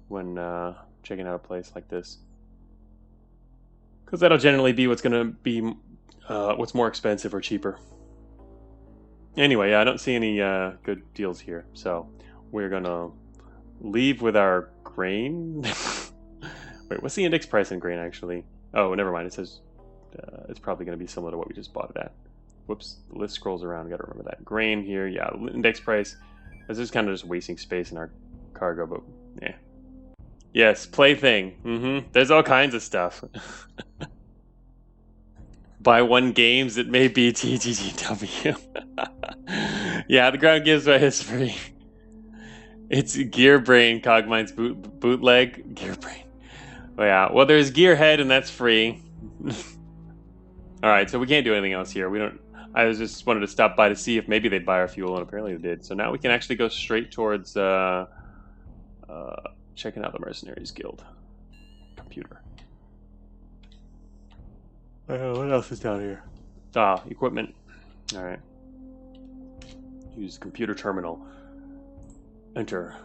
when checking out a place like this, because that'll generally be what's going to be what's more expensive or cheaper. Anyway, I don't see any good deals here, so we're gonna leave with our grain. Wait, what's the index price in grain actually? Oh, never mind. It says it's probably going to be similar to what we just bought it at. Whoops, the list scrolls around. Got to remember that. Grain here, yeah. Index price. This is kind of just wasting space in our cargo, but yeah. Yes, plaything. There's all kinds of stuff. Buy one games, it may be TGGW. Yeah, the ground gives away is free. It's Gear Brain, Cogmine's bootleg. Gear Brain. Oh, yeah, well, there's Gearhead, and that's free. Alright, so we can't do anything else here. We don't. I just wanted to stop by to see if maybe they'd buy our fuel, and apparently they did. So now we can actually go straight towards checking out the Mercenaries Guild computer. What else is down here? Equipment. Alright. Use computer terminal. Enter.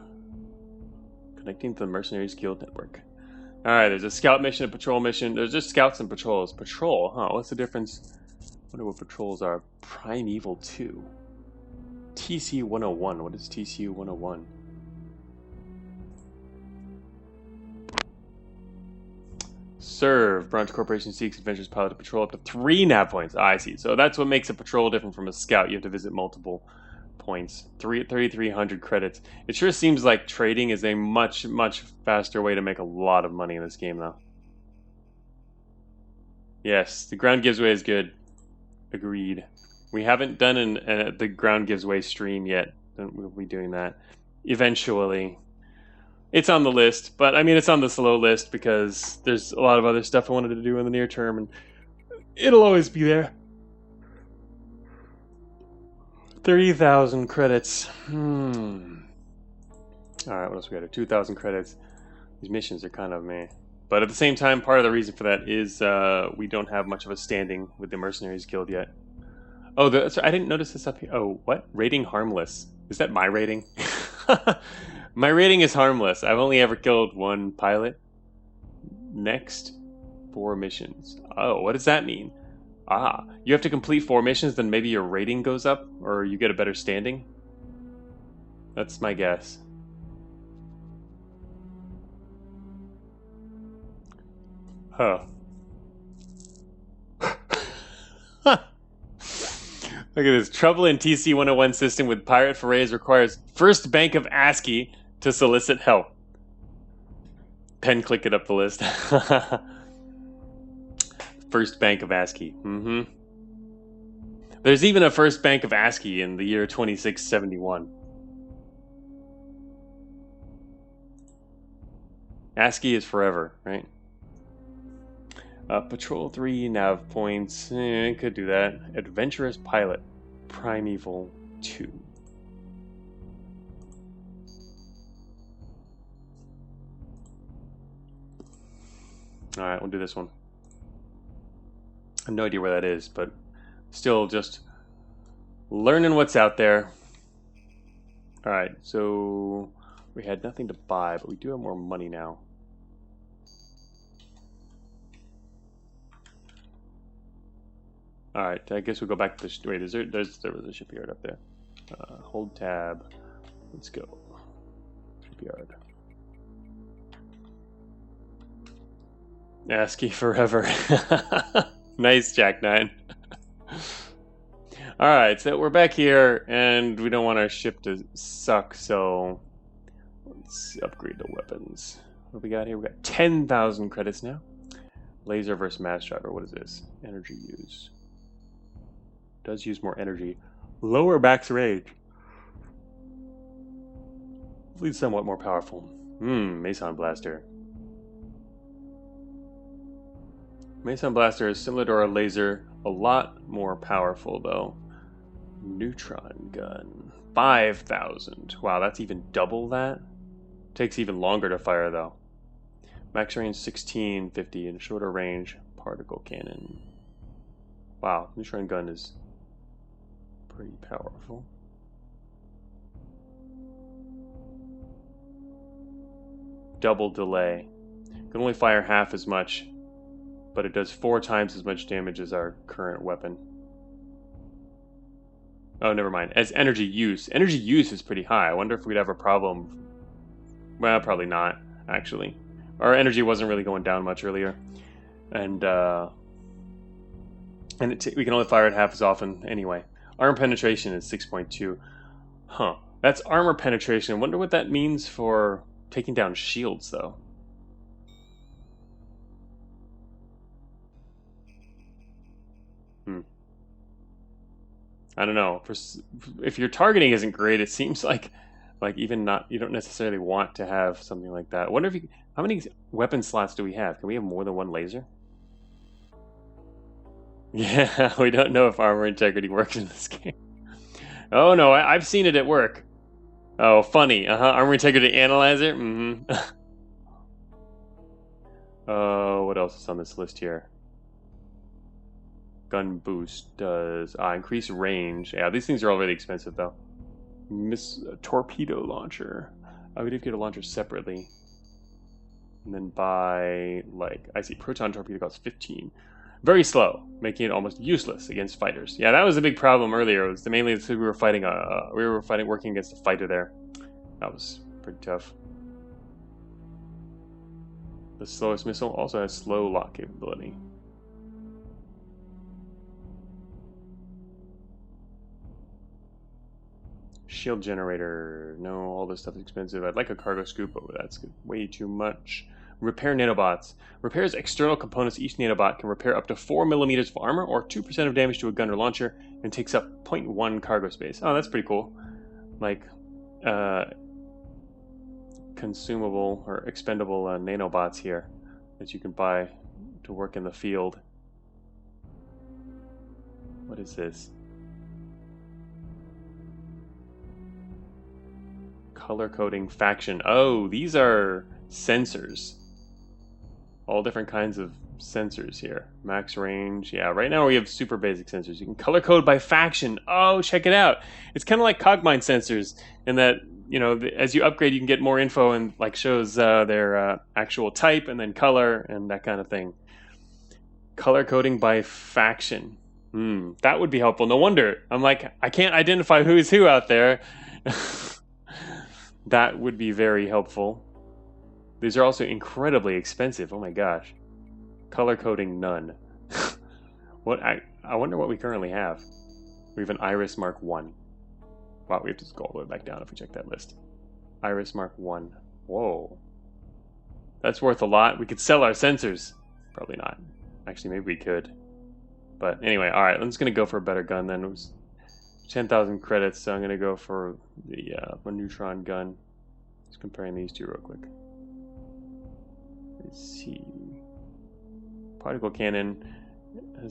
Connecting to the Mercenaries Guild network. Alright, there's a scout mission, a patrol mission. There's just scouts and patrols. Patrol, huh? What's the difference? I wonder what patrols are. Primeval 2. TC 101. What is TC 101? Serve. Branch Corporation seeks adventurers pilot to patrol up to 3 nav points. I see. So that's what makes a patrol different from a scout. You have to visit multiple points. 3,300 credits. It sure seems like trading is a much, much faster way to make a lot of money in this game, though. Yes, the ground gives way is good. Agreed. We haven't done the ground gives way stream yet. We'll be doing that eventually. It's on the list, but I mean it's on the slow list because there's a lot of other stuff I wanted to do in the near term, and it'll always be there. 30,000 credits. Alright, what else we got here? 2,000 credits. These missions are kind of meh. But at the same time, part of the reason for that is we don't have much of a standing with the Mercenaries Guild yet. Oh, I didn't notice this up here. Oh, what? Rating harmless. Is that my rating? My rating is harmless. I've only ever killed 1 pilot. Next, 4 missions. Oh, what does that mean? You have to complete 4 missions, then maybe your rating goes up, or you get a better standing? That's my guess. Huh. Look at this. Trouble in TC 101 system with pirate forays requires first bank of ASCII to solicit help. Pen click it up the list. First bank of ASCII. There's even a first bank of ASCII in the year 2671. ASCII is forever, right? Patrol 3 nav points. Could do that. Adventurous pilot. Primeval 2. Alright, we'll do this one. I have no idea where that is, but still just learning what's out there. Alright, so we had nothing to buy, but we do have more money now. Alright, I guess we'll go back to the... Wait, there was a shipyard up there. Hold tab. Let's go. Shipyard. ASCII forever. Nice, Jack 9. Alright, so we're back here, and we don't want our ship to suck, so let's upgrade the weapons. What do we got here? We got 10,000 credits now. Laser versus mass driver. What is this? Energy use. Does use more energy. Lower max range. Hopefully somewhat more powerful. Meson Blaster. Meson Blaster is similar to our laser. A lot more powerful, though. Neutron gun. 5,000. Wow, that's even double that? Takes even longer to fire, though. Max range 1650 and shorter range particle cannon. Wow, neutron gun is pretty powerful. Double delay. Can only fire half as much, but it does 4 times as much damage as our current weapon. Oh, never mind. As energy use. Energy use is pretty high. I wonder if we'd have a problem. Well, probably not, actually. Our energy wasn't really going down much earlier. And we can only fire it half as often anyway. Armor penetration is 6.2. Huh. That's armor penetration. I wonder what that means for taking down shields, though. I don't know. If your targeting isn't great, it seems like even not, you don't necessarily want to have something like that. I wonder if how many weapon slots do we have? Can we have more than one laser? Yeah, we don't know if armor integrity works in this game. Oh no, I've seen it at work. Oh, funny. Armor integrity analyzer. What else is on this list here? Gun boost does increase range. Yeah, these things are all really expensive though. Torpedo launcher. I would have to get a launcher separately. And then buy, like, I see proton torpedo costs 15. Very slow, making it almost useless against fighters. Yeah, that was a big problem earlier. It was mainly because we were fighting working against a fighter there. That was pretty tough. The slowest missile also has slow lock capability. Shield generator. No, all this stuff is expensive. I'd like a cargo scoop, but that's way too much. Repair nanobots. Repairs external components. Each nanobot can repair up to 4 millimeters of armor or 2% of damage to a gun or launcher and takes up 0.1 cargo space. Oh, that's pretty cool. Like, consumable or expendable nanobots here that you can buy to work in the field. What is this? Color coding faction. Oh, these are sensors. All different kinds of sensors here. Max range. Yeah, right now we have super basic sensors. You can color code by faction. Oh, check it out. It's kind of like Cogmind sensors in that, you know, as you upgrade, you can get more info and like shows their actual type and then color and that kind of thing. Color coding by faction. That would be helpful. No wonder. I'm like, I can't identify who's who out there. That would be very helpful. These are also incredibly expensive. Oh my gosh. Color coding none. I wonder what we currently have. We have an Iris Mark 1. Wow, we have to go all the way back down if we check that list. Iris Mark 1. Whoa. That's worth a lot. We could sell our sensors. Probably not. Actually, maybe we could. But anyway, alright, I'm just going to go for a better gun then. It was 10,000 credits, so I'm going to go for the neutron gun. Just comparing these two real quick. Let's see. Particle cannon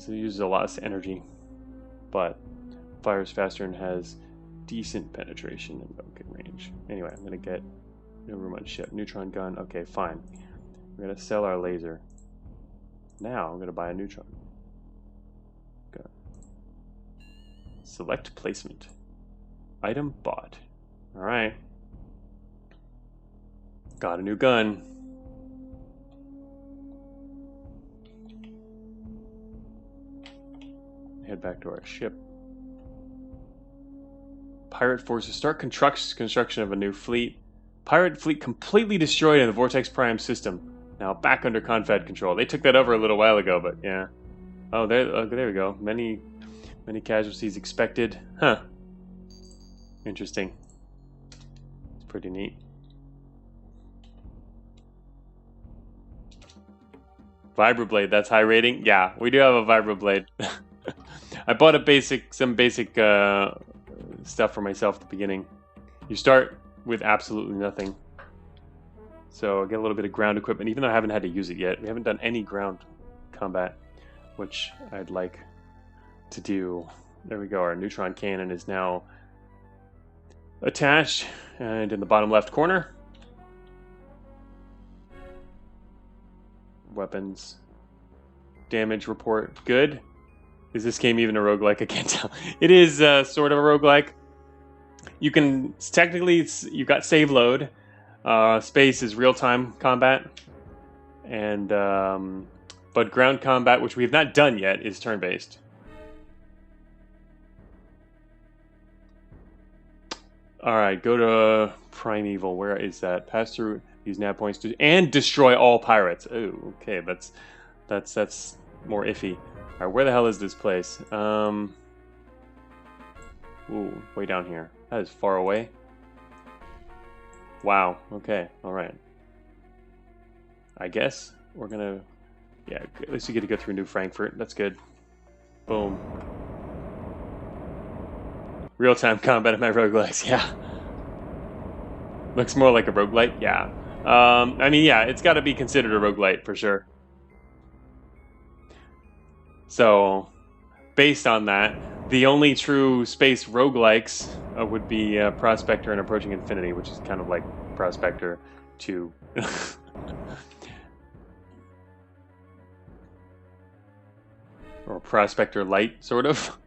uses a lot of energy, but fires faster and has decent penetration and okay range. Anyway, I'm going to get no room on ship. Neutron gun. Okay, fine. We're going to sell our laser. Now I'm going to buy a neutron gun. Select placement. Item bought. Alright. Got a new gun. Head back to our ship. Pirate forces start construction of a new fleet. Pirate fleet completely destroyed in the Vortex Prime system. Now back under Confed control. They took that over a little while ago, but yeah. Oh, there we go. Many casualties expected. Huh. Interesting. It's pretty neat. Vibroblade, that's high rating? Yeah, we do have a Vibroblade. I bought some basic stuff for myself at the beginning. You start with absolutely nothing. So I get a little bit of ground equipment, even though I haven't had to use it yet. We haven't done any ground combat, which I'd like to do. There we go, our neutron cannon is now attached, and in the bottom left corner, weapons, damage report, good. Is this game even a roguelike? I can't tell. It is sort of a roguelike. You can, technically, you've got save load. Space is real-time combat. And, but ground combat, which we have not done yet, is turn-based. Alright, go to Primeval. Where is that? Pass through, use nav points to, and destroy all pirates. Oh, okay, that's more iffy. Alright, where the hell is this place? Ooh, way down here. That is far away. Wow, okay, alright. I guess we're gonna... Yeah, at least we get to go through New Frankfurt. That's good. Boom. Real-time combat of my roguelikes, yeah. Looks more like a roguelite, yeah. I mean, yeah, it's got to be considered a roguelite for sure. So, based on that, the only true space roguelikes would be Prospector and Approaching Infinity, which is kind of like Prospector 2. Or Prospector Light, sort of.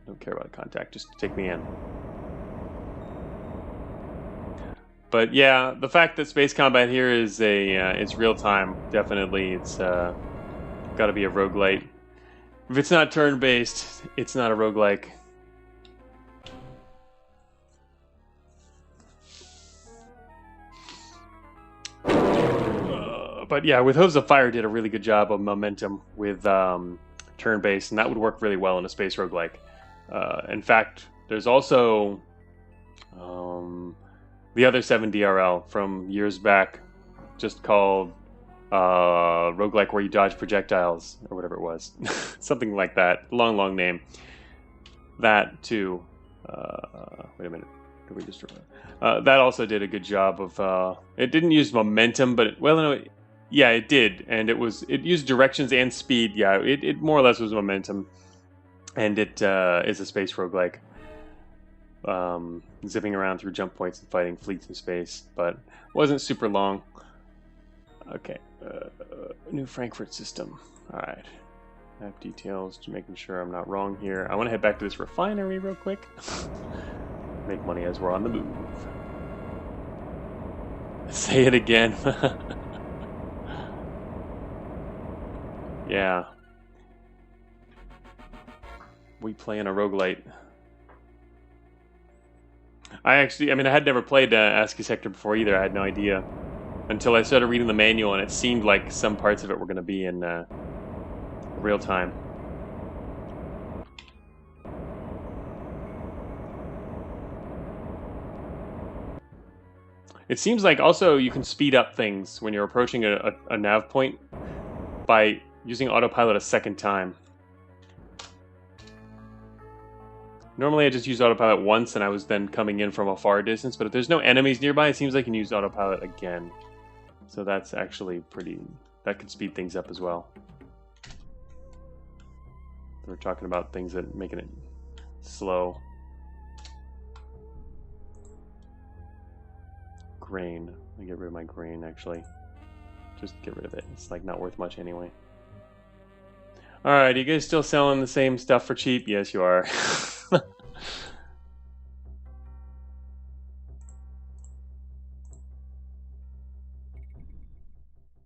Don't care about contact, just take me in. But yeah, the fact that space combat here is it's real time, definitely. It's got to be a roguelite. If it's not turn-based, it's not a roguelike. But yeah, with Hooves of Fire did a really good job of momentum with turn-based, and that would work really well in a space roguelike. In fact, there's also the other 7 DRL from years back, just called roguelike where you dodge projectiles, or whatever it was. Something like that. Long name. That, too. Wait a minute. Did we just... that also did a good job of... it didn't use momentum, but... well, no, yeah, it did. And it used directions and speed. Yeah, it more or less was momentum. And it is a space roguelike. Zipping around through jump points and fighting fleets in space. But wasn't super long. Okay. New Frankfurt system. Alright. Map details, just making sure I'm not wrong here. I want to head back to this refinery real quick. Make money as we're on the move. Say it again. Yeah. We play in a roguelite. I had never played ASCII Sector before either. I had no idea. Until I started reading the manual, and it seemed like some parts of it were going to be in real time. It seems like also you can speed up things when you're approaching a nav point by using autopilot a second time. Normally I just use autopilot once and I was then coming in from a far distance, but if there's no enemies nearby, it seems like you can use autopilot again. So that's actually pretty... that could speed things up as well. We're talking about things that making it slow. Grain. Let me get rid of my grain, actually. Just get rid of it. It's like not worth much anyway. Alright, are you guys still selling the same stuff for cheap? Yes, you are.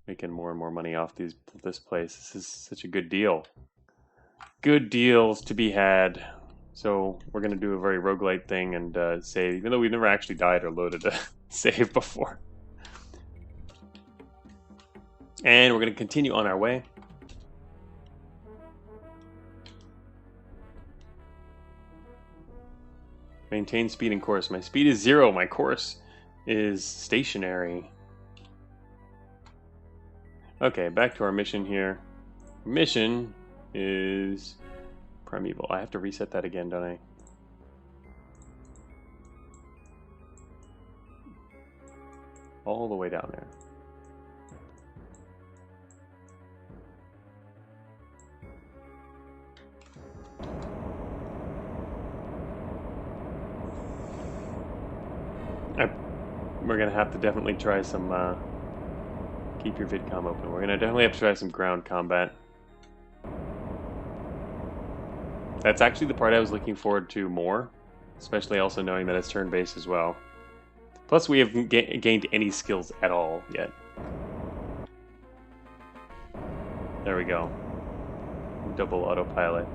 Making more and more money off this place. This is such a good deal. Good deals to be had. So we're going to do a very roguelite thing and save, even though we've never actually died or loaded a save before. And we're going to continue on our way. Maintain speed and course. My speed is 0. My course is stationary. Okay, back to our mission here. Mission is primeval. I have to reset that again, don't I? All the way down there. We're gonna have to definitely try some, keep your vidcom open. We're gonna definitely have to try some ground combat. That's actually the part I was looking forward to more, especially also knowing that it's turn-based as well. Plus, we haven't gained any skills at all yet. There we go. Double autopilot.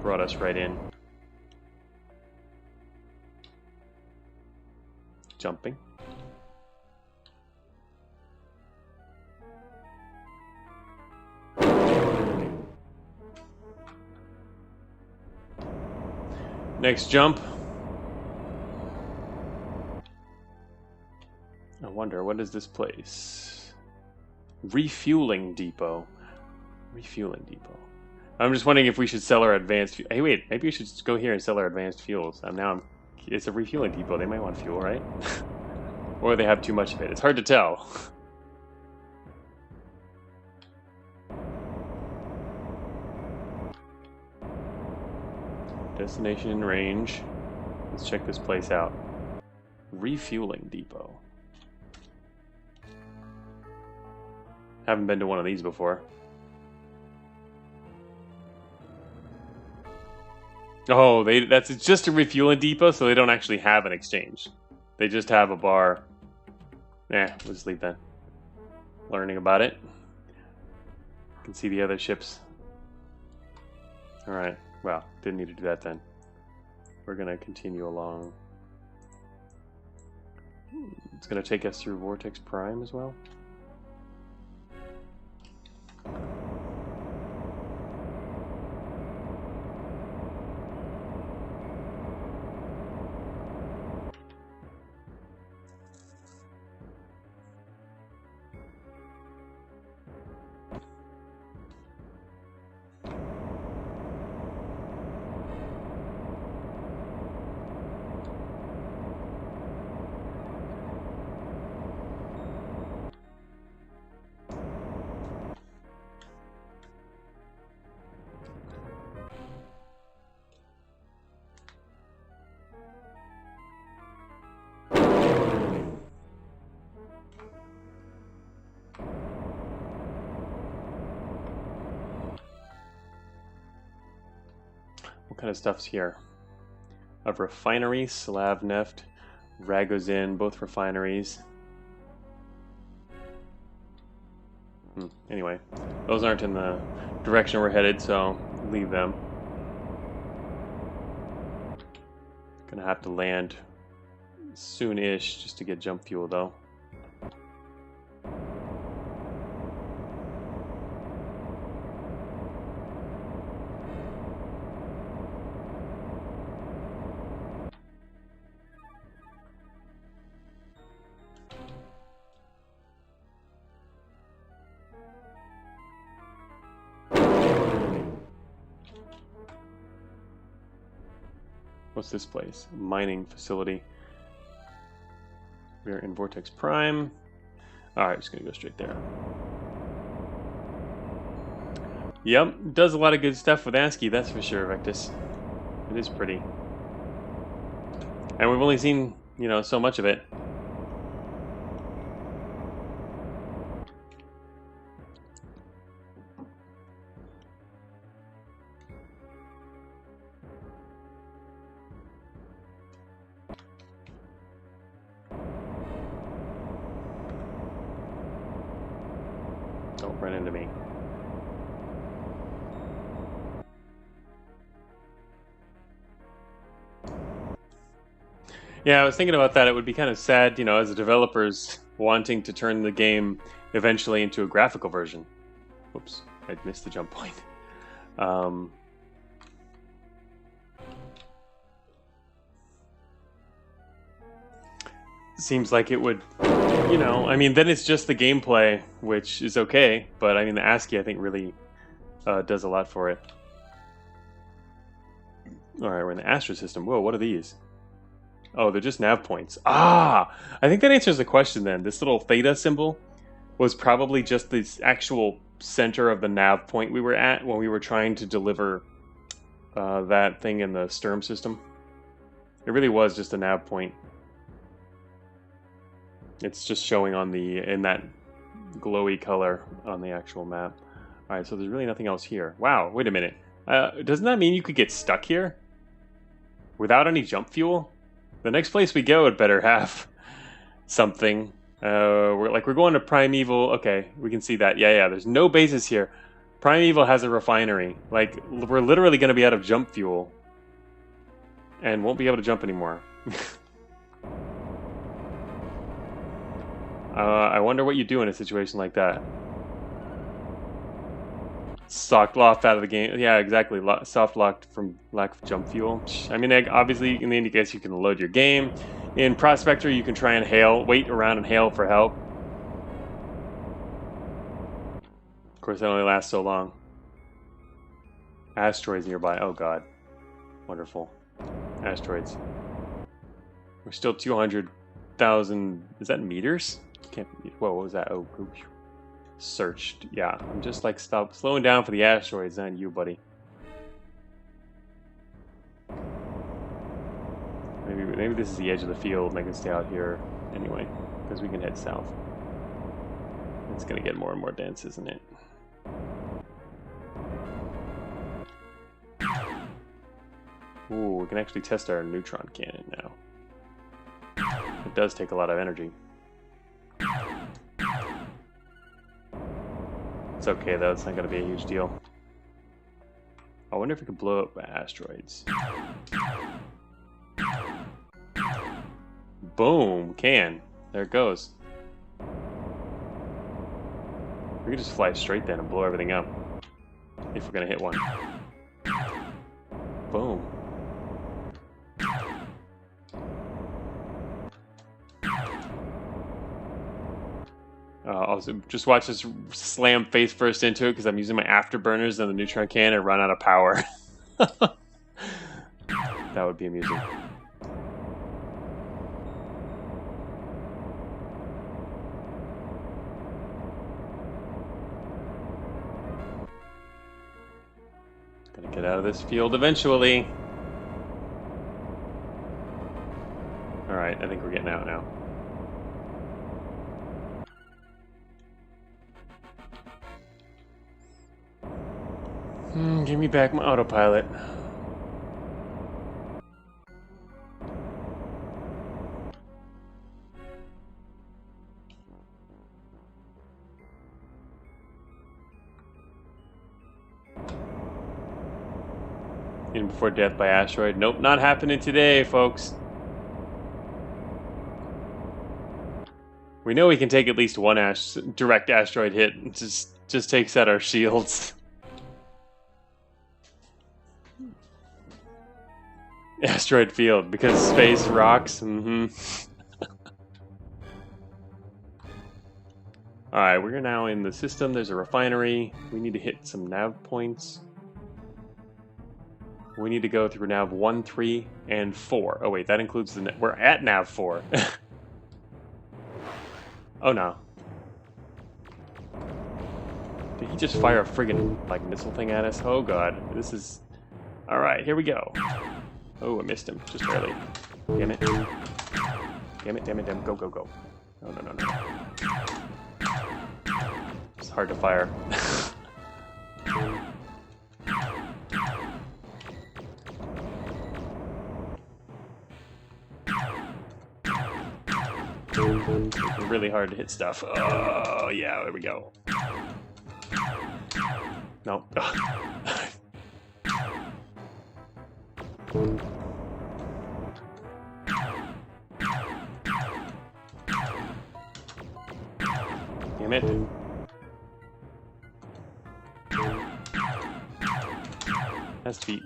Brought us right in. Jumping. Next jump. I wonder, what is this place? Refueling depot. Refueling depot. I'm just wondering if we should sell our advanced... Hey, wait, maybe we should just go here and sell our advanced fuels. It's a refueling depot. They might want fuel, right? Or they have too much of it. It's hard to tell. Destination in range. Let's check this place out. Refueling depot. Haven't been to one of these before. Oh, it's just a refueling depot, so they don't actually have an exchange. They just have a bar. We'll just leave that. Learning about it. You can see the other ships. Alright, well, didn't need to do that then. We're going to continue along. It's going to take us through Vortex Prime as well. What kind of stuff's here? A refinery, Slavneft, Ragozin, both refineries. Anyway, those aren't in the direction we're headed, so leave them. Gonna have to land soon-ish just to get jump fuel, though. What's this place? Mining facility. We're in Vortex Prime. Alright, just gonna go straight there. Yep, does a lot of good stuff with ASCII, that's for sure, Vectus. It is pretty. And we've only seen, so much of it. Don't run into me. Yeah, I was thinking about that. It would be kind of sad, as the developers wanting to turn the game eventually into a graphical version. Oops, I missed the jump point. seems like it would, you know, I mean, then it's just the gameplay, which is okay, but I mean, the ASCII, I think, really does a lot for it. Alright, we're in the Astra system. Whoa, what are these? Oh, they're just nav points. Ah! I think that answers the question then. This little theta symbol was probably just the actual center of the nav point we were at when we were trying to deliver that thing in the Sturm system. It really was just a nav point. It's just showing on in that glowy color on the actual map. Alright, so there's really nothing else here. Wow, wait a minute. Doesn't that mean you could get stuck here? Without any jump fuel? The next place we go, it better have something. We're going to Primeval. Okay, we can see that. Yeah, there's no bases here. Primeval has a refinery. Like, we're literally going to be out of jump fuel. And won't be able to jump anymore. I wonder what you do in a situation like that. Soft locked out of the game. Yeah, exactly. Soft locked from lack of jump fuel. I mean, obviously, in the indie case, you can load your game. In Prospector, you can try and wait around and hail for help. Of course, that only lasts so long. Asteroids nearby. Oh, God. Wonderful. Asteroids. We're still 200,000. Is that meters? Can't. Whoa, what was that? Oh, oops. Searched. Yeah, I'm just like slowing down for the asteroids, not you, buddy. Maybe this is the edge of the field, and I can stay out here anyway, because we can head south. It's gonna get more and more dense, isn't it? Ooh, we can actually test our neutron cannon now. It does take a lot of energy. It's okay though, it's not going to be a huge deal. I wonder if we could blow up asteroids. Boom! Can. There it goes. We could just fly straight then and blow everything up. If we're going to hit one. Boom. Also, just watch this slam face first into it because I'm using my afterburners and the neutron cannon and run out of power. That would be amusing. Gonna get out of this field eventually. Alright, I think we're getting out now. Give me back my autopilot. In before death by asteroid. Nope, not happening today, folks. We know we can take at least one direct asteroid hit. It just takes out our shields. Asteroid field, because space rocks. Alright, we're now in the system. There's a refinery. We need to hit some nav points. We need to go through nav 1, 3, and 4. Oh wait, that includes the... We're at nav 4. Oh no. Did he just fire a friggin' like missile thing at us? Oh god, this is... Alright, here we go. Oh, I missed him, just barely. Damn it. Damn it, damn it, damn it. Go, go, go. No, no, no, no. It's hard to fire. It's really hard to hit stuff. Oh, yeah, there we go. No. Damn it. Has to be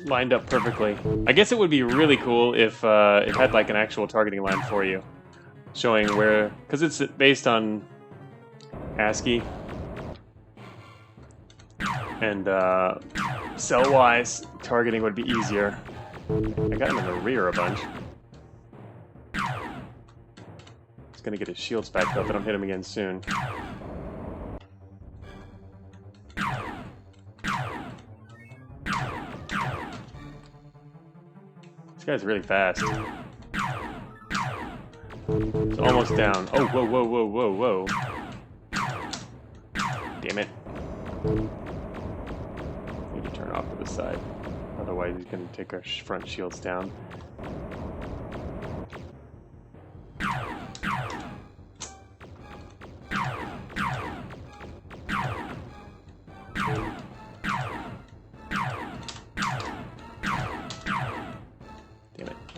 lined up perfectly. I guess it would be really cool if it had like an actual targeting line for you, showing where, because it's based on ASCII, and cell-wise targeting would be easier. I got him in the rear a bunch. He's gonna get his shields back up. I don't hit him again soon. This guy's really fast. It's almost down. Oh, whoa, whoa, whoa, whoa, whoa. Damn it. Need to turn off to the side. Otherwise, he's going to take our front shields down.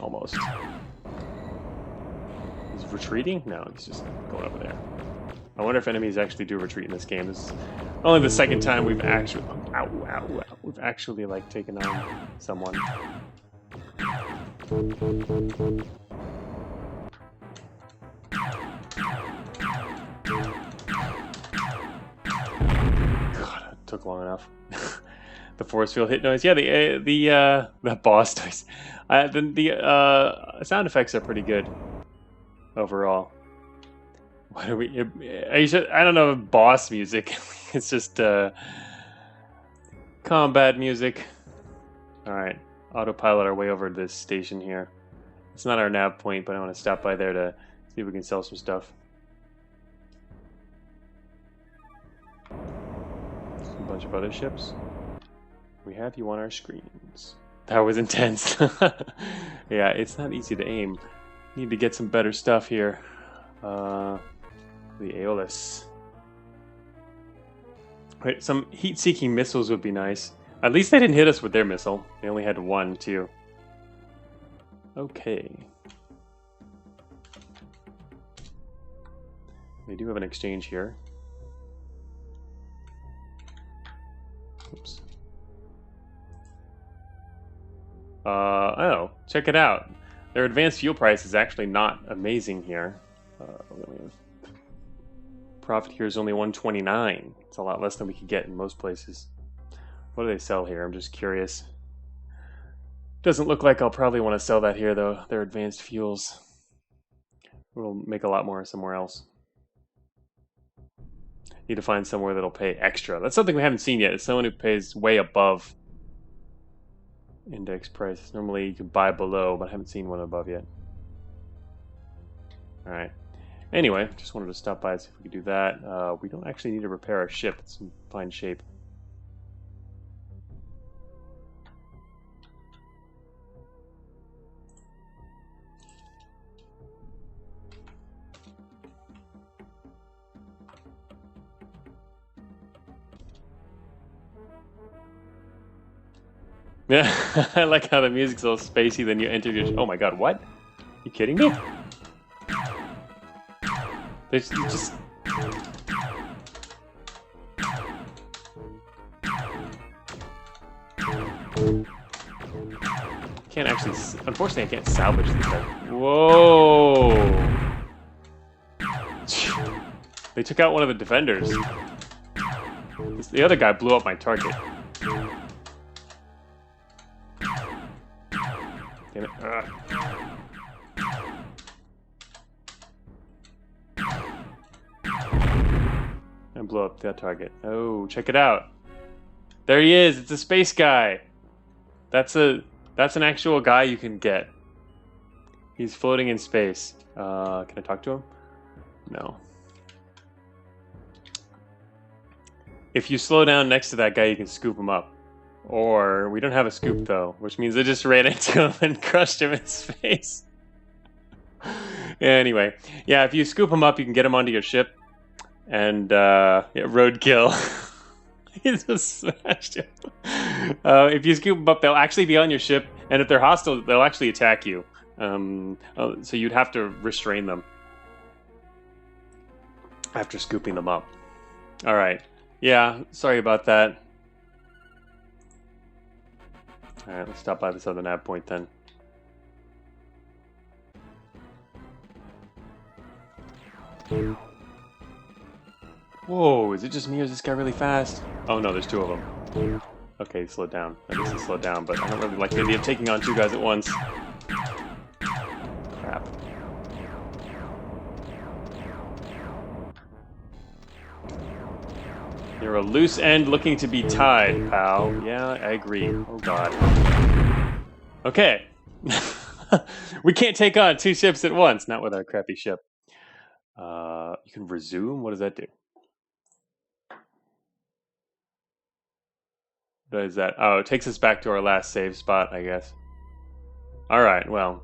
Almost. He's retreating? No, he's just going over there. I wonder if enemies actually do retreat in this game. This is only the second time we've actually... Ow, ow, ow. We've actually, like, taken on someone. God, it took long enough. The force field hit noise. Yeah, the boss noise. The sound effects are pretty good overall. What are we? I don't know, boss music. It's just combat music. All right, autopilot our way over to this station here. It's not our nav point, but I want to stop by there to see if we can sell some stuff. A bunch of other ships. We have you on our screens. That was intense. Yeah, it's not easy to aim. Need to get some better stuff here. The Aeolus. Wait, some heat-seeking missiles would be nice. At least they didn't hit us with their missile. They only had one, too. Okay. They do have an exchange here. Oops. Oh, check it out. Their advanced fuel price is actually not amazing here. Profit here is only 129. It's a lot less than we could get in most places. What do they sell here? I'm just curious. Doesn't look like I'll probably want to sell that here, though. Their advanced fuels. We'll make a lot more somewhere else. Need to find somewhere that'll pay extra. That's something we haven't seen yet. It's someone who pays way above index price. Normally you can buy below, but I haven't seen one above yet. Alright. Anyway, just wanted to stop by and see if we could do that. We don't actually need to repair our ship. It's in fine shape. Yeah, I like how the music's all spacey, then you enter your... Oh my god, what? You kidding me? They just... Can't actually... Unfortunately, I can't salvage these guys. Whoa! They took out one of the defenders. The other guy blew up my target. Damn it. And blow up that target. Oh, check it out. There he is. It's a space guy. That's an actual guy you can get. He's floating in space. Can I talk to him? No. If you slow down next to that guy, you can scoop him up. Or, we don't have a scoop though, which means I just ran into him and crushed him in space. Anyway, yeah, if you scoop him up, you can get him onto your ship. And, yeah, roadkill. He just smashed him. If you scoop them up, they'll actually be on your ship. And if they're hostile, they'll actually attack you. So you'd have to restrain them after scooping them up. All right. Yeah, sorry about that. Alright, let's stop by this other nav point then. Whoa, is it just me or is this guy really fast? Oh no, there's two of them. Okay, slow down. I guess he slowed down, but I don't really like the idea of taking on two guys at once. Crap. You're a loose end looking to be tied, pal. Yeah, I agree. Oh god. Okay. We can't take on two ships at once, not with our crappy ship. You can resume? What does that do? What is that? Oh, it takes us back to our last save spot, I guess. Alright, well.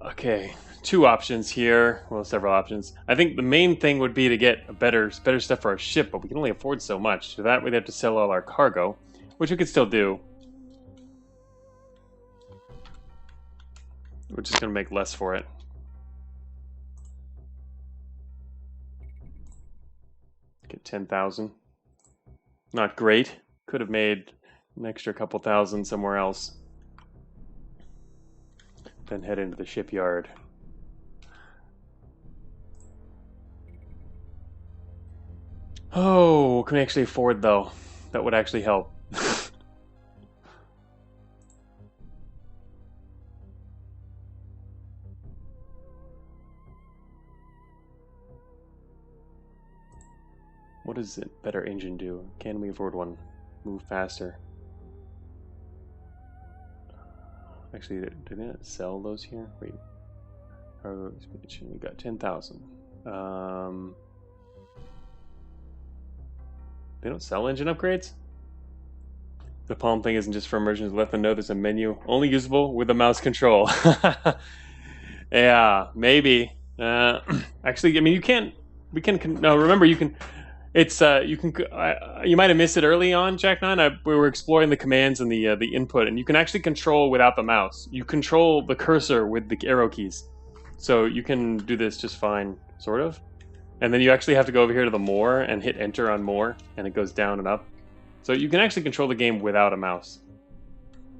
Okay, two options here. Well, several options. I think the main thing would be to get better stuff for our ship, but we can only afford so much. For that, we'd have to sell all our cargo, which we could still do. We're just going to make less for it. Get 10,000. Not great. Could have made an extra couple thousand somewhere else. Then head into the shipyard. Oh, can we actually afford though? That would actually help. What does it better engine do? Can we afford one? Move faster. Actually, did they not sell those here? Wait. Cargo expansion. We got 10,000. They don't sell engine upgrades? The palm thing isn't just for immersion. Let them know there's a menu only usable with the mouse control. Yeah, maybe. Actually, I mean, you can't. We can. No, remember, you can. It's you can. You might have missed it early on, Jack 9. We were exploring the commands and the input, and you can actually control without the mouse. You control the cursor with the arrow keys, so you can do this just fine, sort of. And then you actually have to go over here to the more and hit enter on more, and it goes down and up. So you can actually control the game without a mouse.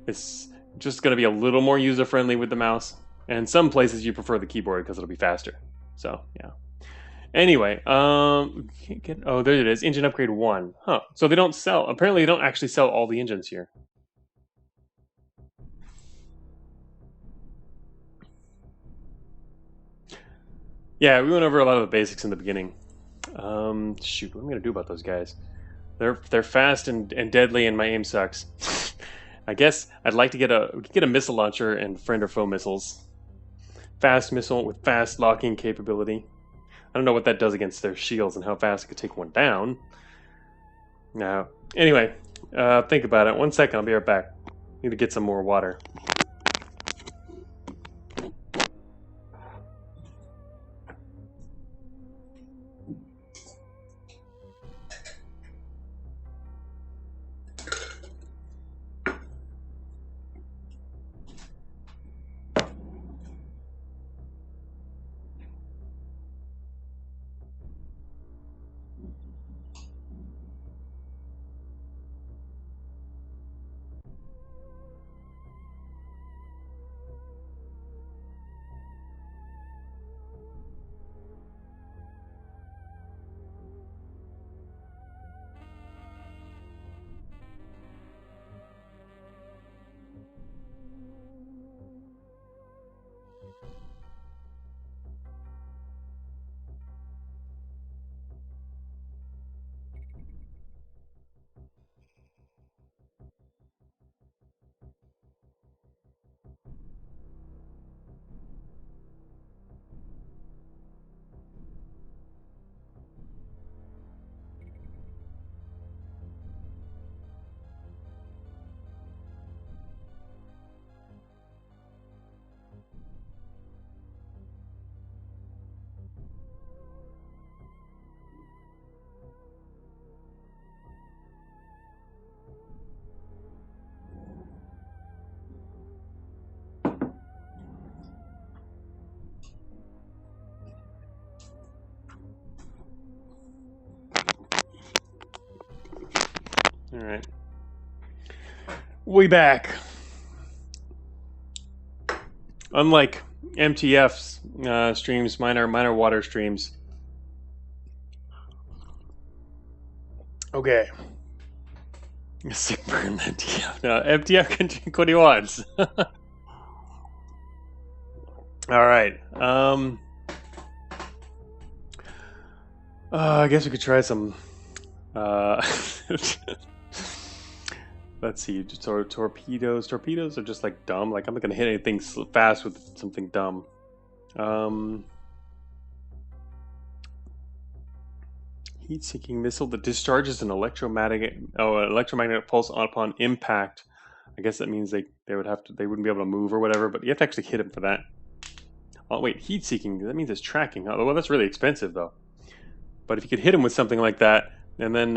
It's just going to be a little more user friendly with the mouse, and some places you prefer the keyboard because it'll be faster. So yeah. Anyway, can't get, oh, there it is. Engine upgrade 1. Huh. So they don't sell. Apparently, they don't actually sell all the engines here. Yeah, we went over a lot of the basics in the beginning. Shoot, what am I gonna do about those guys? They're fast and deadly, and my aim sucks. I guess I'd like to get a missile launcher and friend or foe missiles. Fast missile with fast locking capability. I don't know what that does against their shields and how fast it could take one down. Now, anyway, think about it. 1 second, I'll be right back. Need to get some more water. All right. We back. Unlike MTF's streams, mine are water streams. Okay. Sick burn MTF. No, MTF can drink what he wants. All right. I guess we could try some. Let's see. Torpedoes. Torpedoes are just like dumb. Like I'm not gonna hit anything fast with something dumb. Heat-seeking missile that discharges an electromagnetic pulse upon impact. I guess that means they wouldn't be able to move or whatever. But you have to actually hit him for that. Oh wait, heat-seeking. That means it's tracking. Oh, well, that's really expensive though. But if you could hit him with something like that, and then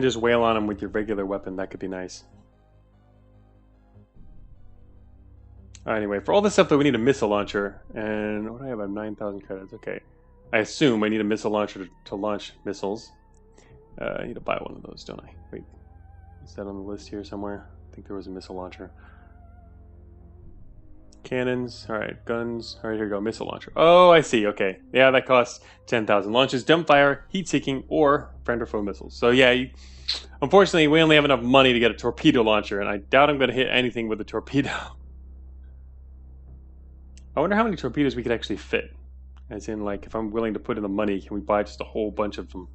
just wail on him with your regular weapon, that could be nice. Anyway, for all this stuff, though, we need a missile launcher. And what do I have? I have 9,000 credits. Okay. I assume I need a missile launcher to launch missiles. I need to buy one of those, don't I? Wait. Is that on the list here somewhere? I think there was a missile launcher. Cannons. Alright, guns. Alright, here we go. Missile launcher. Oh, I see. Okay. Yeah, that costs 10,000. Launches dumbfire, heat-seeking, or friend or foe missiles. So yeah, unfortunately, we only have enough money to get a torpedo launcher, and I doubt I'm going to hit anything with a torpedo. I wonder how many torpedoes we could actually fit. As in, like, if I'm willing to put in the money, can we buy just a whole bunch of them?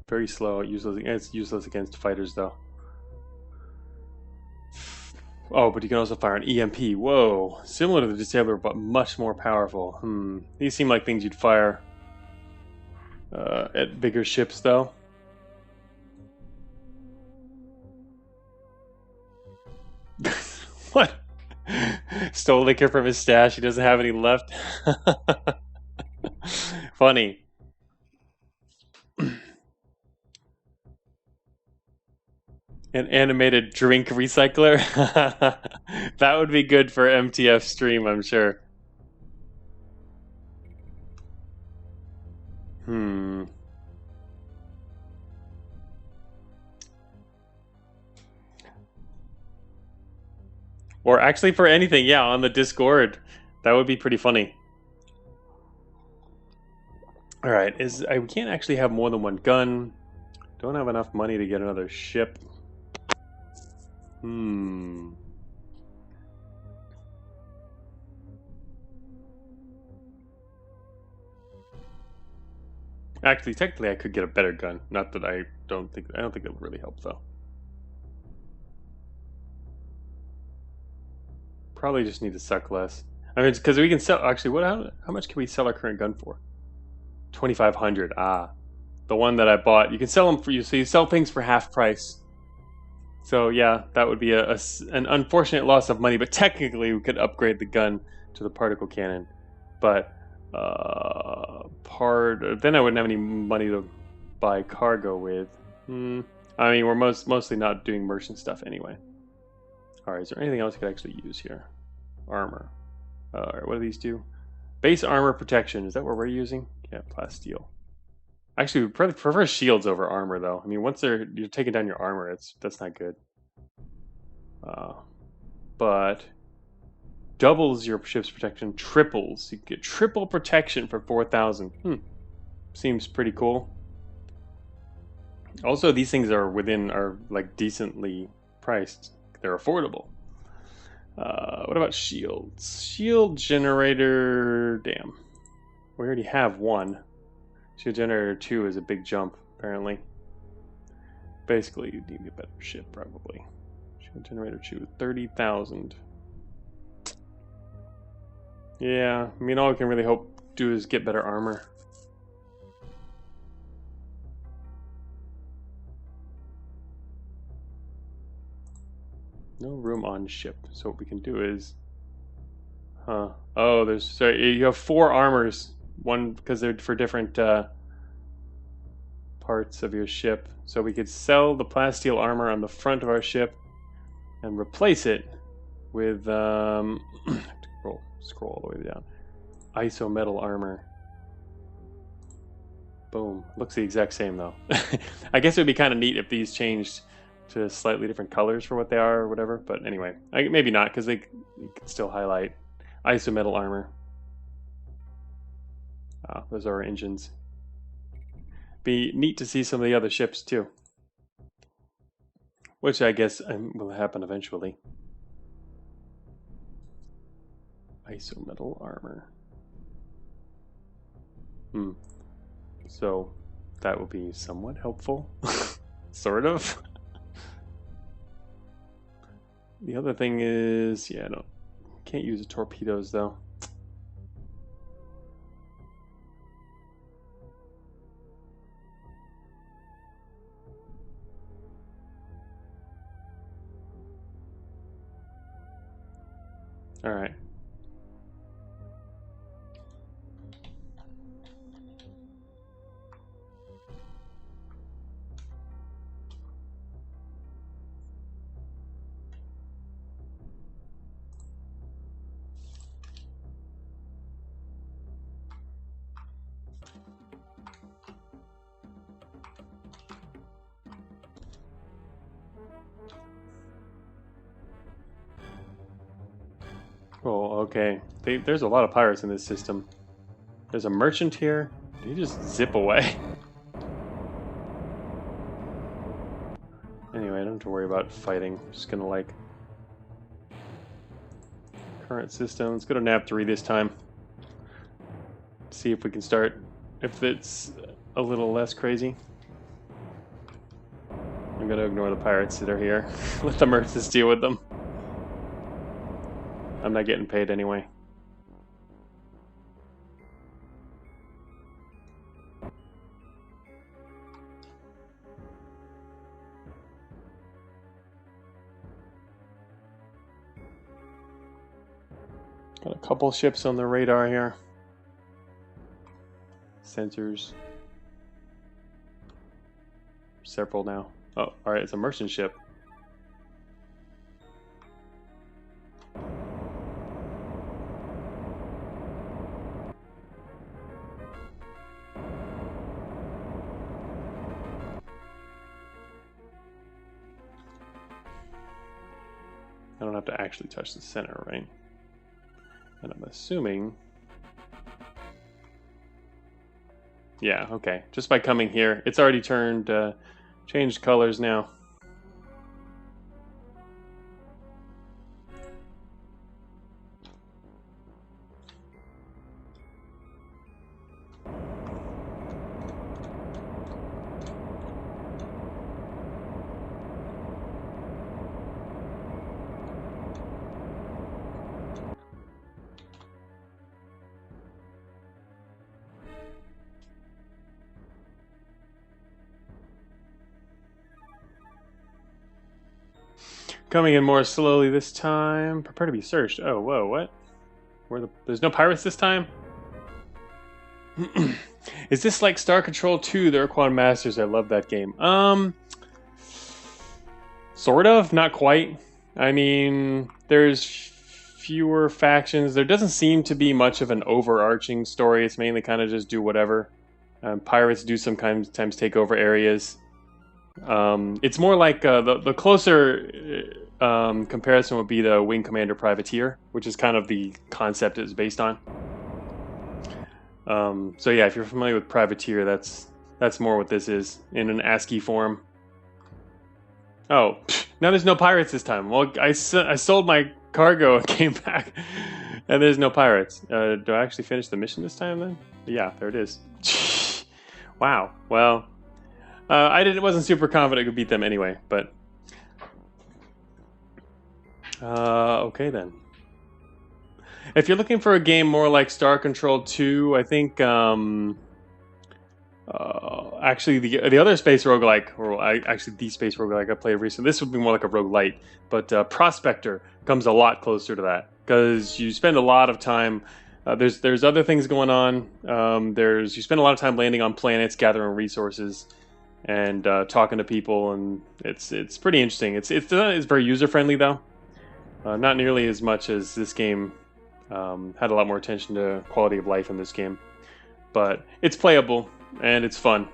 Very slow. Useless. It's useless against fighters, though. Oh, but you can also fire an EMP. Whoa. Similar to the Disabler, but much more powerful. These seem like things you'd fire at bigger ships, though. What? Stole liquor from his stash. He doesn't have any left. Funny. An animated drink recycler? That would be good for MTF stream, I'm sure. Or actually for anything, yeah, on the Discord. That would be pretty funny. Alright, we can't actually have more than one gun. Don't have enough money to get another ship. Actually, technically I could get a better gun. Not that I don't think it would really help though. Probably just need to suck less. I mean, because we can sell. Actually, how much can we sell our current gun for? 2,500. Ah, the one that I bought. You can sell them for you. So you sell things for half price. So yeah, that would be an unfortunate loss of money. But technically, we could upgrade the gun to the particle cannon. But then I wouldn't have any money to buy cargo with. I mean, we're mostly not doing merchant stuff anyway. Alright, is there anything else I could actually use here? Armor. Alright, what do these do? Base armor protection. Is that what we're using? Yeah, plasteel. Actually, we prefer shields over armor, though. I mean, once you're taking down your armor, that's not good. But doubles your ship's protection, triples. You get triple protection for 4,000. Seems pretty cool. Also, these things are like decently priced. They're affordable. What about shields? Shield generator. Damn. We already have one. Shield generator 2 is a big jump, apparently. Basically, you need a better ship, probably. Shield generator 2, 30,000. Yeah, I mean, all we can really do is get better armor. No room on ship. So what we can do is... Oh, you have 4 armors. One, because they're for different parts of your ship. So we could sell the plasteel armor on the front of our ship and replace it with... scroll all the way down. Iso metal armor. Boom. Looks the exact same though. I guess it would be kind of neat if these changed to slightly different colors for what they are or whatever. But anyway, maybe not because they can still highlight isometal armor. Those are our engines. Be neat to see some of the other ships too. Which I guess will happen eventually. Isometal armor. So that will be somewhat helpful. Sort of. The other thing is, yeah, can't use the torpedoes though. All right. Oh, okay. There's a lot of pirates in this system. There's a merchant here. Did he just zip away? Anyway, I don't have to worry about fighting. I'm just gonna like current system. Let's go to nav 3 this time. See if we can start. If it's a little less crazy. I'm gonna ignore the pirates that are here. Let the merchants deal with them. I'm not getting paid anyway. Got a couple ships on the radar here. Sensors. Several now. Oh, alright, it's a merchant ship. I don't have to actually touch the center, right? And I'm assuming... Yeah, okay. Just by coming here, it's already turned, changed colors now. Coming in more slowly this time. Prepare to be searched. Oh, whoa, what? There's no pirates this time? Is this like Star Control 2, the Urquan Masters? I love that game. Sort of, not quite. I mean, there's fewer factions. There doesn't seem to be much of an overarching story. It's mainly kind of just do whatever. Pirates do sometimes take over areas. It's more like the closer comparison would be the Wing Commander Privateer, which is kind of the concept it's based on. So yeah, if you're familiar with Privateer, that's more what this is in an ASCII form. Oh, now there's no pirates this time. Well, I sold my cargo and came back, and there's no pirates. Do I actually finish the mission this time then? Yeah, there it is. Wow. Well. I wasn't super confident I could beat them anyway, but okay then. If you're looking for a game more like Star Control 2, I think actually the other space roguelike, or actually the space roguelike I played recently, this would be more like a roguelite, but Prospector comes a lot closer to that because you spend a lot of time. There's other things going on. You spend a lot of time landing on planets, gathering resources, and talking to people, and it's pretty interesting. It's very user friendly though, not nearly as much as this game. Had a lot more attention to quality of life in this game, but it's playable. and it's fun.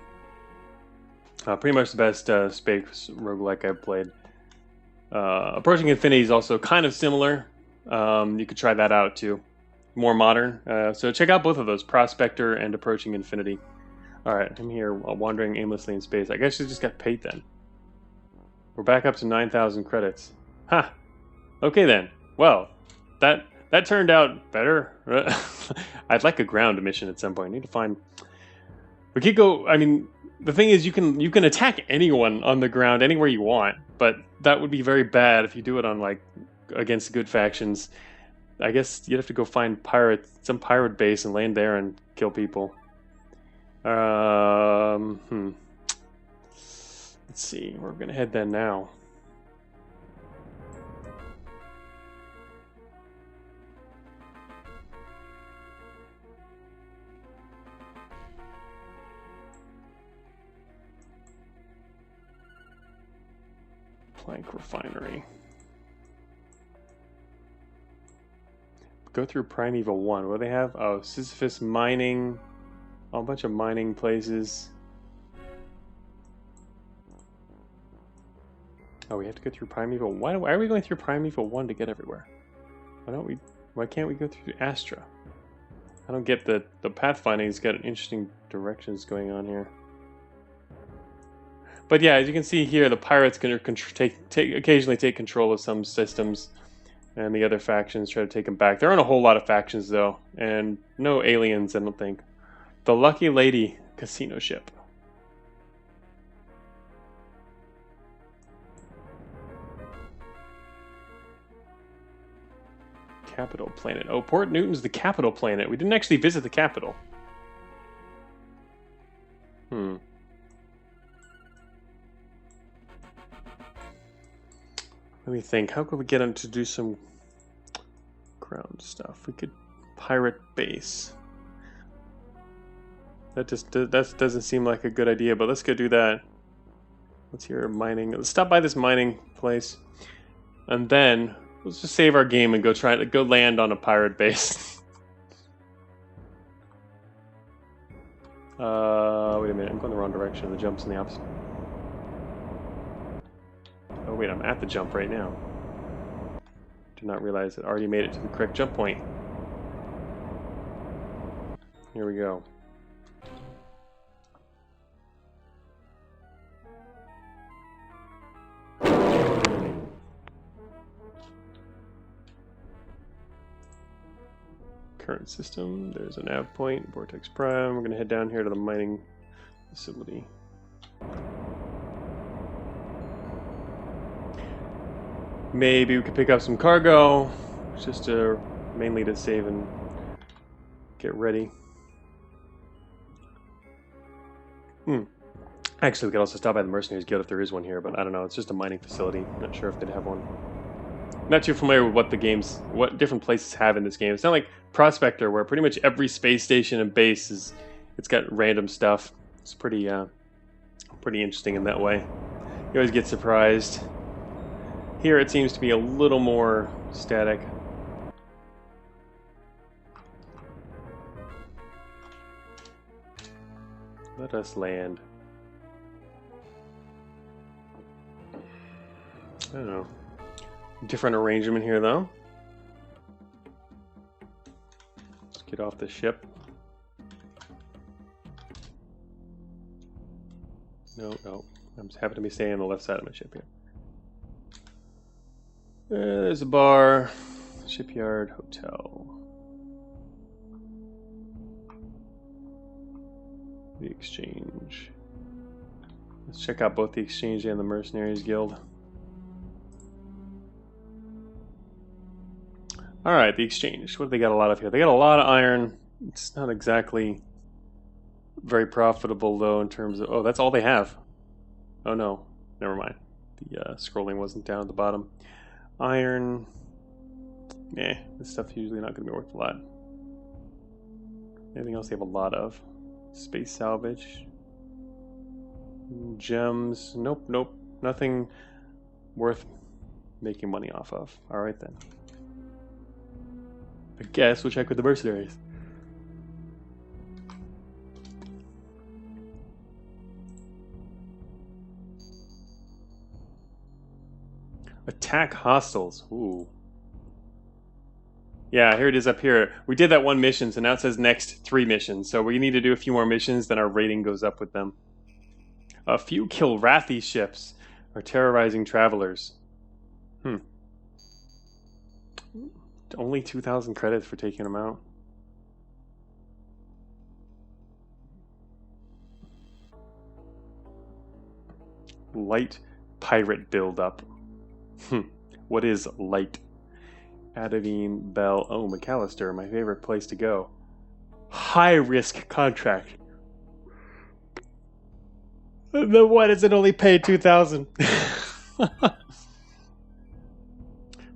Pretty much the best space roguelike I've played. Approaching Infinity is also kind of similar. You could try that out too. More modern. So check out both of those, Prospector and Approaching Infinity. Alright, I'm here wandering aimlessly in space. I guess you just got paid then. We're back up to 9,000 credits. Ha! Okay then. Well, that turned out better. I'd like a ground mission at some point. I need to find... We could go... I mean, the thing is you can attack anyone on the ground anywhere you want, but that would be very bad if you do it on, like, against good factions. I guess you'd have to go find some pirate base and land there and kill people. Let's see, where we're gonna head then now. Plank refinery. Go through Primeval 1. What do they have? Oh, Sisyphus mining. Oh, a bunch of mining places. Oh, we have to go through Primeval. Why are we going through Primeval 1 to get everywhere? Why can't we go through Astra? I don't get the pathfinding's got interesting directions going on here. But yeah, as you can see here, the pirates can occasionally take control of some systems, and the other factions try to take them back. There aren't a whole lot of factions though, and no aliens, I don't think. The Lucky Lady casino ship. Capital planet. Oh, Port Newton's the capital planet. We didn't actually visit the capital. Let me think. How could we get him to do some ground stuff? We could pirate base. That doesn't seem like a good idea, but let's go do that. Let's hear mining. Let's stop by this mining place, and then let's just save our game and go land on a pirate base. Wait a minute. I'm going the wrong direction. The jump's in the opposite. Oh wait, I'm at the jump right now. Did not realize it already made it to the correct jump point. Here we go. Current system, there's a nav point, Vortex Prime. We're going to head down here to the mining facility. Maybe we could pick up some cargo, just mainly to save and get ready. Actually, we could also stop by the Mercenaries Guild if there is one here, but I don't know. It's just a mining facility. I'm not sure if they'd have one. Not too familiar with what different places have in this game. It's not like Prospector, where pretty much every space station and base it's got random stuff. It's pretty interesting in that way. You always get surprised. Here it seems to be a little more static. Let us land. I don't know. Different arrangement here though. Let's get off the ship. No. I'm just happy to be staying on the left side of my ship here. There's a bar, shipyard, hotel. The exchange. Let's check out both the exchange and the Mercenaries Guild. Alright, the exchange. What do they got a lot of here? They got a lot of iron. It's not exactly very profitable though in terms of... Oh, that's all they have. Oh no, never mind. The scrolling wasn't down at the bottom. Iron. This stuff's usually not going to be worth a lot. Anything else they have a lot of? Space salvage. Gems. Nope. Nothing worth making money off of. Alright then. I guess we'll check with the Mercenaries. Attack hostiles. Ooh. Yeah, here it is up here. We did that one mission, so now it says next 3 missions. So we need to do a few more missions, then our rating goes up with them. A few Kilrathi ships are terrorizing travelers. Only 2,000 credits for taking them out. Light pirate buildup. What is light? Adavine, Bell. Oh, McAllister, my favorite place to go. High risk contract. Then why does it only pay 2,000?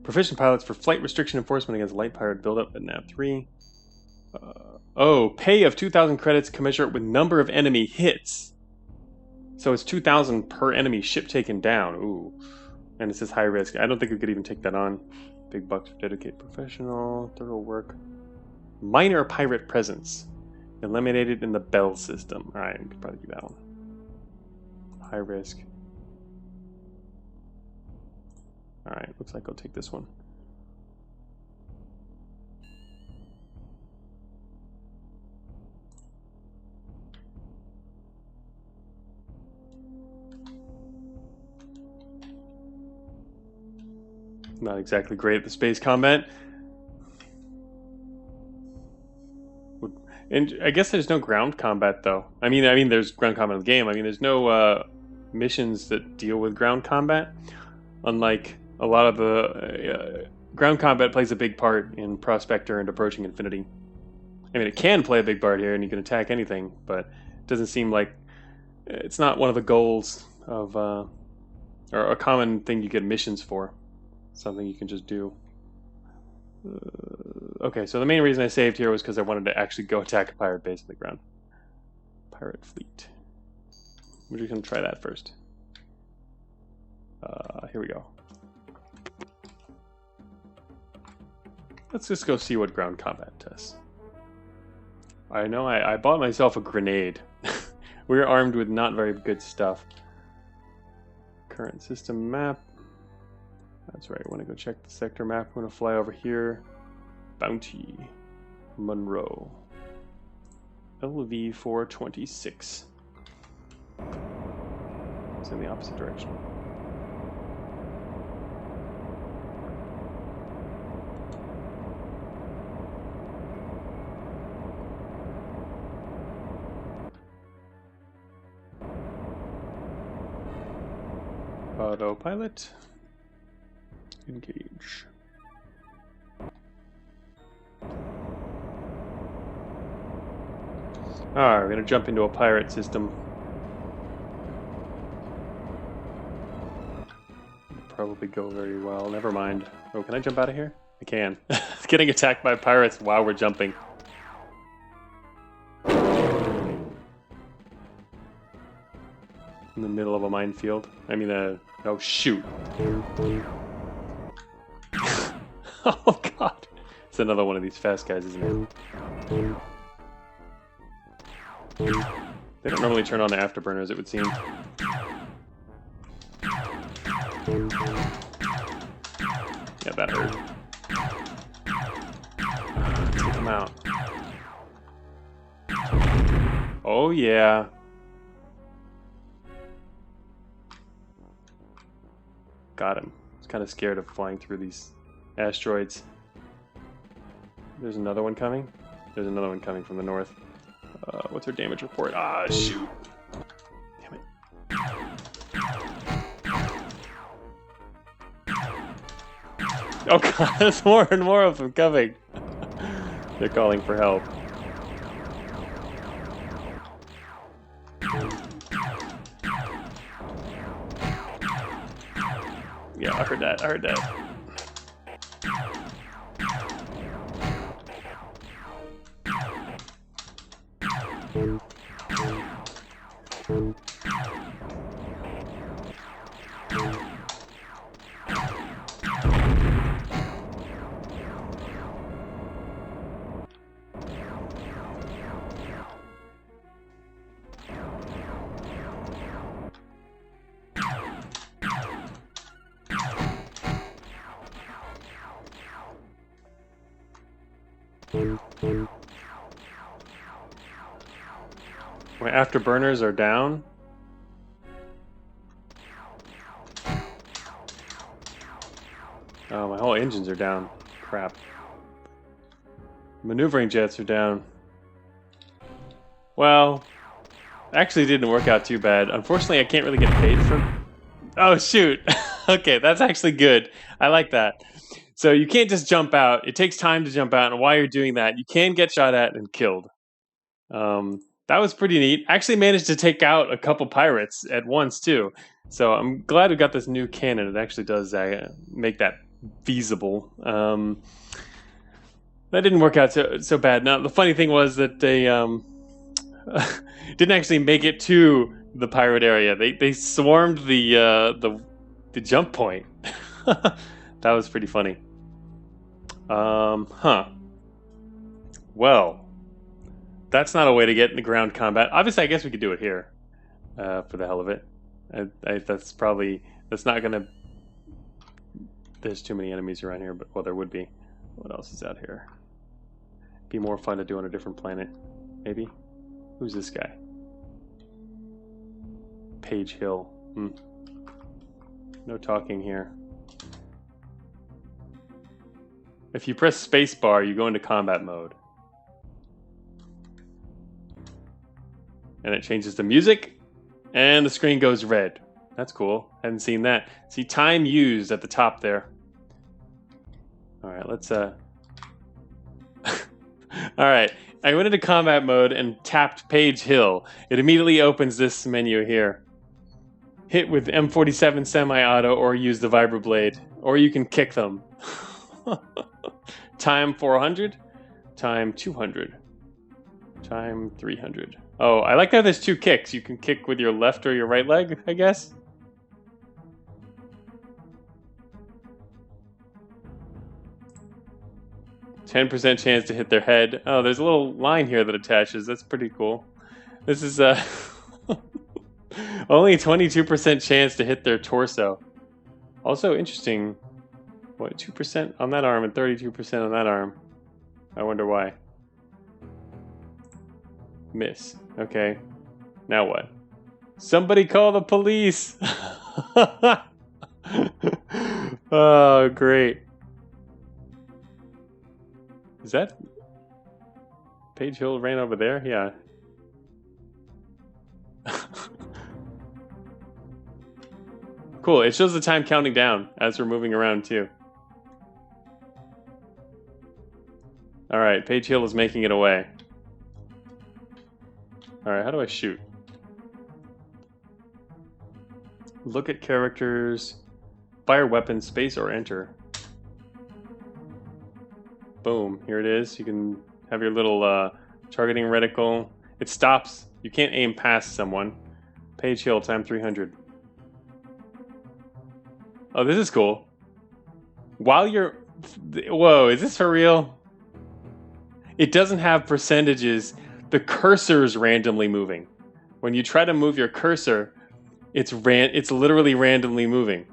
Proficient pilots for flight restriction enforcement against light pirate buildup at nav 3. Pay of 2,000 credits commensurate with number of enemy hits. So it's 2,000 per enemy ship taken down. Ooh. And it says high risk. I don't think we could even take that on. Big bucks for dedicated professional. Thorough work. Minor pirate presence. Eliminated in the Bell system. Alright, we could probably do that one. High risk. Alright, looks like I'll take this one. Not exactly great at the space combat. And I guess there's no ground combat though. I mean there's ground combat in the game. I mean there's no missions that deal with ground combat. Unlike a lot of the ground combat plays a big part in Prospector and Approaching Infinity. I mean it can play a big part here and you can attack anything, but it doesn't seem like it's not one of the goals of or a common thing you get missions for. Something you can just do. Okay, so the main reason I saved here was because I wanted to actually go attack a pirate base on the ground. Pirate fleet. We're just going to try that first. Here we go. Let's just go see what ground combat does. I know I bought myself a grenade. We're armed with not very good stuff. Current system map. That's right, I want to go check the sector map. I'm going to fly over here. Bounty. Monroe. LV 426. It's in the opposite direction. Autopilot. Engage. Alright, we're going to jump into a pirate system. Probably go very well. Never mind. Oh, can I jump out of here? I can. Getting attacked by pirates while we're jumping. In the middle of a minefield. I mean, oh shoot. Oh god. It's another one of these fast guys, isn't it? They don't normally turn on the afterburners, it would seem. Yeah, that hurt. Take him out. Oh yeah. Got him. I was kind of scared of flying through these asteroids. There's another one coming. There's another one coming from the north. What's her damage report? Ah, shoot. Damn it. Oh god, there's more and more of them coming. They're calling for help. Yeah, I heard that. I heard that. My afterburners are down. Oh, my whole engines are down. Crap. Maneuvering jets are down. Well, actually didn't work out too bad. Unfortunately, I can't really get paid from... Oh, shoot. Okay, that's actually good. I like that. So you can't just jump out. It takes time to jump out, and while you're doing that, you can get shot at and killed. That was pretty neat. I actually managed to take out a couple pirates at once, too. So I'm glad we got this new cannon. It actually does make that feasible. That didn't work out so bad. Now, the funny thing was that they didn't actually make it to the pirate area. They swarmed the jump point. That was pretty funny. Huh. Well, that's not a way to get into ground combat. Obviously, I guess we could do it here for the hell of it. That's not gonna. There's too many enemies around here, but well, there would be. What else is out here? Be more fun to do on a different planet, maybe. Who's this guy? Page Hill. No talking here. If you press spacebar, you go into combat mode. And it changes the music, and the screen goes red. That's cool. Hadn't seen that. See time used at the top there. Alright, let's Alright, I went into combat mode and tapped Page Hill. It immediately opens this menu here. Hit with M47 semi-auto or use the vibroblade. Or you can kick them. Time 400. Time 200. Time 300. Oh, I like that there's two kicks. You can kick with your left or your right leg, I guess. %10 chance to hit their head. Oh, there's a little line here that attaches. That's pretty cool. This is only 22% chance to hit their torso. Also interesting. What, 2% on that arm and 32% on that arm? I wonder why. Miss. Okay. Now what? Somebody call the police! Oh, great. Is that... Page Hill ran over there? Yeah. Cool, it shows the time counting down as we're moving around too. Alright, Page Hill is making it away. Alright, how do I shoot? Look at characters, fire weapon, space, or enter. Boom, here it is. You can have your little targeting reticle. It stops. You can't aim past someone. Page Hill, time 300. Oh, this is cool. While you're... Whoa, is this for real? It doesn't have percentages. The cursor's randomly moving. When you try to move your cursor, it's literally randomly moving.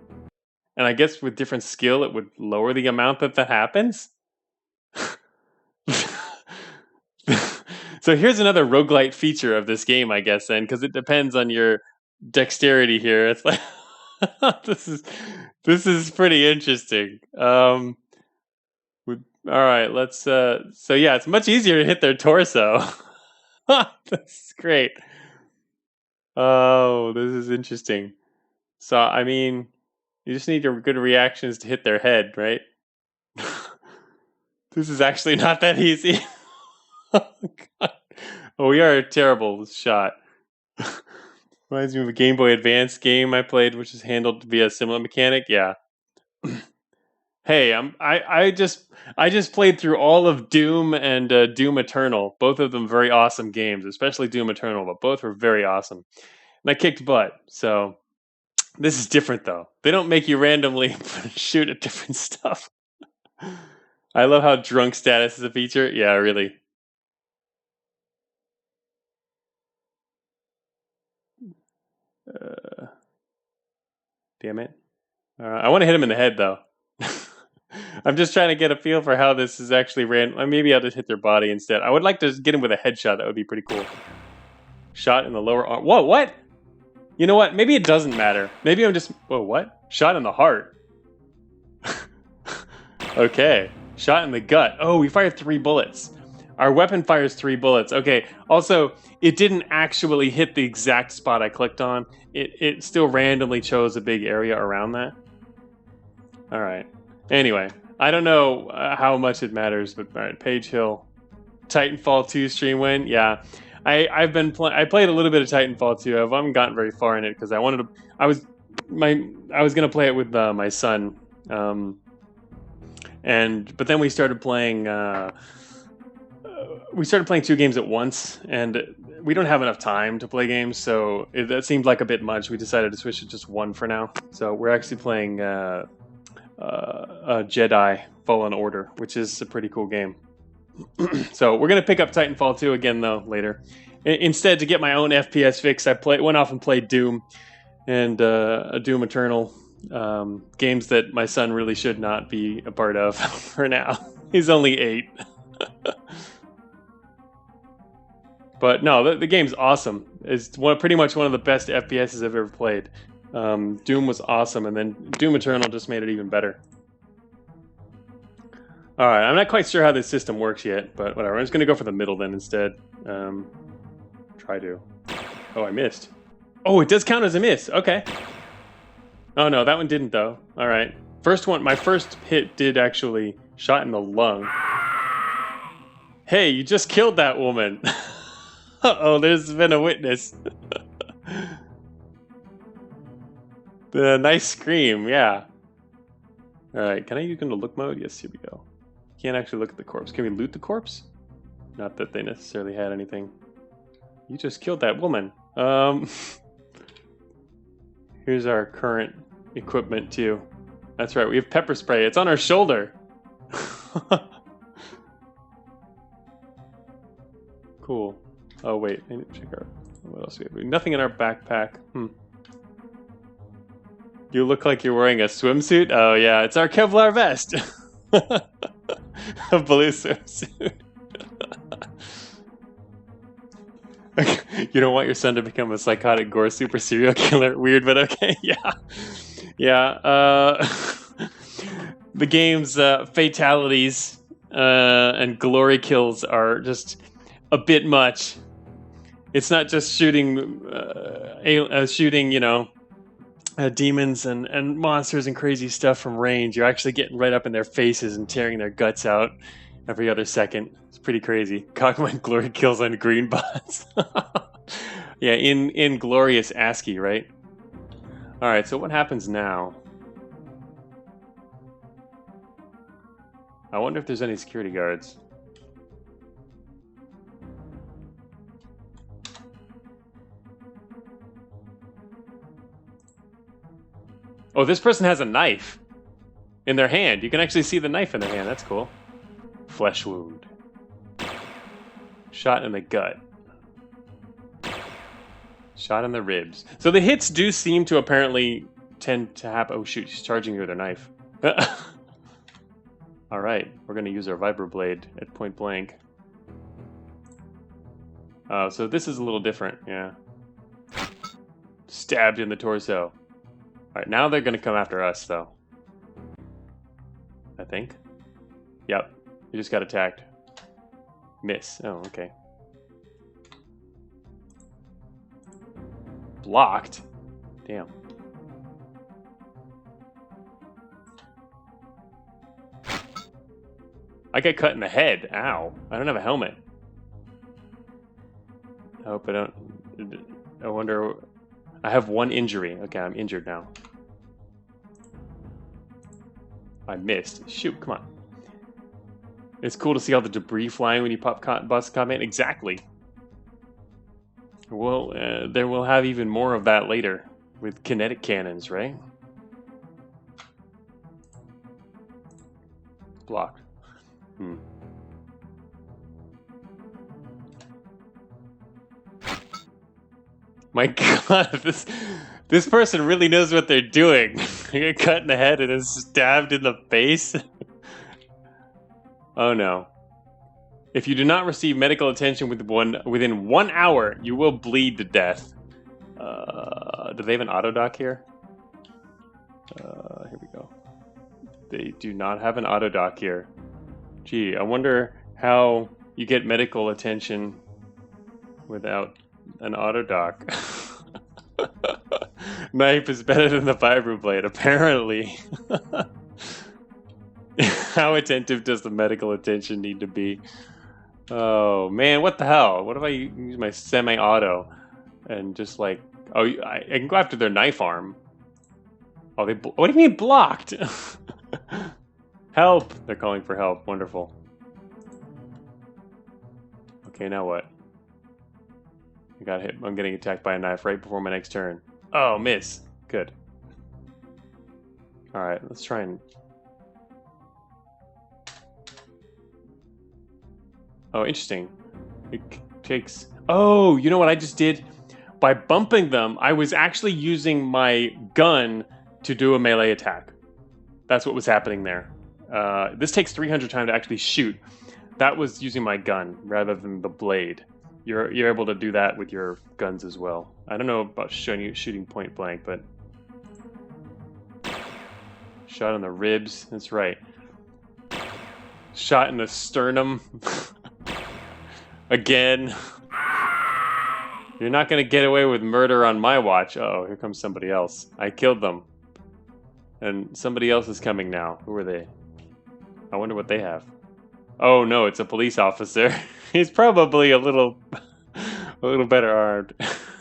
And I guess with different skill, it would lower the amount that happens? So here's another roguelite feature of this game, I guess, then, because it depends on your dexterity here. It's like... this is pretty interesting. All right, let's. So yeah, it's much easier to hit their torso. That's great. Oh, this is interesting. So I mean, you just need your good reactions to hit their head, right? This is actually not that easy. Oh, God. Oh, we are a terrible shot. Reminds me of a Game Boy Advance game I played, which is handled via a similar mechanic. Yeah. Hey, I just played through all of Doom and Doom Eternal. Both of them very awesome games, especially Doom Eternal, but both were very awesome. And I kicked butt. So this is different, though. They don't make you randomly shoot at different stuff. I love how drunk status is a feature. Yeah, really. Damn it. I want to hit him in the head, though. I'm just trying to get a feel for how this is actually ran. Maybe I'll just hit their body instead. I would like to get him with a headshot. That would be pretty cool. Shot in the lower arm. Whoa, what? You know what? Maybe it doesn't matter. Maybe I'm just... Whoa, what? Shot in the heart. Okay. Shot in the gut. Oh, we fired 3 bullets. Our weapon fires 3 bullets. Okay. Also, it didn't actually hit the exact spot I clicked on. It still randomly chose a big area around that. All right. Anyway, I don't know how much it matters, but all right. Page Hill, Titanfall 2 stream win. Yeah, I played a little bit of Titanfall 2. I haven't gotten very far in it because I was gonna play it with my son, but then we started playing 2 games at once, and we don't have enough time to play games, so that seemed like a bit much. We decided to switch to just 1 for now. So we're actually playing Jedi Fallen Order, which is a pretty cool game. So we're gonna pick up Titanfall 2 again though later. Instead, to get my own FPS fix, I went off and played Doom and Doom Eternal, games that my son really should not be a part of for now. He's only 8. But no, the game's awesome. It's pretty much one of the best FPSs I've ever played. Doom was awesome, and then Doom Eternal just made it even better. Alright, I'm not quite sure how this system works yet, but whatever. I'm just going to go for the middle then instead. Try to. Oh, I missed. Oh, it does count as a miss. Okay. Oh no, that one didn't though. Alright. My first hit did actually shot in the lung. Hey, you just killed that woman. Uh-oh, there's been a witness. The nice scream, yeah. Alright, can I use into look mode? Yes, here we go. Can't actually look at the corpse. Can we loot the corpse? Not that they necessarily had anything. You just killed that woman. Here's our current equipment too. That's right, we have pepper spray. It's on our shoulder. Cool. Oh wait, I need to check our... What else do we have? Nothing in our backpack. You look like you're wearing a swimsuit? Oh yeah, it's our Kevlar vest. A blue swimsuit. You don't want your son to become a psychotic gore super serial killer. Weird, but okay. Yeah. Yeah. The game's fatalities and glory kills are just a bit much. It's not just shooting, you know, demons and monsters and crazy stuff from range. You're actually getting right up in their faces and tearing their guts out every other second. It's pretty crazy. Cogman glory kills on green bots. Yeah, in glorious ASCII, right? All right, so what happens now? I wonder if there's any security guards. Oh, this person has a knife in their hand. You can actually see the knife in their hand. That's cool. Flesh wound. Shot in the gut. Shot in the ribs. So the hits do seem to apparently tend to happen. Oh shoot, she's charging you with her knife. Alright, we're going to use our vibroblade at point blank. Oh, so this is a little different, yeah. Stabbed in the torso. Alright, now they're going to come after us, though. I think. Yep, you just got attacked. Miss. Oh, okay. Blocked? Damn. I got cut in the head. Ow. I don't have a helmet. I hope I don't... I wonder... I have 1 injury. Okay, I'm injured now. I missed. Shoot, come on. It's cool to see all the debris flying when you bust comment. Exactly. Well, there we'll have even more of that later with kinetic cannons, right? Blocked. My God, this person really knows what they're doing. They get cut in the head and is stabbed in the face. Oh no. If you do not receive medical attention within 1 hour, you will bleed to death. Do they have an auto dock here? Here we go. They do not have an auto dock here. Gee, I wonder how you get medical attention without an auto dock. Knife is better than the vibroblade, apparently. How attentive does the medical attention need to be? Oh man, what the hell? What if I use my semi-auto and just like, oh, I can go after their knife arm. Oh, what do you mean blocked? Help! They're calling for help. Wonderful. Okay, now what? I got hit. I'm getting attacked by a knife right before my next turn. Oh, miss. Good. All right, let's try and. Oh, interesting. It takes. Oh, you know what I just did? By bumping them, I was actually using my gun to do a melee attack. That's what was happening there. This takes 300 time to actually shoot. That was using my gun rather than the blade. You're able to do that with your guns as well. I don't know about shooting point blank, but shot in the ribs. That's right. Shot in the sternum. Again. You're not gonna get away with murder on my watch. Uh-oh, here comes somebody else. I killed them. And somebody else is coming now. Who are they? I wonder what they have. Oh no, it's a police officer. He's probably a little better armed.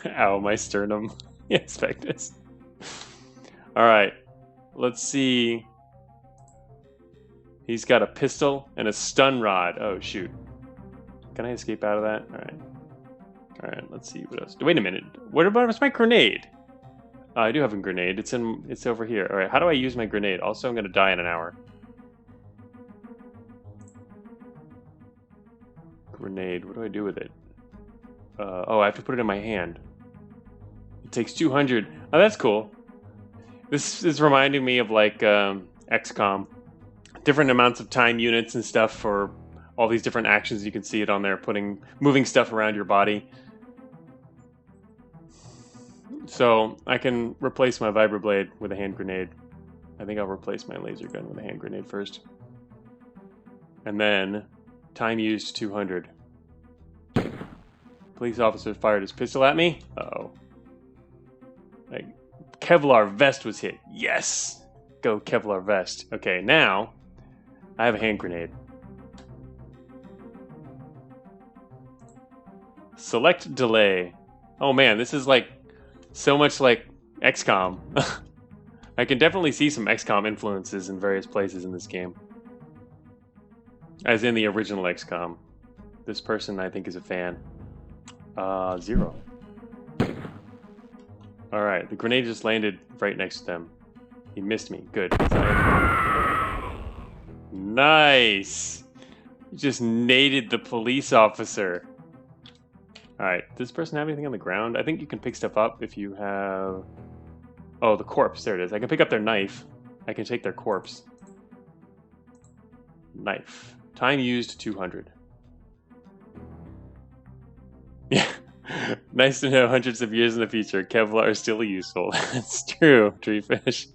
Ow, my sternum. Yes, Vectus. Alright. Let's see. He's got a pistol and a stun rod. Oh shoot. Can I escape out of that? Alright. Alright, let's see what else. Wait a minute. What about my grenade? I do have a grenade. It's over here. Alright, how do I use my grenade? Also, I'm gonna die in an hour. Grenade. What do I do with it? Oh, I have to put it in my hand. It takes 200. Oh, that's cool. This is reminding me of like XCOM. Different amounts of time units and stuff for all these different actions. You can see it on there, moving stuff around your body. So I can replace my vibroblade with a hand grenade. I think I'll replace my laser gun with a hand grenade first. And then time used 200. Police officer fired his pistol at me. Uh-oh. Like, Kevlar vest was hit. Yes! Go Kevlar vest. Okay, now I have a hand grenade. Select delay. Oh man, this is like so much like XCOM. I can definitely see some XCOM influences in various places in this game. As in the original XCOM. This person, I think, is a fan. 0. Alright, the grenade just landed right next to them. He missed me. Good. Nice! You just naded the police officer. Alright, does this person have anything on the ground? I think you can pick stuff up if you have... Oh, the corpse. There it is. I can pick up their knife. I can take their corpse. Knife. Time used 200. Yeah. Nice to know hundreds of years in the future, Kevlar is still useful. That's true, Treefish.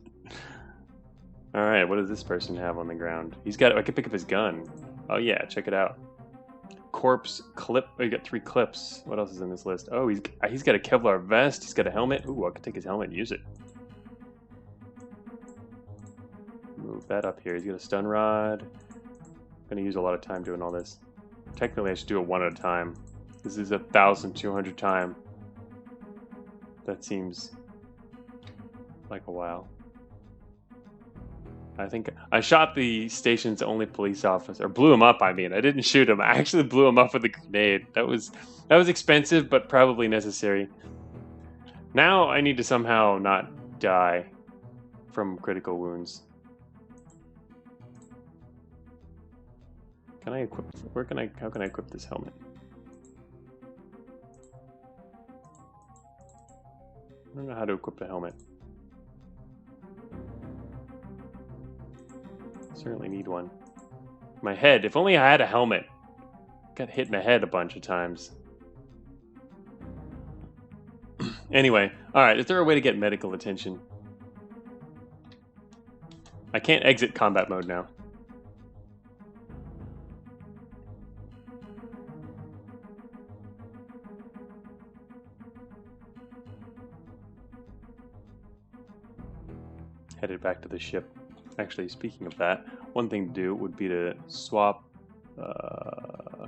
Alright, what does this person have on the ground? I can pick up his gun. Oh yeah, check it out. Corpse, clip. Oh, you got 3 clips. What else is in this list? Oh, he's got a Kevlar vest. He's got a helmet. Ooh, I can take his helmet and use it. Move that up here. He's got a stun rod. I'm gonna use a lot of time doing all this. Technically, I should do it one at a time. This is 1,200 time. That seems like a while. I think I shot the station's only police officer, or blew him up. I mean, I didn't shoot him. I actually blew him up with a grenade. That was expensive, but probably necessary. Now I need to somehow not die from critical wounds. Can I equip? How can I equip this helmet? I don't know how to equip the helmet. Certainly need one. My head. If only I had a helmet. Got hit in the head a bunch of times. Anyway, alright, is there a way to get medical attention? I can't exit combat mode now. Headed back to the ship. Actually, speaking of that, one thing to do would be to swap.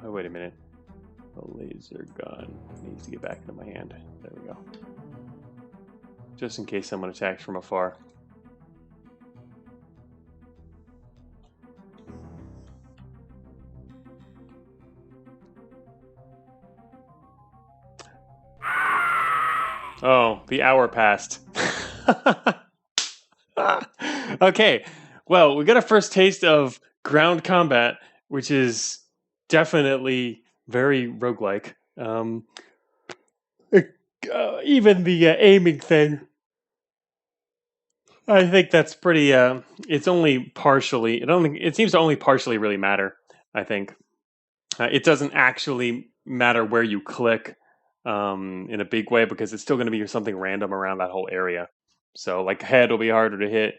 Wait a minute. The laser gun needs to get back into my hand. There we go. Just in case someone attacks from afar. Oh, the hour passed. Okay, well, we got a first taste of ground combat, which is definitely very roguelike. Even the aiming thing, I think that's pretty. It's only partially. It seems to only partially really matter. I think it doesn't actually matter where you click in a big way because it's still going to be something random around that whole area. So, like, head will be harder to hit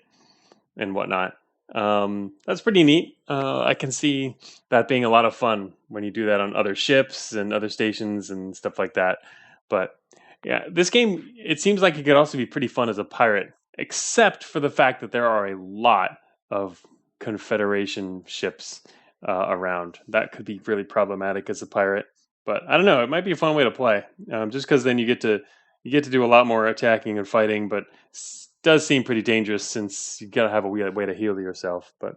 and whatnot. That's pretty neat. I can see that being a lot of fun when you do that on other ships and other stations and stuff like that. But yeah, this game, it seems like it could also be pretty fun as a pirate, except for the fact that there are a lot of Confederation ships around. That could be really problematic as a pirate. But I don't know. It might be a fun way to play, just because then you get to do a lot more attacking and fighting, but does seem pretty dangerous since you gotta have a way to heal yourself. But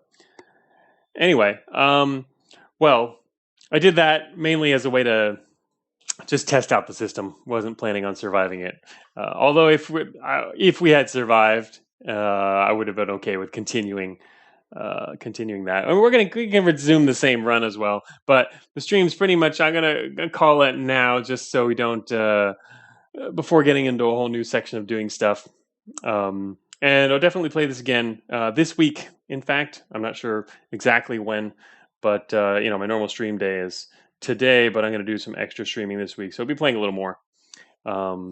anyway, well, I did that mainly as a way to just test out the system. Wasn't planning on surviving it. Although if we had survived, I would have been okay with continuing that. And we can resume the same run as well. But the stream's pretty much. I'm gonna call it now, just so we don't. Before getting into a whole new section of doing stuff. And I'll definitely play this again this week. In fact, I'm not sure exactly when, but my normal stream day is today. But I'm going to do some extra streaming this week, so I'll be playing a little more.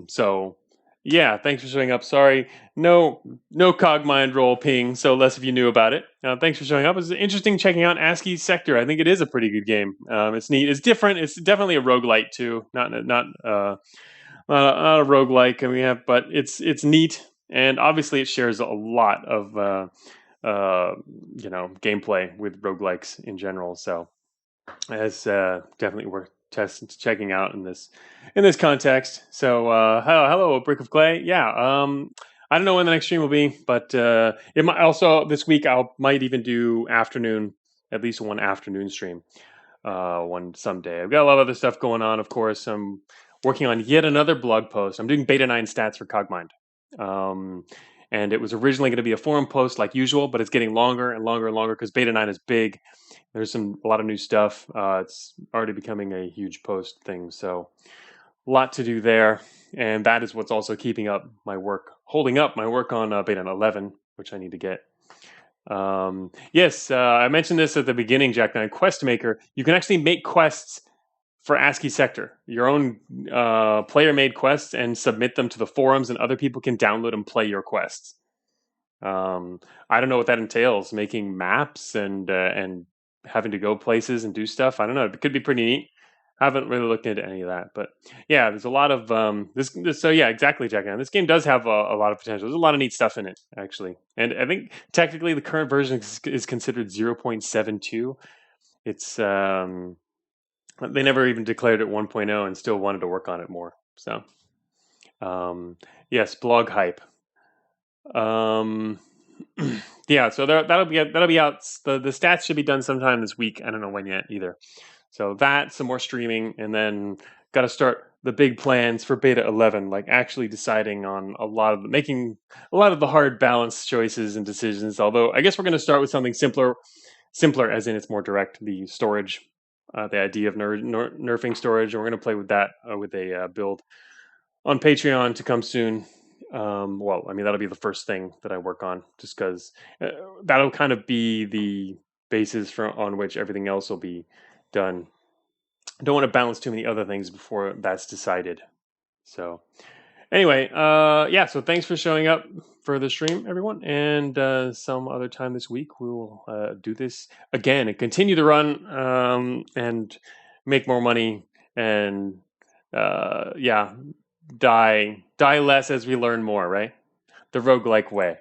So yeah, thanks for showing up. Sorry, no Cogmind roll ping, so less of you knew about it. Thanks for showing up. It's interesting checking out ASCII Sector. I think it is a pretty good game. It's neat. It's different. It's definitely a roguelite too. Not a roguelike, but it's neat, and obviously it shares a lot of gameplay with roguelikes in general. So it's definitely worth checking out in this context. So hello, Brick of Clay. Yeah, I don't know when the next stream will be, but it might also this week. Might even do afternoon, at least one afternoon stream. One someday. I've got a lot of other stuff going on, of course. I'm working on yet another blog post. I'm doing beta 9 stats for Cogmind. And it was originally going to be a forum post like usual, but it's getting longer and longer and longer because beta 9 is big. There's a lot of new stuff. It's already becoming a huge post thing. So a lot to do there. And that is what's also holding up my work on beta 11, which I need to get. Yes, I mentioned this at the beginning, Jack Knight. Quest Maker, you can actually make quests for ASCII Sector, your own player-made quests, and submit them to the forums, and other people can download and play your quests. I don't know what that entails, making maps and having to go places and do stuff. I don't know. It could be pretty neat. I haven't really looked into any of that, but yeah, there's a lot of this. So yeah, exactly, Jack. This game does have a lot of potential. There's a lot of neat stuff in it, actually, and I think technically the current version is considered 0.72. It's they never even declared it 1.0 and still wanted to work on it more. So yes, blog hype. Yeah, so that'll be out. The stats should be done sometime this week. I don't know when yet either. So that, some more streaming, and then got to start the big plans for beta 11, like actually deciding on making a lot of the hard balance choices and decisions. Although I guess we're going to start with something simpler as in it's more direct. The storage, the idea of nerfing storage, and we're going to play with that with a build on Patreon to come soon. That'll be the first thing that I work on, just because that'll kind of be basis on which everything else will be done. Don't want to balance too many other things before that's decided. So anyway, yeah. So thanks for showing up for the stream, everyone. And some other time this week, we will do this again and continue to run and make more money and yeah, die less as we learn more. Right, the roguelike way.